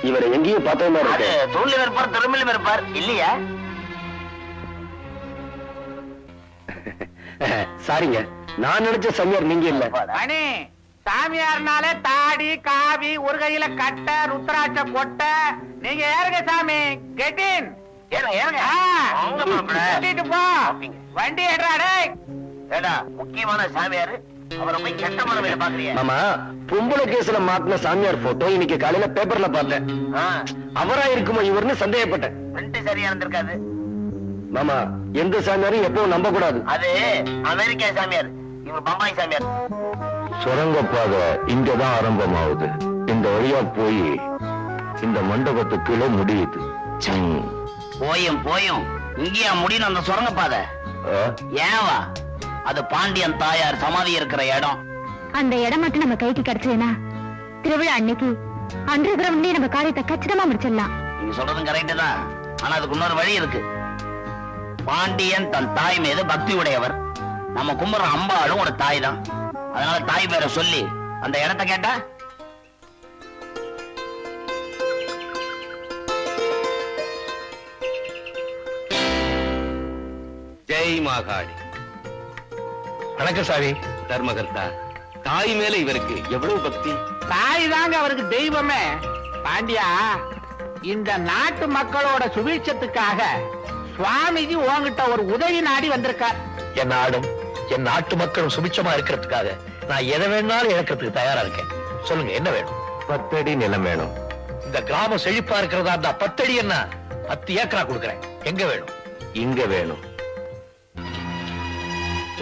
இவரை எங்கேயும் பார்த்த மாதிரி அது இருக்கு. தூண்ல இருப்பார், திரும்பிலும் இருப்பார் இல்லையா? சாரிங்க, நான் நினைச்ச சாமியார் நீங்க இல்ல. அணி சாமியார்னாலே தாடி, காவி, ஒரு கையில கட்ட, ருத்ராட்ச கொட்ட. நீங்க ஏறுங்க சாமி. கெட்டின் கூட்டிட்டு போ. வண்டி ஏறாடே. ஏடா, முக்கியமான சாமியாரு, அவரை போய் கெட்ட மனமையில பாக்குறியா? மாமா, பொம்பளை கேஸ்ல மாட்டின சாமியார் போட்டோ இன்னைக்கு காலையில பேப்பர்ல பார்த்தேன். அவரா இருக்குமோ இவர்னு சந்தேகப்பட்டேன். ரெண்டு சரியா இருந்திருக்காது. மாமா, எந்த சாமியாரும் எப்பவும் நம்ப கூடாது. அது அமெரிக்கா சாமியார், இவர் பம்பாய் சாமியார். சுரங்கப்பாதை இங்கதான் ஆரம்பமாகுது. இந்த வழியா போய் இந்த மண்டபத்துக்குள்ள முடியுது. போயும் போயும் இங்கேயா முடியும் அந்த சுரங்கப்பாதை? ஏவா, அது பாண்டியன் தாயார் சமாதி இருக்கிற இடம். அந்த இடம் மட்டும் நம்ம கைக்கு கிடைச்சதுன்னா திருவிழா அன்னைக்கு அண்டர் கிரவுண்ட்லயே நம்ம காரியத்தை கச்சிதமா முடிச்சிடலாம். நீங்க சொல்றதும் கரெக்ட் தான். ஆனா அதுக்கு இன்னொரு வழி இருக்கு. பாண்டியன் தன் தாய் மீது பக்தி உடையவர். நம்ம கும்புற அம்பாளும் ஒரு தாய் தான். அதனால தாய் பேரை சொல்லி அந்த இடத்தை கேட்டா ஜெய் மாகாளி. வணக்கம் சாமி. தர்மகர்த்தா, தாய் மேல இவருக்கு எவ்வளவு பக்தி. தாய் தாங்க அவருக்கு தெய்வமே. பாண்டியா, இந்த நாட்டு மக்களோட சுபீட்சத்துக்காக சுவாமிஜி உங்ககிட்ட ஒரு உதவி நாடி வந்திருக்கார். என் நாடும் என் நாட்டு மக்களும் சுபிட்சமா இருக்கிறதுக்காக நான் எதை வேணாலும் இழக்கிறதுக்கு தயாரா இருக்கேன். சொல்லுங்க, என்ன வேணும்? 10 அடி நிலம் வேணும். இந்த கிராமம் செழிப்பா இருக்கிறதா இருந்தா 10 அடி என்ன 10 ஏக்கரா கொடுக்குறேன். எங்க வேணும்? இங்க வேணும்.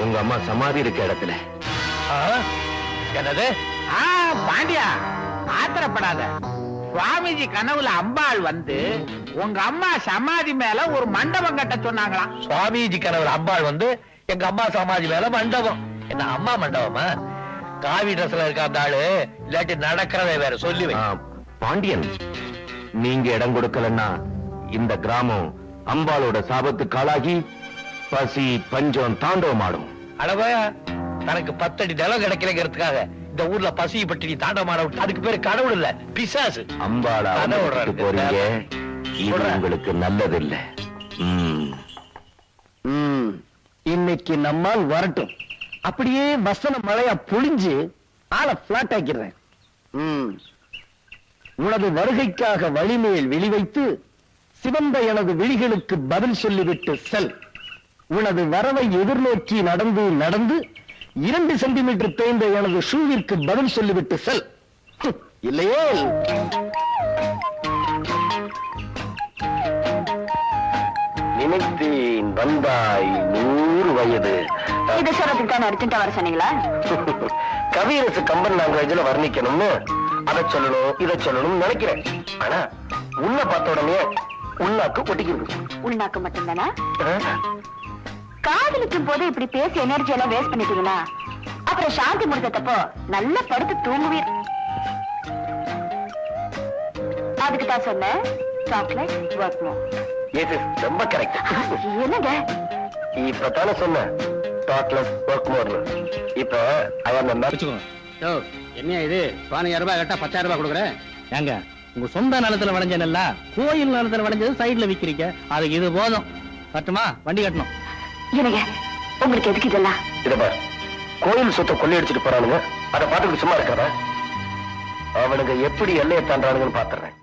உங்க அம்மா சமாதி இருக்க இடத்துல. என்னது? பாண்டியா, ஆத்திரப்படாத. சுவாமிஜி கனவுல அம்பாள் வந்து உங்க அம்மா சமாதி மேல ஒரு மண்டபம் கட்ட சொன்னாங்களாம். சுவாமிஜி கனவுல அம்பாள் வந்து எங்க அம்மா சமாதி மேல மண்டபம். என்ன அம்மா மண்டபமா? காவி ட்ரெஸ்ல இருக்க அந்த ஆளு இல்லாட்டி நடக்கிறத வேற சொல்லுவேன். பாண்டியன், நீங்க இடம் கொடுக்கலன்னா இந்த கிராமம் அம்பாளோட சாபத்துக்கு ஆளாகி பசி பஞ்சம் தாண்டவமாடும். அளவா தனக்கு 10 அடி நிலம் கிடைக்கலங்கிறதுக்காக இந்த ஊர்ல பசி பட்டினி தாண்டவமாட விட்டு அதுக்கு பேரு கடவுள் இல்ல, பிசாசு. அம்பாளா போறீங்க, இது உங்களுக்கு நல்லதில்ல. இன்னைக்கு நம்மால் வரட்டும், அப்படியே வசன மழையா பொழிஞ்சு ஆளை பிளாட் ஆக்கிறேன். உனது வருகைக்காக வழிமேல் வெளிவைத்து சிவந்த எனது விழிகளுக்கு பதில் சொல்லிவிட்டு செல். உனது வரவை எதிர்நோக்கி நடந்து நடந்து 2 சென்டிமீட்டர் தேய்ந்த எனது ஷூவிற்கு பதில் சொல்லிவிட்டு செல். இல்லையே நினைத்தேன் வந்தாய் 100 வயது. இது சொல்றதுக்கு அர்ஜென்ட்டா வர சொன்னீங்களா? கவியரசு கம்பன் லாங்குவேஜ்ல வர்ணிக்கணும்னு அதை சொல்லணும் இதை சொல்லணும்னு நினைக்கிறேன். ஆனா உன்னை பார்த்த உடனே உள்நாக்கு ஒட்டிக்கிறது. உள்நாக்கு மட்டும்தானா? காதலிக்கும் போது இப்படி பேசி எனர்ஜி எல்லாம் வேஸ்ட் பண்ணிட்டீங்கன்னா அப்புறம் சாந்தி முடிஞ்சப்போ நல்லா படுத்து தூங்குவீர். அதுக்கு தான் சொன்னேன் சாக்லேட் ஒர்க் மோர். ரொம்ப கரெக்ட். என்னங்க இப்பதானே சொன்ன சாக்லேட் ஒர்க் மோர். இப்ப என்ன இது 15000 ரூபாய் கட்டா 10000 ரூபாய் கொடுக்குறேன். ஏங்க உங்க சொந்த நிலத்துல விளைஞ்சனல்ல கோயில் நிலத்துல விளைஞ்சது சைடுல விக்கிறீங்க, அதுக்கு இது போதும். கட்டுமா? வண்டி கட்டணும். என்னங்க உங்களுக்கு எதுக்கு இதெல்லாம்? இத பார், கோயில் சொத்தை கொள்ளையடிச்சிட்டு போறானுங்க, அதை பார்த்துட்டு சும்மா இருக்கிறத அவனுங்க எப்படி எல்லையை தாண்டானுங்கன்னு பாத்துறேன்.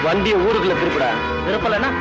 வண்டிய ஊருக்குள்ள திருப்படா. திருப்பலனாவா?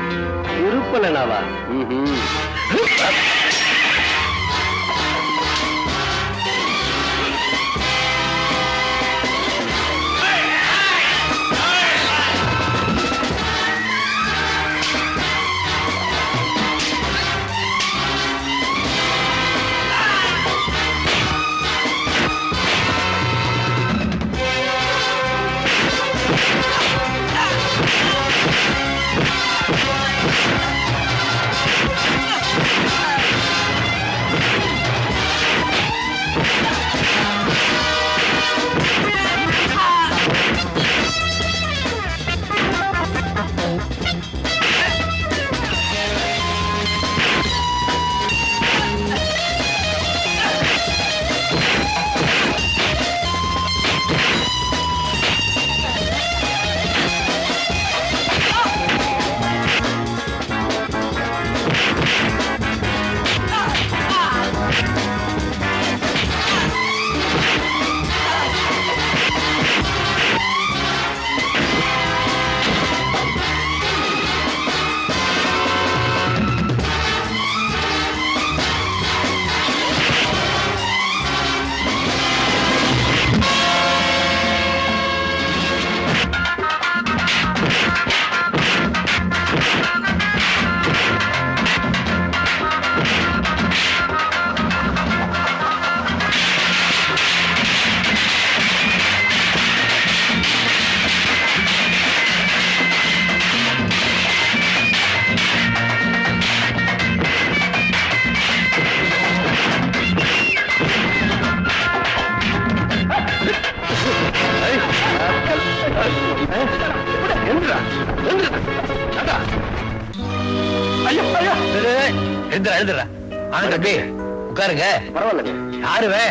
உட்காருங்க. பரவாயில்ல. யாருவே?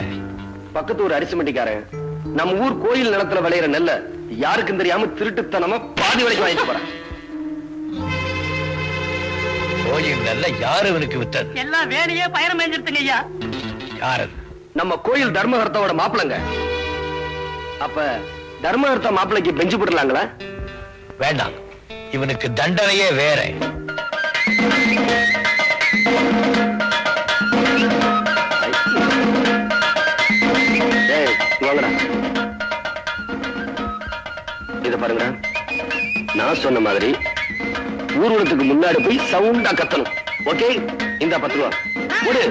பக்கத்து ஊர் அரிசி மண்டிக்காரன் நம்ம ஊர் கோயில் நிலத்துல விளையிற நெல்ல யாருக்கும் தெரியாம திருட்டுத்தனமா பாதி விலைக்கு வாங்கிட்டு போறேன். கோயில் நெல்ல யாரு இவனுக்கு வித்தது? எல்லாம் வேலையே பயணம் மேஞ்சிருத்துங்க ஐயா. யாரு? நம்ம கோயில் தர்மகர்த்தாவோட மாப்பிளங்க. அப்ப தர்மகர்த்தா மாப்பிளைக்கு பெஞ்சு போடலாங்களா? வேண்டாம், இவனுக்கு தண்டனையே வேற. இத பாருங்க, நான் சொன்ன மாதிரி ஊர்வலத்துக்கு முன்னாடி போய் சவுண்டா கத்தணும். ஓகே, இந்த 10 ரூபா கொடு.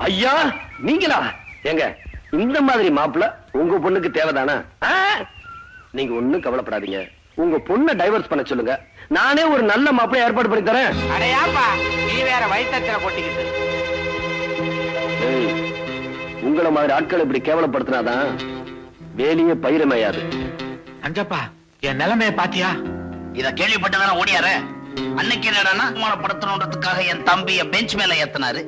ஐயா, நீங்களா? எங்க இந்த மாதிரி மாப்பிள்ள உங்க பொண்ணுக்கு தேவைதானா? நீங்க ஒண்ணும் கவலைப்படாதீங்க. உங்க பொண்ணை டைவர்ஸ் பண்ண சொல்லுங்க. நானே ஒரு நல்ல மாப்பிள்ளை ஏற்பாடு பண்ணி தரேன். அடையாப்பா, நீ வேற வயிற்றத்துல கொட்டிக்கிட்டு. உங்கள மாதிரி ஆட்கள் இப்படி கேவலப்படுத்தினாதான் வேலையே பயிரமையாது. அஞ்சப்பா, என் நிலைமைய பாத்தியா? இத கேள்விப்பட்டதான ஓடியார. அன்னைக்கு என்னடானா அவமானப்படுத்தணுன்றதுக்காக என் தம்பிய பெஞ்ச் மேல ஏத்தினாரு.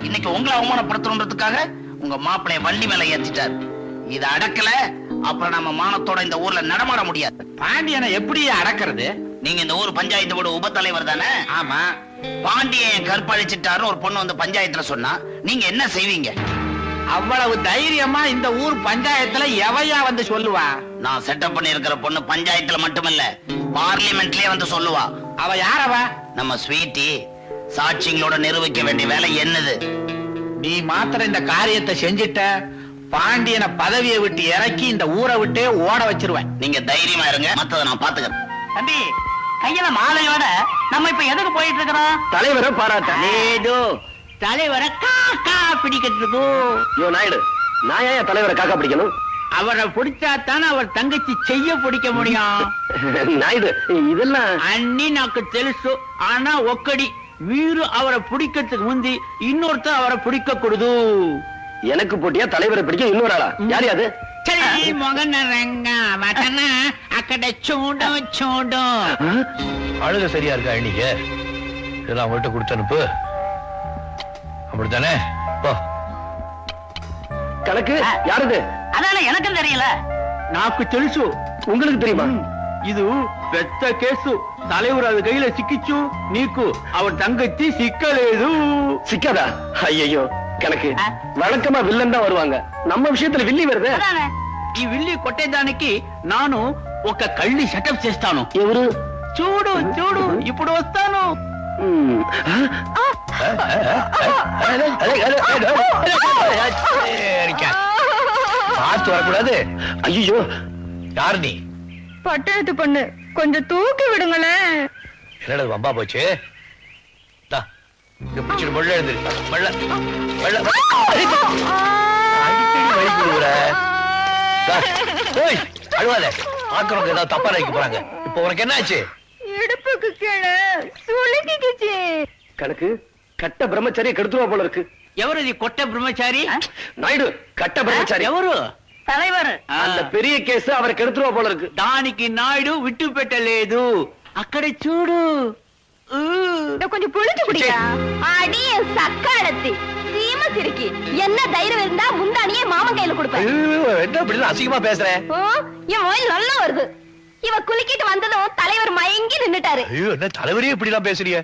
இன்னைக்கு உங்களை அவமானப்படுத்தணுன்றதுக்காக உங்க மாப்பிளைய வண்டி மேல ஏத்திட்டாரு. இத அடக்கல, அப்புறம் நம்ம மானத்தோட இந்த ஊர்ல நடமாட முடியாது. பாண்டியனை எப்படி அடக்கிறது? நீங்க இந்த ஊர் பஞ்சாயத்தோட உப தலைவர் தானே? ஆமா. பாண்டியன் கற்பழிச்சிட்டாருன்னு ஒரு பொண்ணு வந்து பஞ்சாயத்துல சொன்னா நீங்க என்ன செய்வீங்க? அவ்வளவு தைரியமா இந்த ஊர் பஞ்சாயத்துல எவையா வந்து சொல்லுவா? நான் செட்டப் பண்ணி இருக்கிற பொண்ணு பஞ்சாயத்துல மட்டுமல்ல, பார்லிமெண்ட்லயே வந்து சொல்லுவா. அவ யாரவ? நம்ம ஸ்வீட்டி. சாட்சிங்களோட நிரூபிக்க வேண்டிய வேலை என்னது? நீ மாத்திர இந்த காரியத்தை செஞ்சிட்ட, பாண்டியனை பதவியை விட்டு இறக்கி இந்த ஊரை விட்டே ஓட வச்சிருவேன். நீங்க தைரியமா இருங்க, மத்தத நான் பாத்துக்கிறேன். தம்பி, கையில மாலையோட நம்ம இப்ப எதுக்கு போயிட்டு இருக்கிறோம்? தலைவரை பாராட்ட. தலைவரை காக்கா பிடிக்கிறதுக்கு. யோ நாயுடு, நான் ஏன் தலைவரை காக்கா பிடிக்கணும்? அவரை பிடிச்சாத்தானே அவர் தங்கச்சி செய்ய பிடிக்க முடியும். நாயுடு, இதெல்லாம் అన్ని నాకు తెలుసు. ஆனா ఒక్కడి వీరు அவரை பிடிக்கிறதுக்கு முந்தி இன்னொருத்தர் அவரை பிடிக்க கூடாது. எனக்கு போட்டியா தலைவரை பிடிக்க இன்னொரு ஆளா? யாரு அது? మొగన రంగ వటన అక్కడ చూడు చూడు. அழுக சரியா இருக்கா? இன்னைக்கு இதெல்லாம் அவங்கள்ட்ட கொடுத்து அனுப்பு. அப்படித்தானே? கணக்கு யாருது? అదే எனக்கும் தெரியல. నాకు తెలుసు. உங்களுக்கு தெரியுமா? இது பெத்த కేసు. தலைவர் அது கையில சிக்கிச்சு, నీకు அவர் தங்கச்சி சிக்கలేదు. சிக்காதா? ஐயோ கணக்கு, வழக்கமா வில்லன் தான் வருவாங்க, நம்ம விஷயத்துல வில்லி வருது. ఈ విల్లి కొట్టేదానికి నాను ఒక కళ్ళి సెటప్ చేస్తాను. ఎవరు? చూడు చూడు, ఇప్పుడు వస్తాను. பார்த்து வரக்கூடாது. ஐயோ, யாரு நீ? பட்டணத்து பொண்ணு, கொஞ்சம் தூக்கி விடுங்களேன். என்னடா வம்பா போச்சு? பிடிச்சிட்டு மொள்ள எழுந்துரு. அழுவாத, ஆக்கிறவங்க ஏதாவது தப்பா நினைக்க போறாங்க. இப்ப உனக்கு என்ன ஆச்சு? இடுப்புக்கு கீழே சுளுக்கிக்குச்சு. கணக்கு, கட்ட பிரம்மச்சாரிய கெடுத்துருவா போல இருக்கு. ఎవరు ఇది కొట్ట బ్రహ్మచారి? நாயுடு, கட்ட பிரம்மச்சாரி. ఎవరు? தலைவர். அந்த பெரிய கேஸ் அவரை கெடுத்துருவா போல இருக்கு. దానికి నాయుడు విట్టు పెట్టలేదు. అక్కడ చూడు. கொஞ்சம் புளிச்சு குடியா. அடிய சக்காலத்தி சீம சிரிக்கி. என்ன தைரியம் இருந்தா முந்தானியே மாமன் கையில கொடுப்பேன். என்ன இப்படி அசிங்கமா பேசுறேன்? என் வாயில் நல்லா வருது. இவ குலுக்கிட்டு வந்ததும் தலைவர் மயங்கி நின்னுட்டாரு. ஐயோ, என்ன தலைவரே இப்படி எல்லாம் பேசுறீங்க?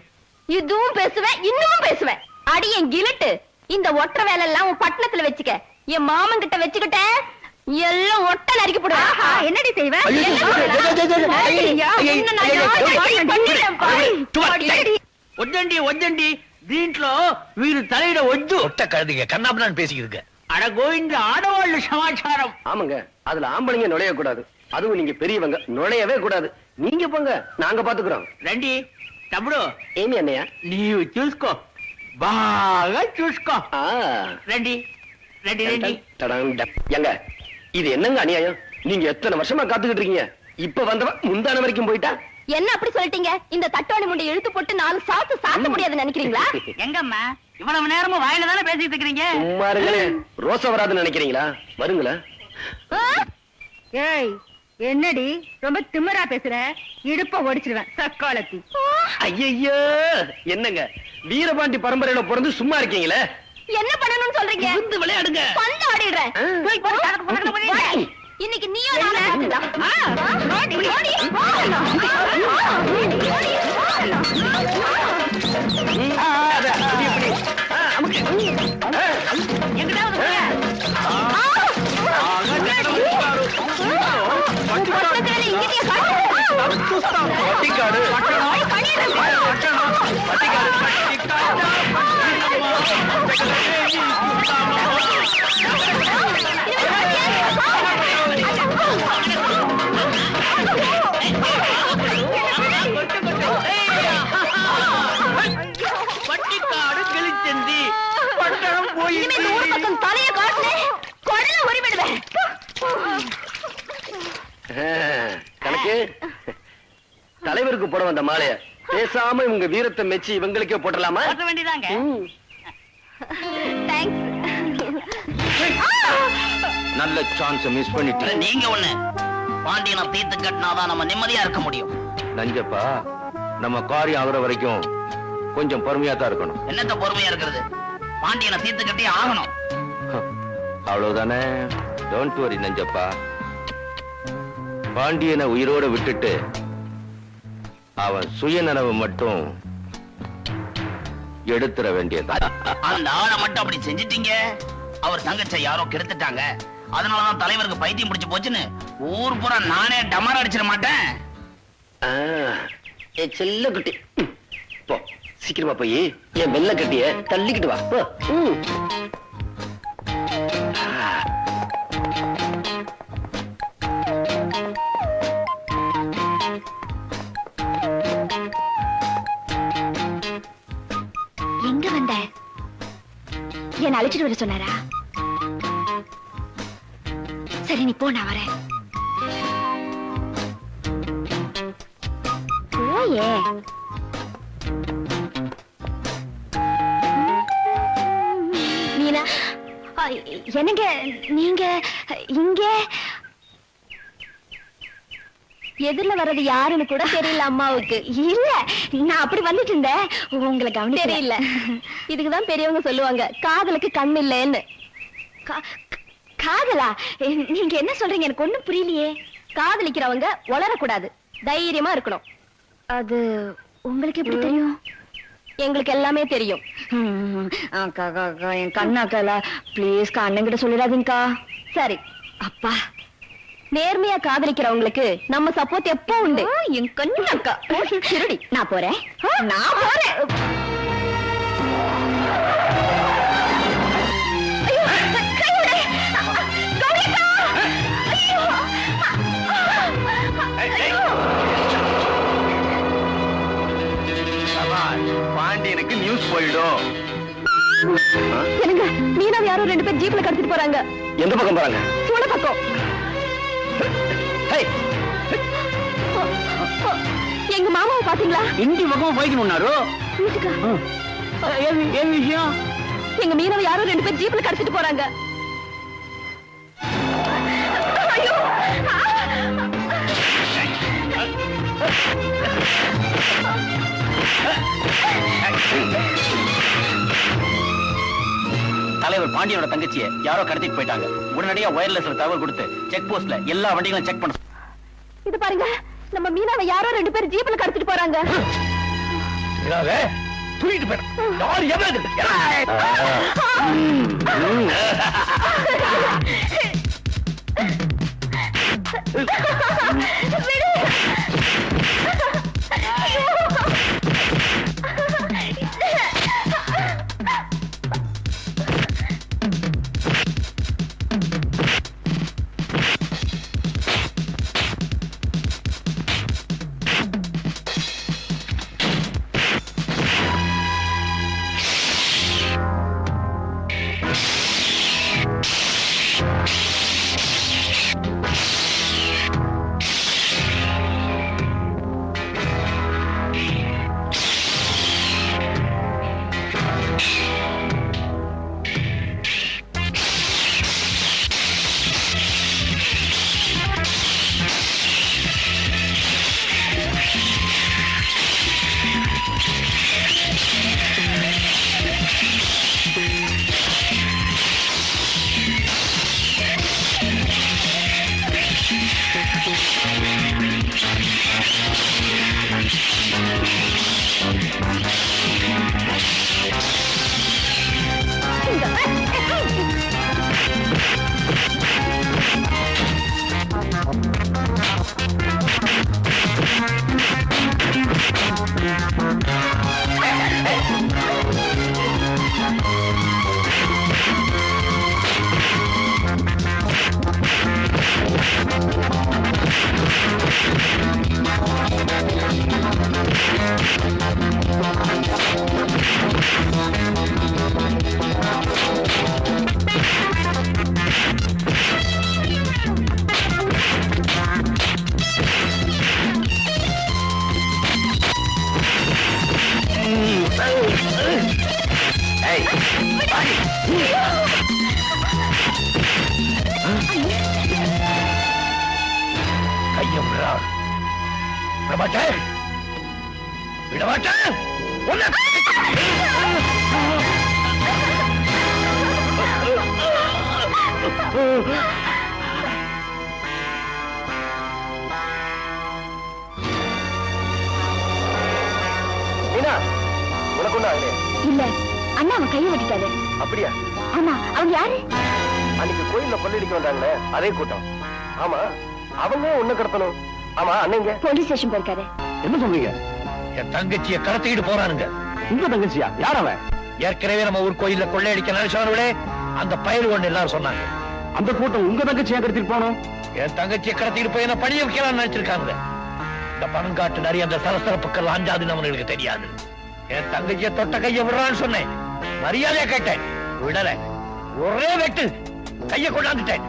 இதுவும் பேசுவேன், இன்னமும் பேசுவேன். அடி என் கிலட்டு, இந்த ஒற்ற வேலை எல்லாம் உன் பட்டணத்துல வச்சுக்க. என் மாமன் கிட்ட வச்சுக்கிட்ட எல்லாம் ஒட்ட நறுக்கி போடுவேன். என்னடி செய்வ? వద్దండి వద్దండి, దీంట్లో వీరు தலையிட వద్దు. ஒட்ட கழுதிங்க கண்ணாபுரான்னு பேசிக்கிருக்க. அட கோவிந்த, ஆடவாళ్ళు சமாச்சாரம். ஆமாங்க, அதுல ஆம்பளைங்க நுழைய கூடாது. அதுவும் நீங்க பெரியவங்க நுழையவே கூடாது. நீங்க போங்க, நாங்க பாத்துக்கிறோம். రండి తమ్ముడు. ఏమి అన్నయ్య? నీవు చూసుకో, బాగా చూసుకో. రండి రండి రండి. எங்க இது என்னங்க அநியாயம்? நீங்க எத்தனை வருஷமா காத்துக்கிட்டு இருக்கீங்க. இப்ப வந்தவன் முந்தான வரைக்கும் போயிட்டா. என்ன அப்படி சொல்லிட்டீங்க? இந்த தட்டோணி முண்டை இழுத்து போட்டு 4 சாத்து சாத்த முடியாதுன்னு நினைக்கிறீங்களா? எங்கம்மா இவ்வளவு நேரமும் வாயில தானே பேசிட்டு இருக்கீங்க? சும்மா இருங்களே. ரோசா வராதுன்னு நினைக்கிறீங்களா? வருங்களா? ஏய், என்னடி ரொம்ப திமிரா பேசுற? இடுப்ப ஒடிச்சிருவேன் சக்காலத்தி. ஐயோ, என்னங்க வீரபாண்டி பரம்பரையில பிறந்து சும்மா இருக்கீங்களே. என்ன பண்ணணும்னு சொல்றீங்க? வந்து விளையாடுங்க. பந்து ஆடிடுறேன். இன்னைக்கு நீயும் பட்டிக்காடு பட்டிக்காடு கிழிச்சந்தி பட்டணம் போய் தலைய காட்டு கொடல உரிவிடுவேன். கணக்கு தலைவருக்கு போட வந்த மாலைய பேசாம இவங்க வீரத்தை மெச்சி இவங்களுக்கே போட்டலாமா? போட வேண்டியதாங்க. நல்ல சான்ஸ் மிஸ் பண்ணிட்டு. நீங்க ஒண்ணு பாண்டியனை தீர்த்து கட்டினாதான் நம்ம நிம்மதியா இருக்க முடியும். நஞ்சப்பா, நம்ம காரியம் ஆகுற வரைக்கும் கொஞ்சம் பொறுமையா தான் இருக்கணும். என்னத்த பொறுமையா இருக்கிறது? பாண்டியனை தீர்த்து கட்டி ஆகணும். அவ்வளவுதானே. Don't worry Nanjappa. பாண்டியனை உயிரோட விட்டுட்டு அவன் சுயநனவு மட்டும் எடுத்துற வேண்டியதான். அந்த ஆளை மட்டும் அப்படி செஞ்சிட்டீங்க, அவர் தங்கச்சை யாரோ கெடுத்துட்டாங்க. அதனாலதான் தலைவருக்கு பைத்தியம் பிடிச்சு போச்சுன்னு ஊர் பூரா நானே டமார அடிச்சிட மாட்டேன். செல்ல குட்டி போ, சீக்கிரமா போய் என் வெள்ள கட்டிய தள்ளிக்கிட்டு வா. எங்க வந்த? என்ன அழைச்சிட்டு வர சொன்னாரா? சரி நீ போ, நான் வரேன். போயே. மீனா, என்னங்க நீங்க இங்க? எதிரில வர்றது யாருன்னு கூட தெரியல அம்மாவுக்கு. இல்ல, நான் அப்படி வந்துட்டு இருந்தேன், உங்களை கவனிக்க தெரியல. இதுக்குதான் பெரியவங்க சொல்லுவாங்க காதலுக்கு கண் இல்லைன்னு. காதலா? நீங்க என்ன சொல்றீங்க? எனக்கு ஒண்ணும் புரியலையே. காதலிக்கிறவங்க வளரக்கூடாது, தைரியமா இருக்கணும். அது உங்களுக்கு எப்படி தெரியும்? எங்களுக்கு எல்லாமே தெரியும். என் கண்ணாக்கா பிளீஸ் அண்ணன் சொல்லிடாதீங்கக்கா. சரி அப்பா, நேர்மையா காதலிக்கிறவங்களுக்கு நம்ம சப்போர்ட் எப்போ உண்டு. என் கண்ணாக்கா திருடி. நான் போறேன், நான் போறேன். பாண்டியனுக்கு நியூஸ் போயிடும். என்னங்க, மீனாவை யாரோ 2 பேர் ஜீப்ல கடத்திட்டு போறாங்க. எந்த பக்கம் போறாங்க? சூழ பக்கம். எங்க மாமாவை பாத்தீங்களா? இந்தி பக்கம் போய்க்கணும்னாரு. ஏன் விஷயம்? எங்க மீனாவை யாரோ 2 பேர் ஜீப்ல கடத்திட்டு போறாங்க. தலைவர் பாண்டியனோட தங்கச்சியை யாரோ கடத்திட்டு போயிட்டாங்க. உடனடியா வயர்லெஸ்ல தகவல் கொடுத்து செக் போஸ்ட்ல எல்லா வண்டிகளும் செக் பண்ண. இது பாருங்க, நம்ம மீனாவை யாரோ 2 பேர் ஜீப்ல கடத்திட்டு போறாங்க. தூக்கிட்டு போயிடும். யார் எவ்வளவு கையம் விடமாட்டேன் விடமாட்டேன் மீனா உனக்கு ஒண்ணு ஆகலையா? இல்ல அண்ணா அவன் கையை வெட்டிட்டாரு. அப்படியா? ஆமா. அவங்க யாரு? அன்னைக்கு கோயில்ல கொள்ளையடிக்க வந்தாங்களே அதே கூட்டம். ஆமா அவங்க ஒண்ணு கடத்தணும். ஆமா அண்ணங்க போலீஸ் ஸ்டேஷன் போயிருக்காரு. என்ன சொல்றீங்க? என் தங்கச்சியை கடத்திக்கிட்டு போறானுங்க. உங்க தங்கச்சியா? யார் அவன்? ஏற்கனவே நம்ம ஊர் கோயில்ல கொள்ளையடிக்க நினைச்சவர்களே அந்த பயிர் ஒண்ணு எல்லாரும் சொன்னாங்க. அந்த கூட்டம் உங்க தங்கச்சியை கடத்திட்டு போனோம். என் தங்கச்சியை கடத்திட்டு போய் என்ன பணிய வைக்கலாம் நினைச்சிருக்காங்க. இந்த பணம் காட்டு நிறைய அந்த சலசலப்புக்கள் அஞ்சாதுன்னு அவனுக்கு தெரியாது. என் தங்கச்சியை தொட்ட கையை விடுறான்னு சொன்னேன். மரியாதையா கேட்டேன், விடல. ஒரே வெட்டு கையை கொண்டாந்துட்டேன்.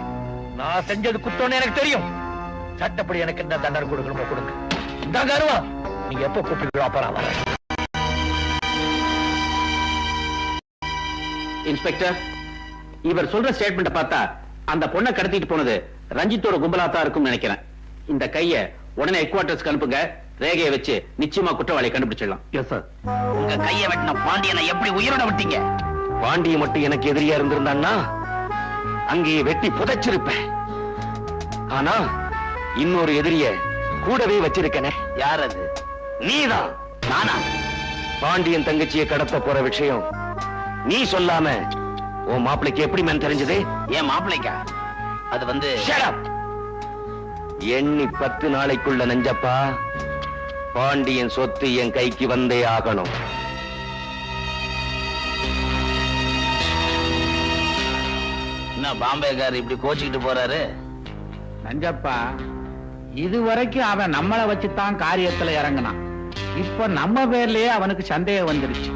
நான் செஞ்சது குத்தம்னு எனக்கு தெரியும். சட்டப்படி எனக்கு என்ன தண்டனை கொடுக்கணுமோ கொடுங்க. இந்த கருவா நீங்க எப்ப கூப்பிட்டு அப்புறம் வரேன். இன்ஸ்பெக்டர், இவர் சொல்ற ஸ்டேட்மெண்ட பார்த்தா அந்த பொண்ணை கடத்திட்டு போனது ரஞ்சித்தோட கும்பலா தான் இருக்கும்னு நினைக்கிறேன். இந்த கைய உடனே ஹெட்குவார்டர்ஸ்க்கு அனுப்புங்க. ரேகையை வச்சு நிச்சயமா குற்றவாளியை கண்டுபிடிச்சிடலாம். Yes sir. உங்க கையை வெட்டின பாண்டியனை எப்படி உயிரோட விட்டீங்க? பாண்டிய மட்டும் எனக்கு எதிரியா இருந்திருந்தான்னா அங்கேயே வெட்டி புதைச்சிருப்பேன். ஆனா இன்னொரு எதிரிய கூடவே வச்சிருக்கனே. யார் அது? நீதான். நானா? பாண்டியன் தங்கச்சியை கடத்த போற விஷயம் நீ சொல்லாம உன் மாப்பிளைக்கு எப்படி மேன் தெரிஞ்சது? ஏன் மாப்பிளைக்கா? அது வந்து எண்ணி 10 நாளைக்குள்ள நஞ்சப்பா பாண்டியன் சொத்து என் கைக்கு வந்தே ஆகணும். என்ன பாம்பேக்காரர் இப்படி கோச்சிக்கிட்டு போறாரு? நஞ்சப்பா, இதுவரைக்கும் அவன் நம்மளை வச்சுதான் காரியத்துல இறங்கினான். இப்ப நம்ம பேர்லயே அவனுக்கு சந்தேகம் வந்துருச்சு.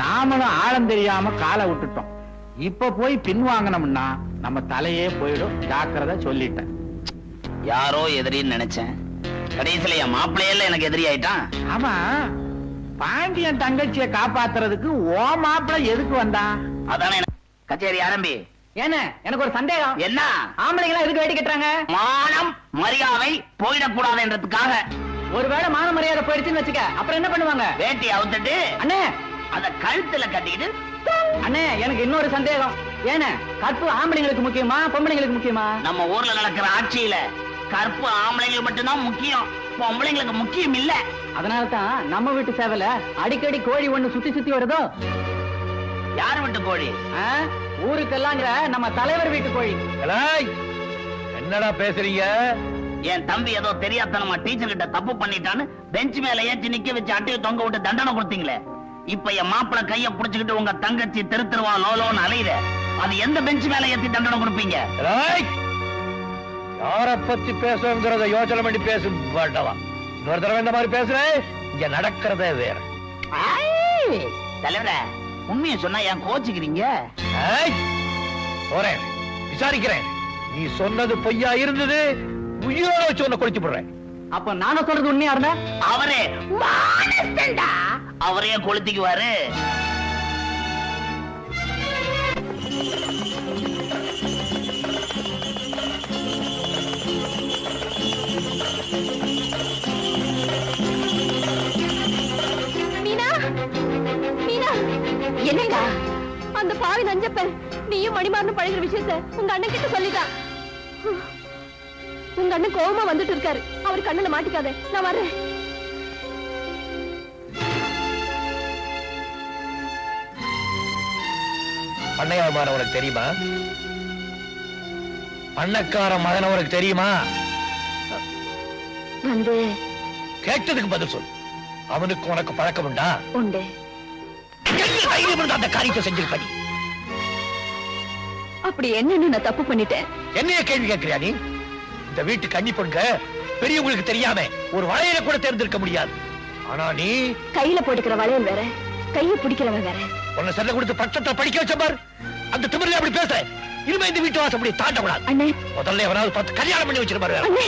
நாமளும் ஆழம் தெரியாம காலை விட்டுட்டோம். இப்ப போய் பின்வாங்கணும்னா நம்ம தலையே போயிடும். ஜாக்கிரதை சொல்லிட்டேன். யாரோ எதிரின்னு நினைச்சேன். கடைசியில என் மாப்பிள்ளையில எனக்கு எதிரி ஆயிட்டான். ஆமா, பாண்டியன் தங்கச்சியை காப்பாத்துறதுக்கு ஓ மாப்பிள்ளை எதுக்கு வந்தான்? அதானே. கச்சேரி ஆரம்பி. ஏன்னா எனக்கு ஒரு சந்தேகம். என்ன? ஆம்பளைங்களா எதுக்கு வேட்டி கட்டுறாங்க? மானம் மரியாதை போயிடக்கூடாதுன்றதுக்காக. ஒருவேளை மான மரியாதை போயிடுச்சுன்னு வச்சுக்க, அப்புறம் என்ன பண்ணுவாங்க? வேட்டி அவுத்துட்டு அண்ணே அத கழுத்துல கட்டிக்கிட்டு. அண்ணே எனக்கு இன்னொரு சந்தேகம். ஏன்னா கற்பு ஆம்பளைங்களுக்கு முக்கியமா பொம்பளைங்களுக்கு முக்கியமா? நம்ம ஊர்ல நடக்கிற ஆட்சியில கற்பு ஆம்பளைங்களுக்கு மட்டும்தான் முக்கியம், பொம்பளைங்களுக்கு முக்கியம் இல்ல. அதனாலதான் நம்ம வீட்டு சேவல அடிக்கடி கோழி ஒண்ணு சுத்தி சுத்தி வருதோ. யார் வீட்டு கோழி? ஊருக்கெல்லாங்கிற நம்ம தலைவர் வீட்டு கோழி. என்னடா பேசுறீங்க? என் தம்பி ஏதோ தெரியாதனமா டீச்சர் கிட்ட தப்பு பண்ணிட்டான்னு பெஞ்ச் மேல ஏற்றி நிக்க வச்சு அட்டையை தொங்க விட்டு தண்டனை கொடுத்தீங்களே. இப்ப என் மாப்பிள கைய புடிச்சுக்கிட்டு உங்க தங்கச்சி திருத்துருவா லோலோன்னு அலையுத. அது எந்த பெஞ்ச் மேல ஏத்தி தண்டனை கொடுப்பீங்க? யார பத்தி பேசுங்கிறத யோசனை பண்ணி பேச மாட்டவா. இன்னொரு தடவை இந்த மாதிரி பேசுறேன், இங்க நடக்கிறதே வேற. தலைவர, உண்மையை சொன்னா ஏன் கோச்சுக்கிறீங்க? போறேன், விசாரிக்கிறேன். நீ சொன்னது பொய்யா இருந்தது, உயிரோட வச்சு உன்னை கொளுத்தி போடுறேன். அப்ப நானும் சொல்றது உண்மையா இருந்தா அவரே அவரே கொளுத்திக்குவாரு. மீனா, மீனா, என்னங்க அந்த பாவி நஞ்சப்பன் நீயும் மணிமாறனும் பழகிற விஷயத்தை உங்க அண்ணன் கிட்ட சொல்லிட்டான். உங்க அண்ணன் கோவமா வந்துட்டு இருக்காரு. அவர் கண்ணுல மாட்டிக்காத, நான் வர்றேன். பண்ணையார் மகன் உனக்கு தெரியுமா? பண்ணக்கார மகன் உனக்கு தெரியுமா? வந்து கேட்டதுக்கு பதில் சொல். அவனுக்கு உனக்கு பழக்கம் உண்டா? உண்டு. அந்த காரியத்தை செஞ்சிருப்ப நீ. அப்படி என்னன்னு நான் தப்பு பண்ணிட்டேன்? என்னைய கேள்வி கேட்கிறியா நீ? இந்த வீட்டு கன்னி பொண்ணுங்க பெரியவங்களுக்கு தெரியாம ஒரு வளையல கூட தேர்ந்தெடுக்க முடியாது. ஆனா நீ கையில போட்டுக்கிற வளையல் வேற, கையை பிடிக்கிறவன் வேற. உன்னை செல்ல கொடுத்து பட்டத்தை படிக்க வச்ச பார். அந்த திமிரில அப்படி பேச. இனிமே இந்த வீட்டு வாசப்படி தாண்டக்கூடாது. அண்ணே, முதல்ல எவனாவது பார்த்து கல்யாணம் பண்ணி வச்சிருப்பாரு. அண்ணே,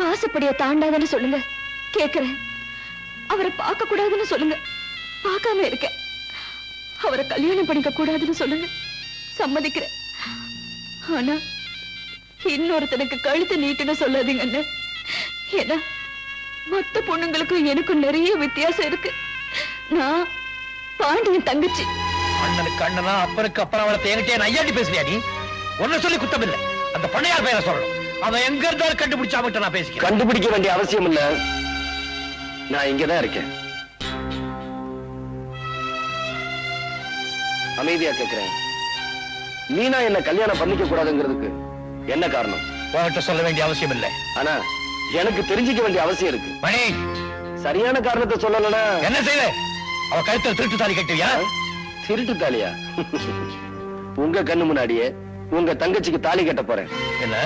வாசப்படிய தாண்டாதன்னு சொல்லுங்க, கேக்குறேன். அவரை பார்க்க கூடாதுன்னு சொல்லுங்க, பார்க்காம இருக்க. அவரை கல்யாணம் பண்ணிக்க கூடாதுன்னு சொல்லுங்க, சம்மதிக்கிறேன். ஆனா இன்னொருத்தனுக்கு கழுத்து நீட்டுன்னு சொல்லாதீங்க அண்ணே. ஏன்னா மொத்த பொண்ணுங்களுக்கும் எனக்கும் நிறைய வித்தியாசம் இருக்கு. நான் பாண்டியன் தங்கச்சி. அண்ணனுக்கு அண்ணனா, அப்பனுக்கு அப்புறம் அவளை என்கிட்ட ஐயாட்டி பேசுறியா நீ? ஒன்ன சொல்லி குத்தம் இல்ல, அந்த பண்ணையார் பெயரை சொல்லணும். அவன் எங்க இருந்தாலும் கண்டுபிடிச்சா அவன்கிட்ட நான் பேசிக்கிறேன். கண்டுபிடிக்க வேண்டிய அவசியம் இல்ல, நான் இங்கதான் இருக்கேன். அமைதியா கேட்கிறேன், மீனா என்ன கல்யாணம் பண்ணிக்க கூடாதுங்கிறதுக்கு என்ன காரணம்? உன்கிட்ட சொல்ல வேண்டிய அவசியம் இல்ல, ஆனா எனக்கு தெரிஞ்சுக்க வேண்டிய அவசியம் இருக்கு. மணி, சரியான காரணத்தை சொல்லலன்னா என்ன செய்வ? அவ கழுத்துல திருட்டு தாலி கட்டுவியா? திருட்டு தாலியா? உங்க கண்ணு முன்னாடியே உங்க தங்கச்சிக்கு தாலி கட்ட போறேன். என்ன?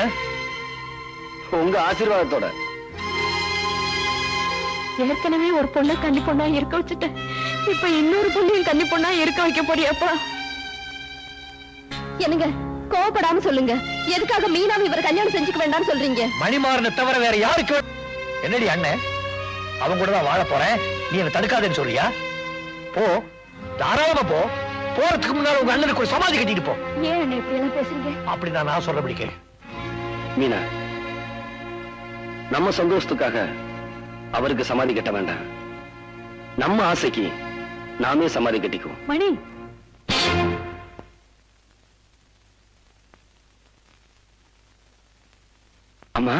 உங்க ஆசீர்வாதத்தோட. ஏற்கனவே ஒரு பொண்ணை கன்னி பொண்ணா இருக்க வச்சுட்டேன், இப்ப இன்னொரு பொண்ணையும் கன்னி பொண்ணா இருக்க வைக்க போறியாப்பா? என்னங்க கோவப்படாம சொல்லுங்க, எதுக்காக மீனாவை இவர் கல்யாணம் செஞ்சுக்க வேண்டாம்னு சொல்றீங்க? மணிமாறனை தவிர வேற யாருக்கு? என்னடி அண்ணன், அவங்க கூட தான் வாழ போறேன், நீ என்ன தடுக்காதேன்னு சொல்றியா? போ, தாராளமா போ. போறதுக்கு முன்னால உங்க அண்ணனுக்கு ஒரு சமாதி கட்டிட்டு போ. ஏன் என்ன இப்படி எல்லாம் பேசுறீங்க? அப்படிதான் நான் சொல்றபடி கேளு. மீனா, நம்ம சந்தோஷத்துக்காக அவருக்கு சமாதி கட்ட வேண்டாம். நம்ம ஆசைக்கு நாமே சமாதி கட்டிக்குவோம். மணி, அம்மா,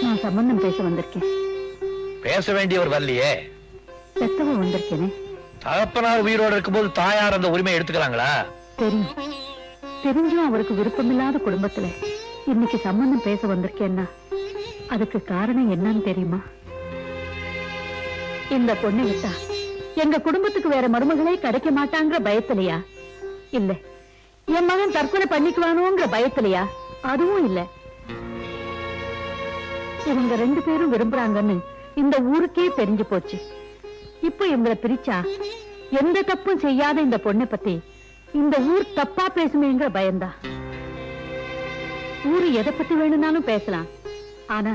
நான் சம்பந்தம் பேச வந்திருக்கேன். பேச வேண்டியவர் வரலையே, பெத்தவ வந்திருக்கேனே. தகப்பனார் உயிரோடு இருக்கும்போது தாயார் அந்த உரிமை எடுத்துக்கலாங்களா? தெரியும், தெரிஞ்சும் அவருக்கு விருப்பமில்லாத குடும்பத்துல இன்னைக்கு சம்பந்தம் பேச வந்திருக்கேன்னா அதுக்கு காரணம் என்னன்னு தெரியுமா? இந்த பொண்ணை விட்டா எங்க குடும்பத்துக்கு வேற மருமகளே கிடைக்க மாட்டாங்கிற பயத்திலையா? இல்ல என் மகன் தற்கொலை பண்ணிக்குவானோங்கிற பயத்திலையா? அதுவும் இல்ல. இவங்க 2 பேரும் விரும்புறாங்கன்னு இந்த ஊருக்கே தெரிஞ்சு போச்சு. இப்ப இவங்களை பிரிச்சா எந்த தப்பும் செய்யாத இந்த பொண்ணை பத்தி இந்த ஊர் தப்பா பேசுமேங்கிற பயந்தா. ஊரு எதை பத்தி வேணும்னாலும் பேசலாம், ஆனா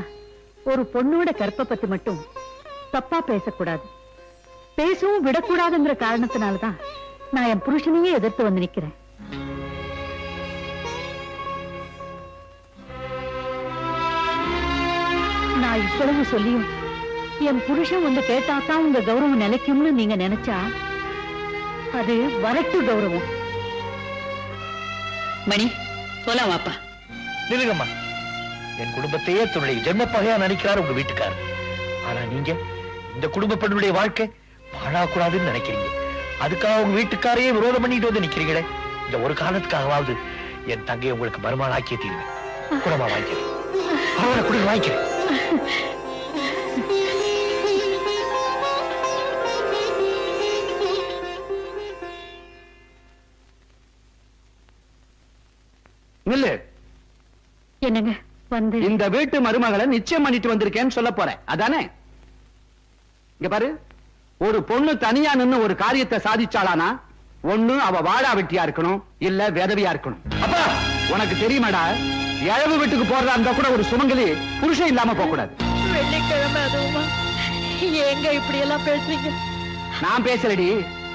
ஒரு பொண்ணோட கற்பை பத்தி மட்டும் தப்பா பேசக்கூடாது, பேசவும் விடக்கூடாதுங்கிற காரணத்தினாலதான் நான் என் புருஷனையே எதிர்த்து வந்து நிக்கிறேன். நான் இவ்வளவு சொல்லியும் என் புருஷன் வந்து கேட்டாதான் உங்க கௌரவம் நிலைக்கும்னு நீங்க நினைச்சா அது வரட்டு கௌரவம். மணி, போலாம் வாப்பா. நிலுங்கம்மா, என் குடும்பத்தையே தன்னுடைய ஜென்மப்பகையா நினைக்கிறார் உங்க வீட்டுக்காரர். ஆனா நீங்க இந்த குடும்ப பெண்ணுடைய வாழ்க்கை வாழக்கூடாதுன்னு நினைக்கிறீங்க. அதுக்காக உங்க வீட்டுக்காரையே விரோதம் பண்ணிட்டு வந்து நிக்கிறீங்களே. இந்த ஒரு காரணத்துக்காகவாவது என் தங்கையை உங்களுக்கு மருமகன் ஆக்கிய தீர்வேன். குடமா வாங்கிக்கிறேன், அவரை குடும்ப வாங்கிக்கிறேன். நில்லு. என்னங்க வந்து இந்த வீட்டு மருமகளை நிச்சயம் பண்ணிட்டு வந்திருக்கேன்னு சொல்ல போறேன், அதானே? இங்க பாரு, ஒரு பொண்ணு தனியா நின்னு ஒரு காரியத்தை சாதிச்சாளானா ஒண்ணு அவ வாழா வெட்டியா இருக்கணும், இல்ல விதவியா இருக்கணும். அப்பா, உனக்கு தெரியுமாடா, இழவு வீட்டுக்கு போறதா இருந்தா கூட ஒரு சுமங்கலி புருஷன் இல்லாம போக கூடாது. வெள்ளிக்கிழமை அதுவுமா? ஏங்க இப்படி எல்லாம் பேசுறீங்க? நான் பேசலடி,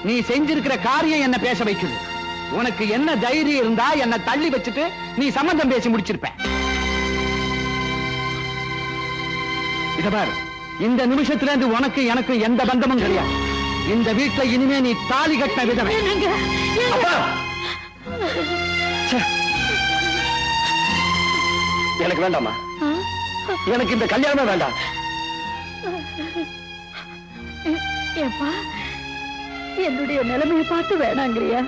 நீ செஞ்சிருக்கிற காரியம் என்ன பேச வைக்குது. உனக்கு என்ன தைரியம் இருந்தா என்ன தள்ளி வச்சுட்டு நீ சம்பந்தம் பேசி முடிச்சிருப்ப. இத பாரு, இந்த நிமிஷத்துல இருந்து உனக்கு எனக்கு எந்த பந்தமும் கிடையாது. இந்த வீட்டுல இனிமே நீ தாலி கட்டின விதம். எனக்கு வேண்டாமா, எனக்கு இந்த கல்யாணமே வேண்டாம். ஏப்பா, என்னுடைய நிலைமையை பார்த்து வேணாங்கிறியா?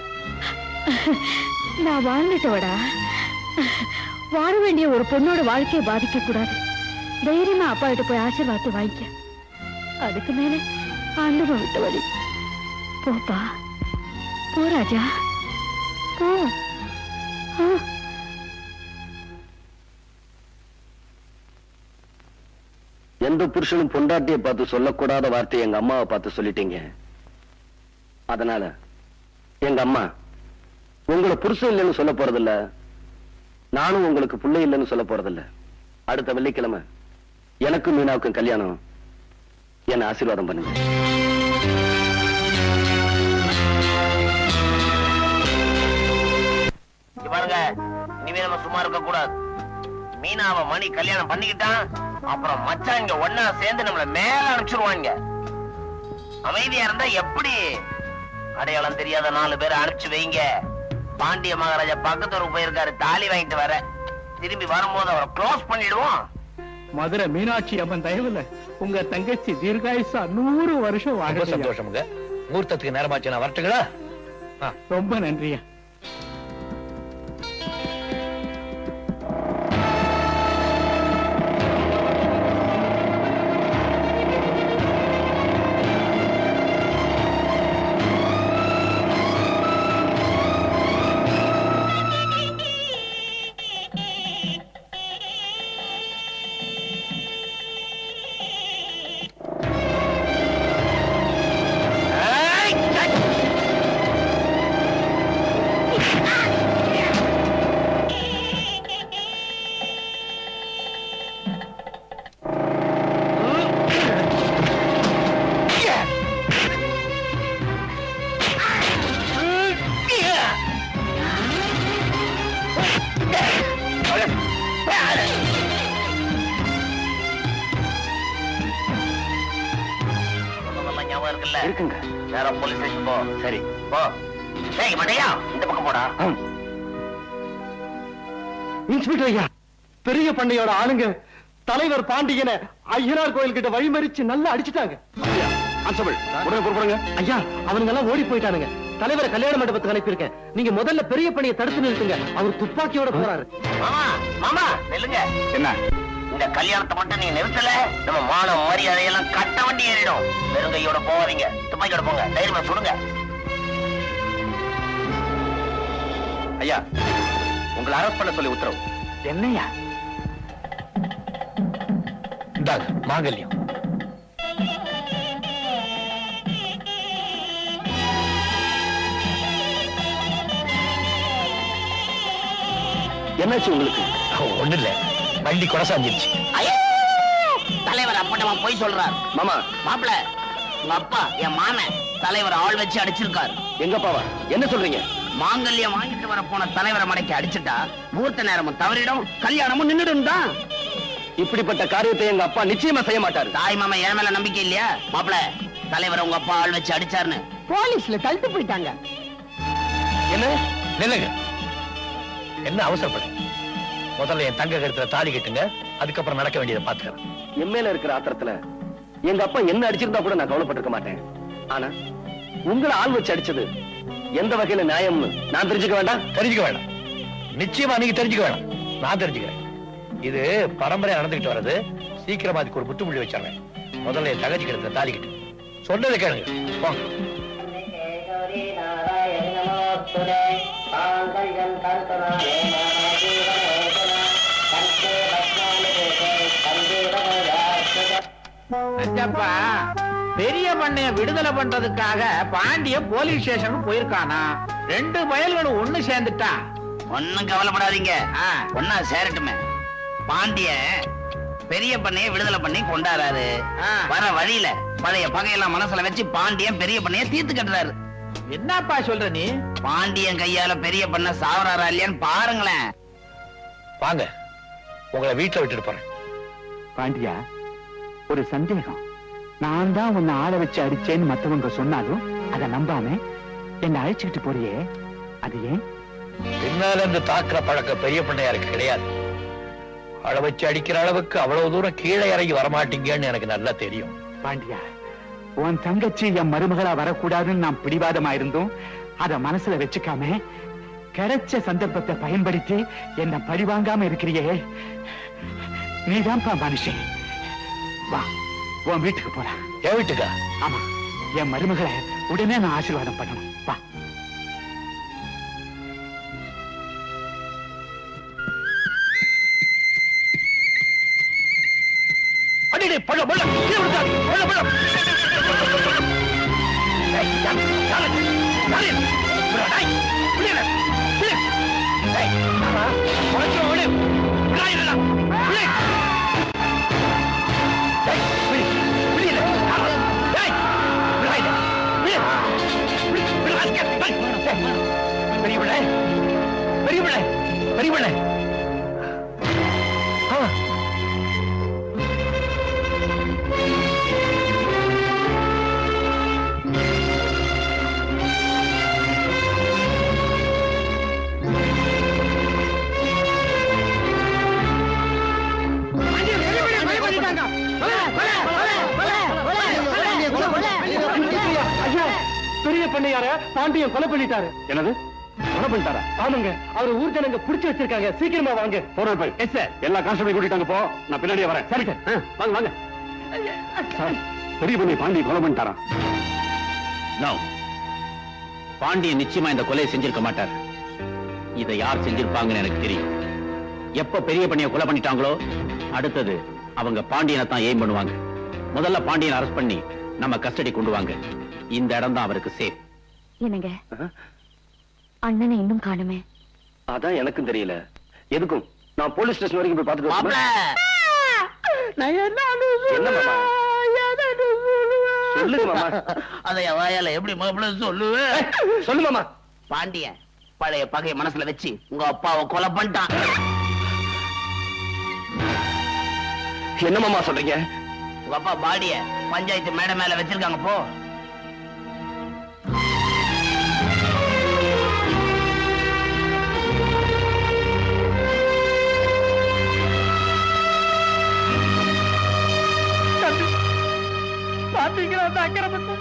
நான் வாழ்ந்துட்டவடா. வாழ வேண்டிய ஒரு பொண்ணோட வாழ்க்கையை பாதிக்க கூடாது. தைரியமா அப்பா கிட்ட போய் ஆசீர்வாதத்தை வாங்கிக்க. அதுக்கு மேல ஆண்டவன் விட்ட வழி. போப்பா, போ ராஜா, போ. எந்த புருஷனும் பொண்டாட்டியை பார்த்து சொல்லக்கூடாத வார்த்தையை எங்க அம்மாவை பார்த்து சொல்லிட்டீங்க. அதனால எங்க அம்மா உங்களை புருஷன் இல்லைன்னு சொல்ல போறதில்ல, நானும் உங்களுக்கு பிள்ளை இல்லைன்னு சொல்ல போறதில்ல. அடுத்த வெள்ளிக்கிழமை எனக்கும் மீனாவுக்கும் கல்யாணம். என்ன ஆசீர்வாதம் பண்ணுங்க. பாருங்க, இனிமே நம்ம சும்மா இருக்க கூடாது. மீனாவை மணி கல்யாணம் பண்ணிக்கிட்டான், அப்புறம் மச்சான் இங்க ஒன்னா சேர்ந்து நம்மள மேல அனுப்பிச்சிருவாங்க. அமைதியா இருந்தா எப்படி? அடையாளம் தெரியாத 4 பேரை அனுப்பிச்சு வைங்க. பாண்டிய மகாராஜா பக்கத்தூருக்கு போயிருக்காரு, தாலி வாங்கிட்டு வர. திரும்பி வரும்போது அவரை க்ளோஸ் பண்ணிடுவோம். மதுரை மீனாட்சி அம்மன் தயவுல உங்க தங்கச்சி தீர்காயுசா 100 வருஷம் ரொம்ப சந்தோஷமுங்க. முகூர்த்தத்துக்கு நேரமாச்சு, நான் வரட்டுங்களா? ரொம்ப நன்றியா. இருக்குங்க. நேரா போலீஸ் ஸ்டேஷன் போ. சரி போ. டேய் மடையா, இந்த பக்கம் போடா. இன்ஸ்பெக்டர் ஐயா, பெரிய பண்ணையோட ஆளுங்க தலைவர் பாண்டியனை ஐயனார் கோயில் கிட்ட வழிமறிச்சு நல்லா அடிச்சுட்டாங்க. உடனே புறப்படுங்க. ஐயா, அவனுங்க எல்லாம் ஓடி போயிட்டானுங்க. தலைவரை கல்யாண மண்டபத்துக்கு அனுப்பியிருக்கேன். நீங்க முதல்ல பெரிய பணியை தடுத்து நிறுத்துங்க. அவர் துப்பாக்கியோட போறாரு. மாமா மாமா நில்லுங்க. என்ன? இந்த கல்யாணத்தை மட்டும் நீங்க நிறுத்தல, நம்ம மான மரியாதையெல்லாம் கட்ட வண்டி ஏறிடும். வெறுங்கையோட போவாதீங்க, துப்பாக்கியோட போங்க. தைரியமா சுடுங்க. ஐயா, உங்களை அரெஸ்ட் பண்ண சொல்லி உத்தரவு. என்னையா? இந்தாங்க மாங்கல்யம். என்னாச்சு உங்களுக்கு? ஒண்ணு இல்ல, வண்டி கொடசாஞ்சிருச்சு. தலைவர் அப்பட்டமா போய் சொல்றார். மாமா, மாப்பிள, உங்க அப்பா என் மாமன் தலைவர் ஆள் வச்சு அடிச்சிருக்காரு. எங்க அப்பாவா? என்ன சொல்றீங்க? மாங்கல்யம் வாங்கிட்டு வர போன தலைவரை மடக்கி அடிச்சுட்டா முகூர்த்த நேரமும் தவறிடும், கல்யாணமும் நின்றுடும் தான். இப்படிப்பட்ட காரியத்தை எங்க அப்பா நிச்சயமா செய்ய மாட்டாரு. தாய் மாமா என் மேல நம்பிக்கை இல்லையா? மாப்பிள, தலைவர் உங்க அப்பா ஆள் வச்சு அடிச்சாருன்னு போலீஸ்ல தள்ளிட்டு போயிட்டாங்க. என்ன? நில்லுங்க. என்ன அவசரப்படு? முதல்ல என் தங்க கழுத்துல தாலி கட்டுங்க, அதுக்கப்புறம் நடக்க வேண்டியதை பாத்துக்கிறேன். என் மேல இருக்கிற ஆத்திரத்துல எங்க அப்பா என்ன அடிச்சிருந்தா கூட நான் கவலைப்பட்டிருக்க மாட்டேன். ஆனா உங்களை ஆள் வச்சு அடிச்சது எந்த வகையில நியாயம்னு நான் தெரிஞ்சுக்க வேண்டாம்? தெரிஞ்சுக்க வேண்டாம். நிச்சயமா நீங்க தெரிஞ்சுக்க வேண்டாம், நான் தெரிஞ்சுக்கிறேன். இது பரம்பரையா நடந்துகிட்டு வர்றது. சீக்கிரமா அதுக்கு ஒரு முற்றுப்புள்ளி வச்சாங்க. முதல்ல என் தங்கச்சி கழுத்துல தாலி கட்டு. சொன்னதை கேளுங்க. போங்க. நஞ்சப்பா, பெரிய பண்ணைய விடுதலை பண்றதுக்காக பாண்டிய போலீஸ் ஸ்டேஷனுக்கு போயிருக்கானா? 2 பயல்களும் ஒண்ணு சேர்ந்துட்டா. ஒண்ணும் கவலைப்படாதீங்க, ஒன்னா சேரட்டுமே. பாண்டிய பெரிய பண்ணைய விடுதலை பண்ணி கொண்டாடுறாரு. வர வழியில பழைய பகையெல்லாம் மனசுல வச்சு பாண்டியன் பெரிய பண்ணைய தீர்த்து கட்டுறாரு. என்னப்பா சொல்ற நீ? பாண்டியன் கையால பெரிய பண்ண சாவறாரா இல்லையான்னு பாருங்களேன். வாங்க, உங்களை வீட்டுல விட்டுட்டு போறேன். பாண்டியா, ஒரு சந்தேகம். நான் தான் உன்னை ஆள வச்சு அடிச்சேன்னு மத்தவங்க சொன்னாலும் அதை நம்பாம என்ன அழைச்சுக்கிட்டு போறியே, அது ஏன்? பின்னால இருந்து தாக்குற பழக்கம் பெரிய பண்ணையாருக்கு கிடையாது. அள வச்சு அடிக்கிற அளவுக்கு அவ்வளவு தூரம் கீழே இறங்கி வரமாட்டீங்கன்னு எனக்கு நல்லா தெரியும். பாண்டியா, உன் தங்கச்சி என் மருமகளா வரக்கூடாதுன்னு நான் பிடிவாதமா இருந்தோம். அத மனசுல வச்சுக்காம கிடைச்ச சந்தர்ப்பத்தை பயன்படுத்தி என்ன பழிவாங்காம இருக்கிறியே, நீதான்ப்பா மனுஷன். வா, உன் வீட்டுக்கு போலாம். என் வீட்டுக்கா? ஆமா, என் மருமகளை உடனே நான் ஆசீர்வாதம் பண்ணணும். வா. அடிடே, பழம் பழம் கீழே விழுந்தாடி. பழம் பழம். வெளியில பெரியவண்ணே பெரிய பண்ணையார பாண்டியன் கொலை பண்ணிட்டாரு. என்னது கொலை பண்ணிட்டாரா? ஆமாங்க. அவர் ஊர் ஜனங்க புடிச்சு வச்சிருக்காங்க. சீக்கிரமா வாங்க. போறோம் போய். Yes sir. எல்லா கான்ஸ்டபிள் கூட்டிட்டாங்க போ. நான் பின்னாடியே வரேன். சரி சார். வாங்க வாங்க. சார் பெரிய பண்ணை பாண்டியன் கொலை பண்ணிட்டாரா? நோ. பாண்டியன் நிச்சயமா இந்த கொலையை செஞ்சிருக்க மாட்டார். இதை யார் செஞ்சிருப்பாங்கன்னு எனக்கு தெரியும். எப்ப பெரிய பண்ணையை கொலை பண்ணிட்டாங்களோ அடுத்தது அவங்க பாண்டியனை தான் எய்ம் பண்ணுவாங்க. முதல்ல பாண்டியனை அரெஸ்ட் பண்ணி நம்ம கஸ்டடி கொண்டு வாங்க. இந்த இடம் தான் அவருக்கு சேஃப். என்னங்க அண்ணனை இன்னும் காணுமே? அதான் எனக்கும் தெரியல. எதுக்கும் நான் போலீஸ் ஸ்டேஷன் வரைக்கும் போய் பார்த்துட்டு சொல்லுங்க மாமா. அதை வாயால எப்படி மாப்பிள்ள சொல்லுவேன்? சொல்லு மாமா. பாண்டியன் பழைய பகைய மனசுல வச்சு உங்க அப்பாவை கொலை பண்ணிட்டான். என்ன மாமா சொல்றீங்க? உங்க அப்பா பாடிய பஞ்சாயத்து மேடை மேல வச்சிருக்காங்க. போ. பாத்தீங்களா அந்த அக்கிரமத்தை?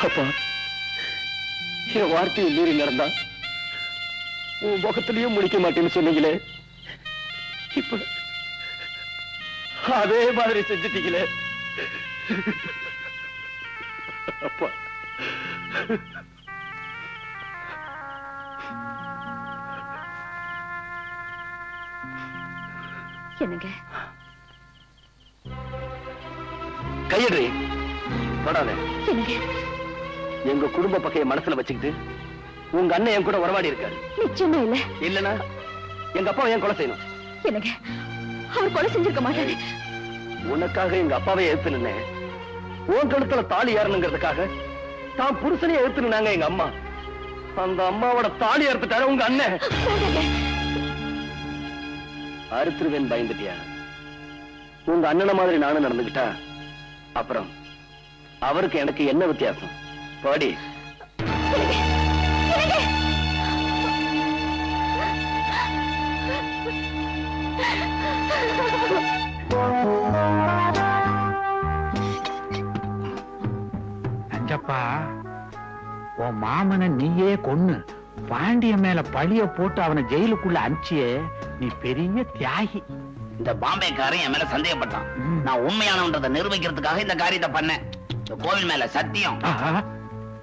அப்பா என் வார்த்தையை மீறி நடந்தா உன் முகத்திலையும் முடிக்க மாட்டேன்னு சொன்னீங்களே, இப்ப அதே மாதிரி செஞ்சுட்டீங்களே அப்பா. என்னங்க கையெடு தொடாத. என்னங்க எங்க குடும்ப பகைய மனசுல வச்சுக்கிட்டு உங்க அண்ணன் என் கூட உறவாடி இருக்காரு. நிச்சயமா இல்ல. இல்லனா எங்க அப்பாவை ஏன் கொலை செய்யணும்? என்னங்க அவர் கொலை செஞ்சிருக்க மாட்டாரு. உனக்காக எங்க அப்பாவை எதிர்த்து நின்னேன். உன் கழுத்துல தாலி ஏறணுங்கிறதுக்காக தான் புருஷனையே எதிர்த்து நின்னாங்க எங்க அம்மா. அந்த அம்மாவோட தாலி அறுத்துட்டாரு உங்க அண்ணன். அறுத்துருவேன் பயந்துட்டியா? உங்க அண்ணனை மாதிரி நானும் நடந்துகிட்டா அப்புறம் அவருக்கு எனக்கு என்ன வித்தியாசம்? பாடி நஞ்சப்பா, உன் மாமனை நீயே கொன்னு பாண்டிய மேல பழிய போட்டு அவனை ஜெயிலுக்குள்ள அனுப்பிச்சியே, நீ பெரிய தியாகி. இந்த பாம்பேக்காரன் என் மேல சந்தேகப்பட்டான். நான் உண்மையானவன்றதை நிரூபிக்கிறதுக்காக இந்த காரியத்தை பண்ணேன். இந்த கோவில் மேல சத்தியம்.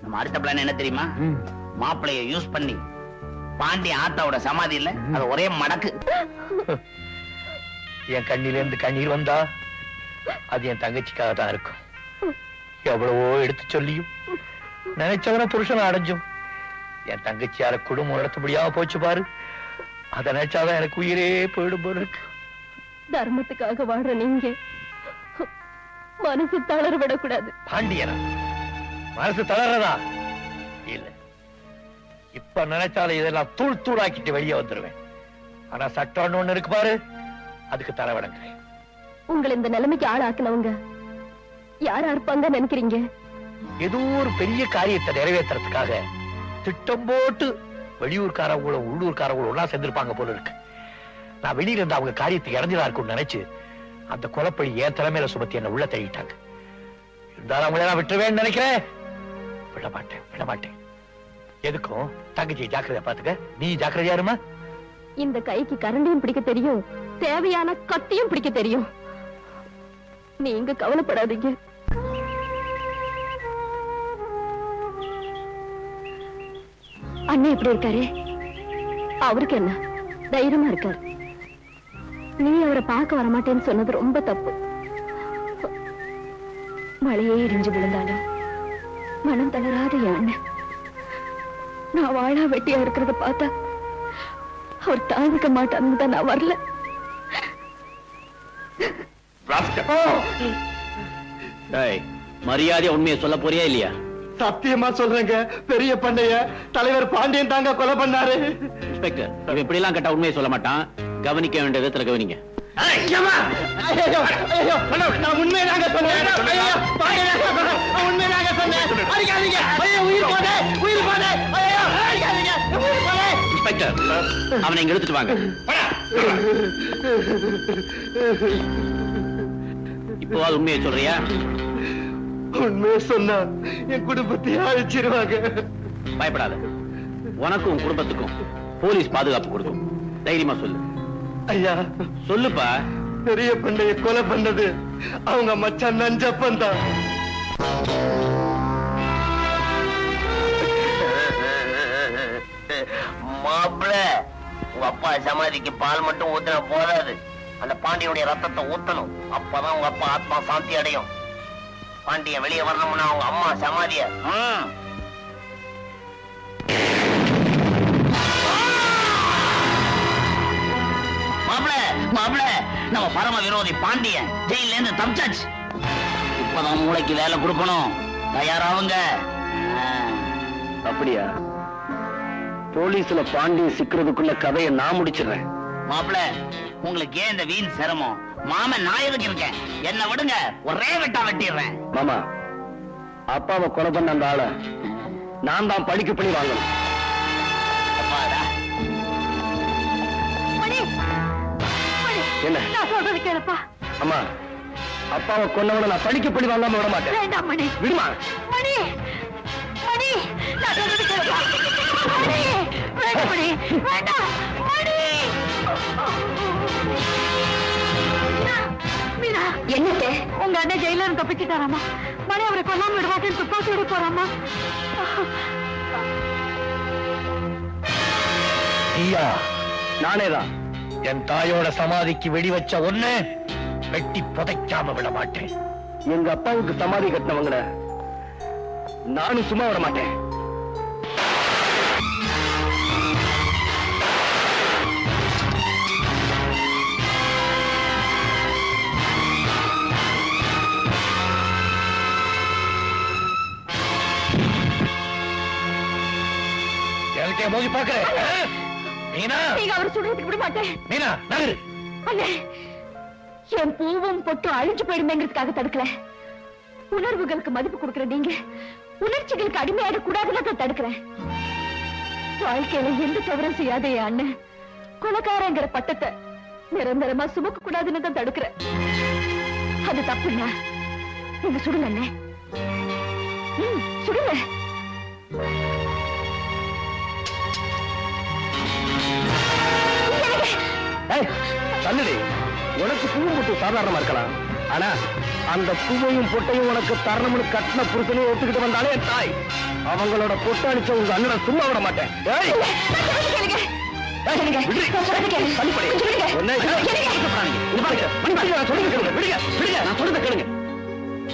நம்ம அடுத்த பிளான் என்ன தெரியுமா? மாப்பிளைய யூஸ் பண்ணி பாண்டிய ஆத்தாவோட சமாதி இல்ல, அது ஒரே மடக்கு. என் கண்ணில இருந்து கண்ணீர் வந்தா அது என் தங்கச்சிக்காக தான் இருக்கும். எவ்வளவோ எடுத்து சொல்லியும் நினைச்சவன புருஷனை அடைஞ்சும் என் தங்கச்சியார குடும்பம் நடத்த முடியாம போச்சு பாரு. அதை நினைச்சாதான் எனக்கு உயிரே போயிடும் போல இருக்கு. தர்மத்துக்காக வாழ்ற நீங்க மனசு தளர விடக்கூடாது. பாண்டியனா மனசு தளர்றதா இல்ல, இப்ப நினைச்சாலும் இதெல்லாம் தூள் தூளாக்கிட்டு வெளியே வந்துருவேன். ஆனா சட்டம்னு ஒண்ணு இருக்கு பாரு, அதுக்கு தரவிடங்க. உங்களை இந்த நிலைமைக்கு ஆளாக்குனவங்க யாரா இருப்பாங்க நினைக்கிறீங்க? ஏதோ ஒரு பெரிய காரியத்தை நிறைவேற்றுறதுக்காக திட்டம் போட்டு வெளியூர்காரங்களும் உள்ளூர்காரங்களும் ஒன்னா சேர்ந்திருப்பாங்க போல இருக்கு. நான் வெளியில இருந்து அவங்க காரியத்துக்கு இறந்துதான் இருக்கும்னு நினைச்சு அந்த கொலைப்பழி என் தலைமையில சுமத்தி என்ன உள்ள தள்ளிட்டாங்க. இருந்தாலும் அவங்கள நான் விட்டுருவேன்னு நினைக்கிறேன். விட மாட்டேன். எதுக்கும் தங்கச்சி ஜாக்கிரதையா பாத்துக்க. நீ ஜாக்கிரதையா இருமா. இந்த கைக்கு கரண்டியும் பிடிக்க தெரியும், தேவையான கத்தியும் பிடிக்க தெரியும். நீங்க கவலைப்படாதீங்க. அண்ணன் எப்படி இருக்காரு? அவருக்கு என்ன, தைரியமா இருக்காரு. நீ அவரை பார்க்க வரமாட்டேன்னு சொன்னது ரொம்ப தப்பு. மழையே இடிஞ்சு விழுந்தாலும் மனம் தளராத என் அண்ணன் நான் வாழா வெட்டியா இருக்கிறத பார்த்தா அவர் தாங்கிக்க மாட்டான்னு தான் நான் வரல. மரியாதையா உண்மையை சொல்ல போறியா இல்லையா? சத்தியமா சொல்றேங்க, பெரிய பண்ணைய தலைவர் பாண்டியன் தாங்க கொலை பண்ணாரு. இன்ஸ்பெக்டர், இவன் இப்படி எல்லாம் கேட்டா உண்மையை சொல்ல மாட்டான். கவனிக்க வேண்டிய விதத்துல கவனிங்க. நான் உண்மையாங்க சொன்னேன். உண்மையாங்க சொன்னேன். அடிக்காதீங்க. உயிர் போதே, உயிர் போதே. அடிக்காதீங்க, உயிர் போதே. இன்ஸ்பெக்டர், அவனை இங்க எடுத்துட்டு வாங்க. இப்போவாது உண்மையை சொல்றியா? உண்மையை சொன்னா என் குடும்பத்தையே அழிச்சிருவாங்க. பயப்படாத, உனக்கும் உன் குடும்பத்துக்கும் போலீஸ் பாதுகாப்பு கொடுக்கும். தைரியமா சொல்லு. ஐயா சொல்லுப்பா. பெரிய பண்டைய கொலை பண்ணது அவங்க மச்சான் நஞ்சப்பன் தான். மாப்பிள்ள, உங்க அப்பா சமாதிக்கு பால் மட்டும் ஊத்துனா போதாது, அந்த பாண்டியனுடைய ரத்தத்தை ஊத்தணும். அப்பதான் உங்க அப்பா ஆத்மா சாந்தி அடையும். பாண்டியன் வெளியே வரணும்னா அவங்க அம்மா சமாதிய மாப்பிள்ள, நம்ம பரம விரோதி பாண்டியன் ஜெயில இருந்து தப்பிச்சாச்சு. இப்பதான் மூளைக்கு வேலை கொடுக்கணும். தயாராவுங்க. அப்படியா? போலீஸ்ல பாண்டியன் சிக்கிறதுக்குள்ள கதையை நான் முடிச்சிடுறேன். மாப்பிள்ள, உங்களுக்கு ஏன் இந்த வீண் சிரமம்? மாமன் நான் எதுக்கு இருக்கேன்? என்ன விடுங்க, ஒரே வெட்டா வெட்டிடுறேன். மாமா, அப்பாவை கொலை பண்ண அந்த ஆளை நான் தான் பழிக்கு பழி வாங்கணும். என்ன? நான் சொல்றது கேளுப்பா. அம்மா, அப்பாவை கொன்னவனை நான் பழிக்கு பழி வாங்காம விட மாட்டேன். வேண்டாம் மணி. விடுமா? மணி, மணி, நான் சொல்றது கேளுப்பா. மணி, வேண்டாம் மணி, வேண்டாம் மணி. மீனா, என்னத்த? உங்க அண்ணன் ஜெயில இருந்து தப்பிச்சுட்டாராமா. மணி அவரை கொல்லாம விட மாட்டேன்னு துப்பாக்கி எடுக்க போறாமா. ஐயா, நானேதான் என் தாயோட சமாதிக்கு வெடி வச்ச ஒண்ணு வெட்டி புதைக்காம விட மாட்டேன். எங்க அப்பாவுக்கு சமாதி கட்டினவங்கள நானும் சும்மா விட மாட்டேன். எனக்கே மோதி பார்க்கிறேன். மீனா, நீங்க அவர் சொல்றதுக்கு விட மாட்டேன். மீனா நகரு. அண்ணே, என் பூவும் பொட்டும் அழிஞ்சு போயிடுமேங்கிறதுக்காக தடுக்கல. உணர்வுகளுக்கு மதிப்பு கொடுக்கிற நீங்க உணர்ச்சிகளுக்கு அடிமையாட கூடாதுன்னு தடுக்கிறேன். வாழ்க்கையில எந்த தவறும் செய்யாதே அண்ணன் கொலைக்காரங்கிற பட்டத்தை நிரந்தரமா சுமக்க கூடாதுன்னு தான் தடுக்கிறேன். அது தப்புண்ணா. நீங்க சுடுங்க அண்ணே. சுடுங்க. தள்ளுடி. உனக்கு பூவும் பொட்டு சாதாரணமா இருக்கலாம், ஆனா அந்த பூவையும் பொட்டையும் உனக்கு தரணும்னு கட்டின புருஷனையும் ஒத்துக்கிட்டு வந்தாலே என் தாய். அவங்களோட பொட்டு அடிச்ச உங்க அண்ணனை சும்மா விட மாட்டேன்.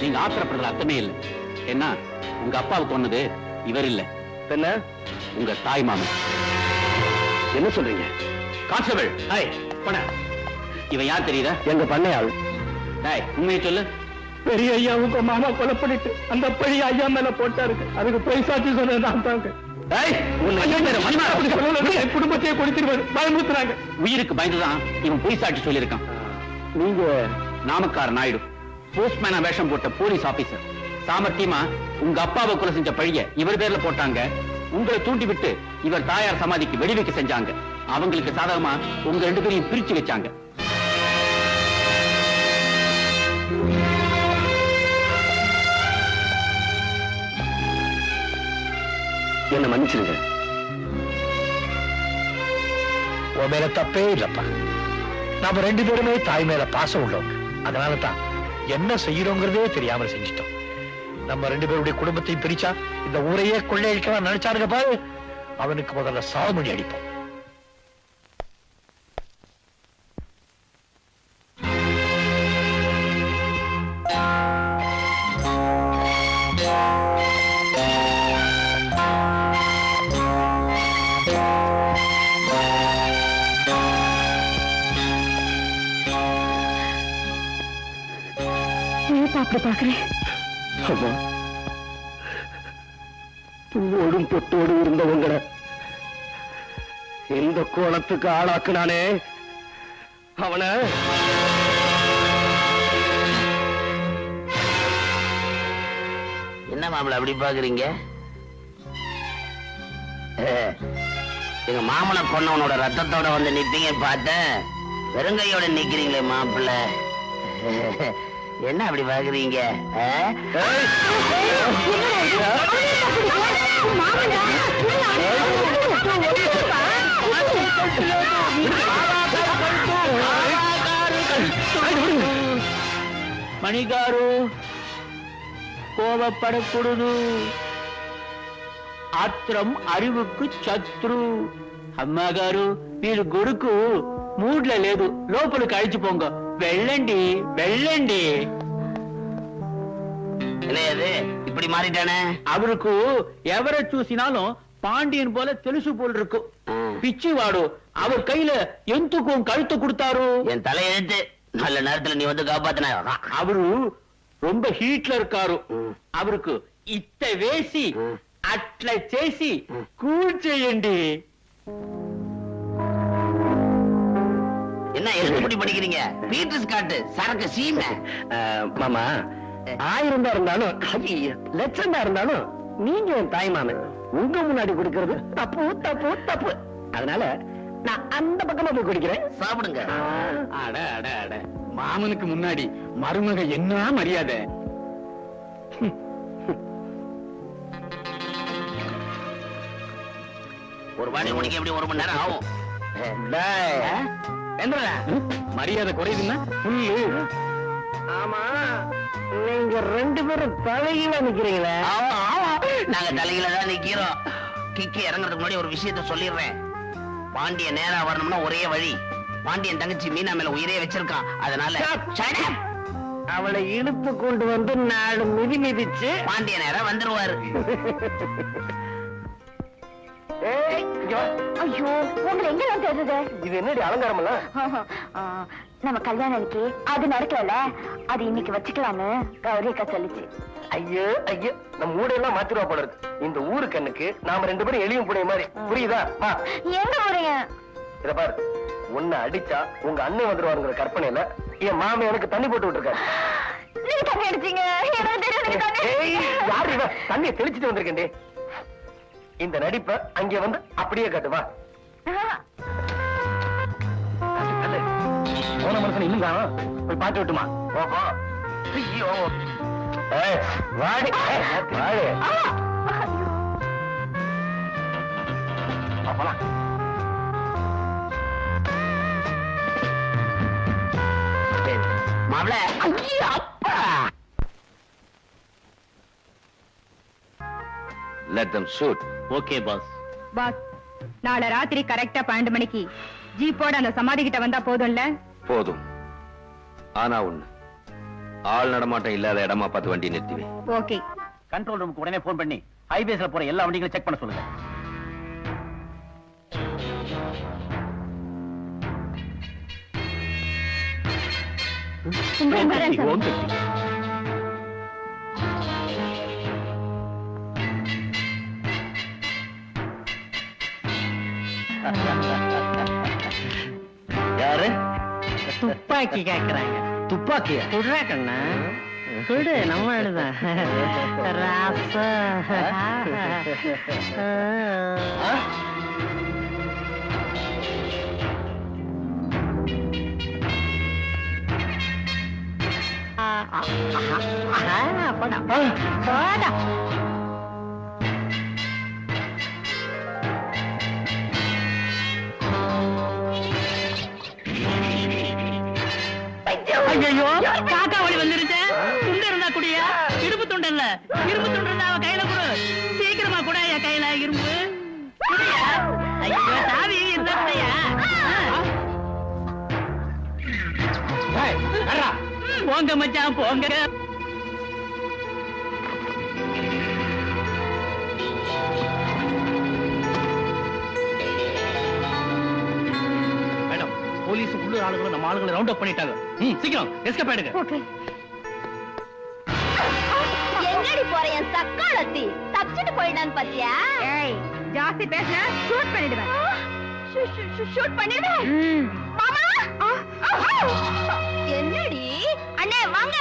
நீங்க ஆத்திரப்படுறது அர்த்தமே இல்லை. என்ன, உங்க அப்பாவுக்கு கொன்னது இவர் இல்ல, என்ன உங்க தாய் மாமன். என்ன சொல்றீங்க? கான்ஸ்டபிள், இவன் யார் தெரியுதா? எங்க பண்ணையாள். உண்மையை சொல்லு. பெரிய ஐயா உங்க மாமா கொலை பண்ணிட்டு அந்த பழி ஐயா மேல போட்டாருக்கு. அதுக்கு போய் சாட்சி சொன்னது நான் தாங்க. குடும்பத்தையே கொடுத்துருவாரு, பயமுறுத்துறாங்க. உயிருக்கு பயந்துதான் இவன் பொய் சாட்சி சொல்லியிருக்கான். நீங்க நாமக்கார நாயுடு, போஸ்ட்மேனா வேஷம் போட்ட போலீஸ் ஆபீசர். சாமர்த்தியமா உங்க அப்பாவை கொலை செஞ்ச பழிய இவர் பேர்ல போட்டாங்க. உங்களை தூண்டி விட்டு இவர் தாயார் சமாதிக்கு வெடி வைக்க செஞ்சாங்க. அவங்களுக்கு சாதகமா உங்க ரெண்டு பேரையும் பிரிச்சு வச்சாங்க. என்ன மன்னிச்சிருங்க. உன் மேல தப்பே இல்லப்பா. நாம ரெண்டு பேருமே தாய் மேல பாசம் உள்ளவங்க. அதனாலதான் என்ன செய்யறோங்கிறதே தெரியாம செஞ்சிட்டோம். நம்ம ரெண்டு பேருடைய குடும்பத்தையும் பிரிச்சா இந்த ஊரையே கொள்ளையடிக்கலாம் நினைச்சாருங்க பாரு. அவனுக்கு முதல்ல சாவுமணி அடிப்போம். ஏப்பா அப்படி பாக்குறேன்? அம்மா, பூவோடும் பொட்டோடு இருந்தவங்களை இந்த கோலத்துக்கு ஆளாக்குனானே அவனை என்ன மாப்பிள்ள அப்படி பாக்குறீங்க? எங்க மாமனை கொன்னவனோட ரத்தத்தோட வந்து நிப்பீங்க பார்த்தேன், வெறுங்கையோட நிக்கிறீங்களே மாப்பிள்ள. என்ன அப்படி பாக்குறீங்க? మణిగారు కోపపడకూడదు. ఆత్రం అరువుకు శత్రు. అమ్మగారు మీరు గురుకు మూడ్ల లేదు, లోపలికి అழிచిపోంగ. వెళ్ళండి వెళ్ళండి. இப்படி மாறிட்டானே. அவருக்கு எவரை చూసినాலும் பாண்டியன் போல తెలుసు போல் இருக்கும். பிச்சுவாடு அவர் கையில எந்துக்கும் கழுத்து கொடுத்தாரு. என் தலையெழுத்து. நல்ல நேரத்துல நீ வந்து காப்பாத்தின. அவரு ரொம்ப ஹீட்ல இருக்காரு. அவருக்கு ఇట్ట వేసి అట్లా చేసి కూల్ చేయండి. என்ன எழுத்துப்படி படிக்கிறீங்க? பீட்டர்ஸ் காட்டு சரக்கு சீமை. மாமா, 1000 தான் இருந்தாலும் லட்சம் தான் இருந்தாலும் நீங்க என் தாய்மாமன். உங்க முன்னாடி குடிக்கிறது தப்பு தப்பு தப்பு. அதனால நான் அந்த பக்கமா போய் குடிக்கிறேன். சாப்பிடுங்க. அட அட அட, மாமனுக்கு முன்னாடி மருமக என்ன மரியாதை. ஒரு வாடி முடிக்க எப்படி 1 மணி நேரம் ஆகும்? மரியாதை குறையுதுன்னா ஆமா, நீங்க 2 பேரும் தலையில நிக்கிறீங்களே. நாங்க தலையில தான் நிக்கிறோம். கிக்கி இறங்குறதுக்கு முன்னாடி ஒரு விஷயத்த சொல்லிடுறேன். பாண்டியன் நேரா வரணும்னா ஒரே வழி. பாண்டியன் தங்கச்சி மீனா மேல உயிரே வச்சிருக்கான். அதனால அவளை இழுத்து கொண்டு வந்து 4 மிதி மிதிச்சு பாண்டியன் நேரா வந்துருவாரு. ஐயோ, உங்களை எங்க நான் தேடுறது? இது என்னடி அலங்காரம் எல்லாம்? நம்ம கல்யாணம் அன்னைக்கு அது நடக்கல, அது இன்னைக்கு வச்சுக்கலான்னு கௌரிக்கா சொல்லிச்சு. ஐயோ ஐயோ, நம்ம ஊடையெல்லாம் மாத்திருவா போல இருக்கு. இந்த ஊரு கண்ணுக்கு நாம 2 பேரும் எளியும் புடைய மாதிரி. புரியுதா? எங்க போறீங்க? இத பாரு, உன்னை அடிச்சா உங்க அண்ணன் வந்துருவாருங்கிற கற்பனையில என் மாமி எனக்கு தண்ணி போட்டு விட்டுருக்காரு. நீங்க தண்ணி அடிச்சீங்க? யாரு இவ? தண்ணியை தெளிச்சுட்டு வந்திருக்கேன்டி. இந்த நடிப்ப அங்கே வந்து அப்படியே காட்டுவா. போன மனுஷன் இன்னும் காணோம். போய் பாட்டு விட்டுமா? ஓஹோ, ஐயோ, வாடி வாடி. போலாம். மாப்ள, அப்பா. Let them shoot. Okay boss. Boss, நாளை ராத்திரி கரெக்டா 12 மணிக்கு ஜீப்போட அந்த சமாதி கிட்ட வந்தா போதும்ல? போதும். ஆனா ஒண்ணு, ஆள் நடமாட்டம் இல்லாத இடமா பார்த்து வண்டி நிறுத்துவேன். ஓகே. கண்ட்ரோல் ரூமுக்கு உடனே போன் பண்ணி ஹைவேஸ்ல போற எல்லா வண்டிகளையும் செக் பண்ண சொல்லுங்க. யாரு? துப்பாக்கி கேக்குறாங்க. துப்பாக்கியா? சுடுறா கண்ணா, சுடு. நம்ம எழுதான் ராசா. போடா. ஐயோ, காக்கா வலி வந்துருச்சு. துண்டு இருந்தா குடியா? இரும்பு துண்டு இல்ல, இரும்பு துண்டு இருந்தா அவ கையில கொடு. சீக்கிரமா கூட என் கையில இரும்பு குடியா. ஐயோ, சாவி இருந்தா குடியா. போங்க மச்சான், போங்க. மேடம், போலீஸ் உள்ளூர் ஆளுங்களும் நம்ம ஆளுங்களை ரவுண்ட் அப் பண்ணிட்டாங்க. சீக்கிரம் எஸ்கேப் ஆயிடுங்க. போற என் சக்காலத்தி தப்பிச்சுட்டு போயிடான்னு பாத்தியா? ஏய், ஜாஸ்தி பேசினா ஷூட் பண்ணிடுவேன். ஷூட் பண்ணிடுவேன். மாமா என்னடி? அண்ணே வாங்க.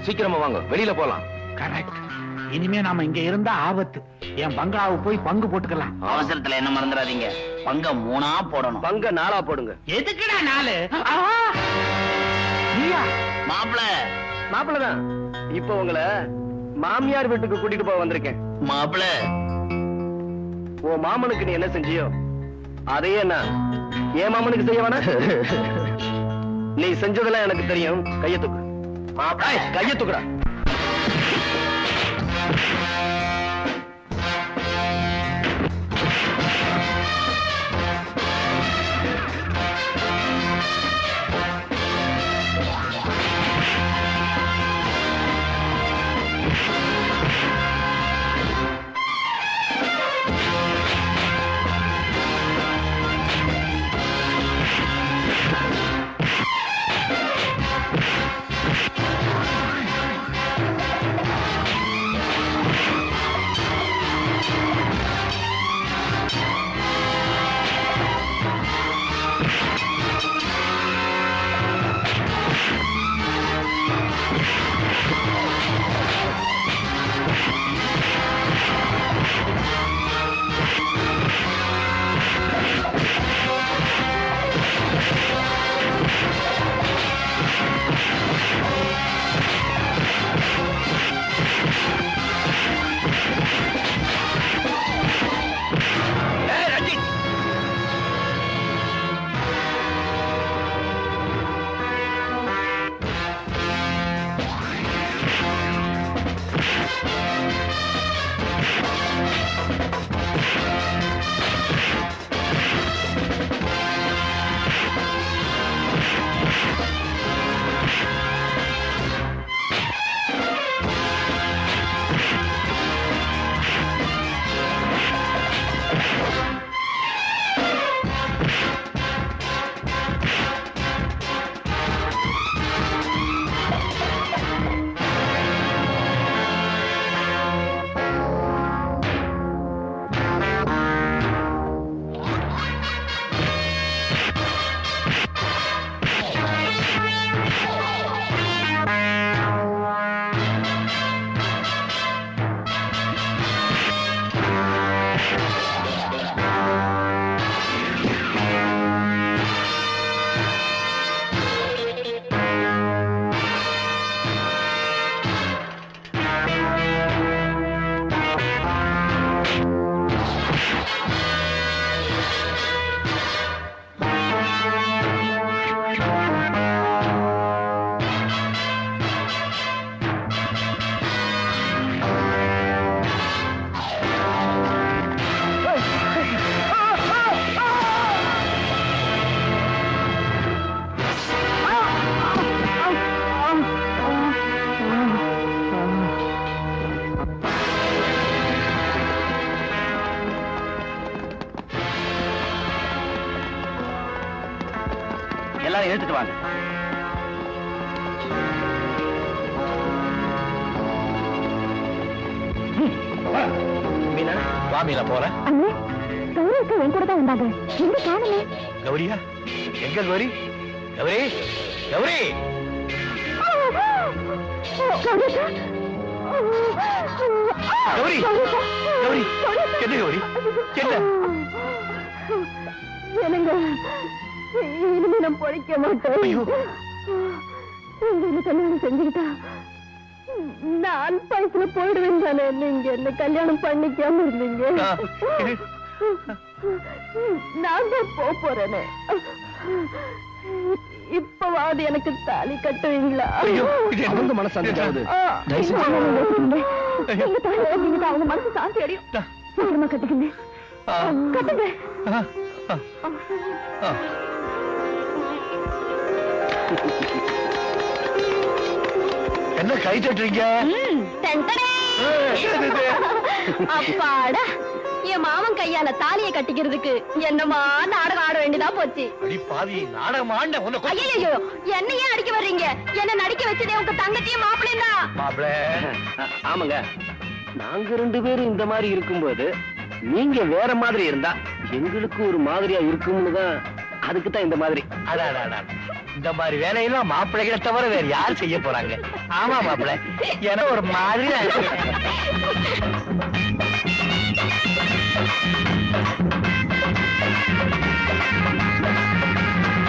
சீக்கிரமா வாங்க, வெளியில போலாம். கரெக்ட். இனிமே நாம இங்க இருந்தா ஆபத்து. என் பங்களாவை போய் பங்கு போட்டுக்கலாம். அவசரத்துல என்ன மறந்துடாதீங்க, பங்க 3ஆ போடணும். பங்க 4ஆ போடுங்க. எதுக்குடா 4? நீயா? மாப்பிளதான். இப்ப உங்களை மாமியார் வீட்டுக்கு கூட்டிட்டு போக வந்திருக்கேன். மாப்பிள, உன் மாமனுக்கு நீ என்ன செஞ்சியோ அதையே நான் என் மாமனுக்கு செய்ய வேணா? நீ செஞ்சதெல்லாம் எனக்கு தெரியும். கையை தூக்கு. கையை தூக்குடா. எல்லாரும் எடுத்துட்டு வாங்க. மீனா, வா மீனா போறேன். கௌரி என் கூட தான் வந்தாங்க. எங்க காணுமே? கௌரியா? எங்க கௌரி? கௌரி, கௌரி, கௌரி, கௌரி, என்ன கௌரி? என்ன? என்னங்க, இனிமே நான் பொழைக்க மாட்டேன். என்ன கல்யாணம் செஞ்சுக்கிட்டா நான் பைசல போயிடுவேன் தானே. நீங்க என்ன கல்யாணம் பண்ணிக்காம இருந்தீங்க. நான் தான் போறேனே. இப்பவாது எனக்கு தாலி கட்டுவீங்களா? அவங்க மனசு சாந்தி அவங்க மனசு சாந்தி அடையும். சீக்கிரமா கட்டுங்க, கட்டுங்க. என்ன கை தட்டுறீங்க? அப்பாடா, என் மாமன் கையால தாலியை கட்டிக்கிறதுக்கு என்னமா நாடகம் ஆட வேண்டியதா போச்சு. அடி பாவி, நாடகம் ஆண்ட உன்னை ஐயோ, என்ன ஏன் அடிக்க வர்றீங்க? என்ன நடிக்க வச்சதே உங்க தங்கச்சியும் மாப்பிள்ளையும் தான். மாப்பிள ஆமாங்க, நாங்க 2 பேரும் இந்த மாதிரி இருக்கும்போது நீங்க வேற மாதிரி இருந்தா எங்களுக்கு ஒரு மாதிரியா இருக்கும்னு தான், அதுக்கு தான் இந்த மாதிரி. அடாடா, இந்த மாதிரி வேலையெல்லாம் மாப்பிள்ளைகளை தவிர வேற யார் செய்ய போறாங்க? ஆமா மாப்பிள்ள, ஏன்னா ஒரு மாதிரியா இருக்கு.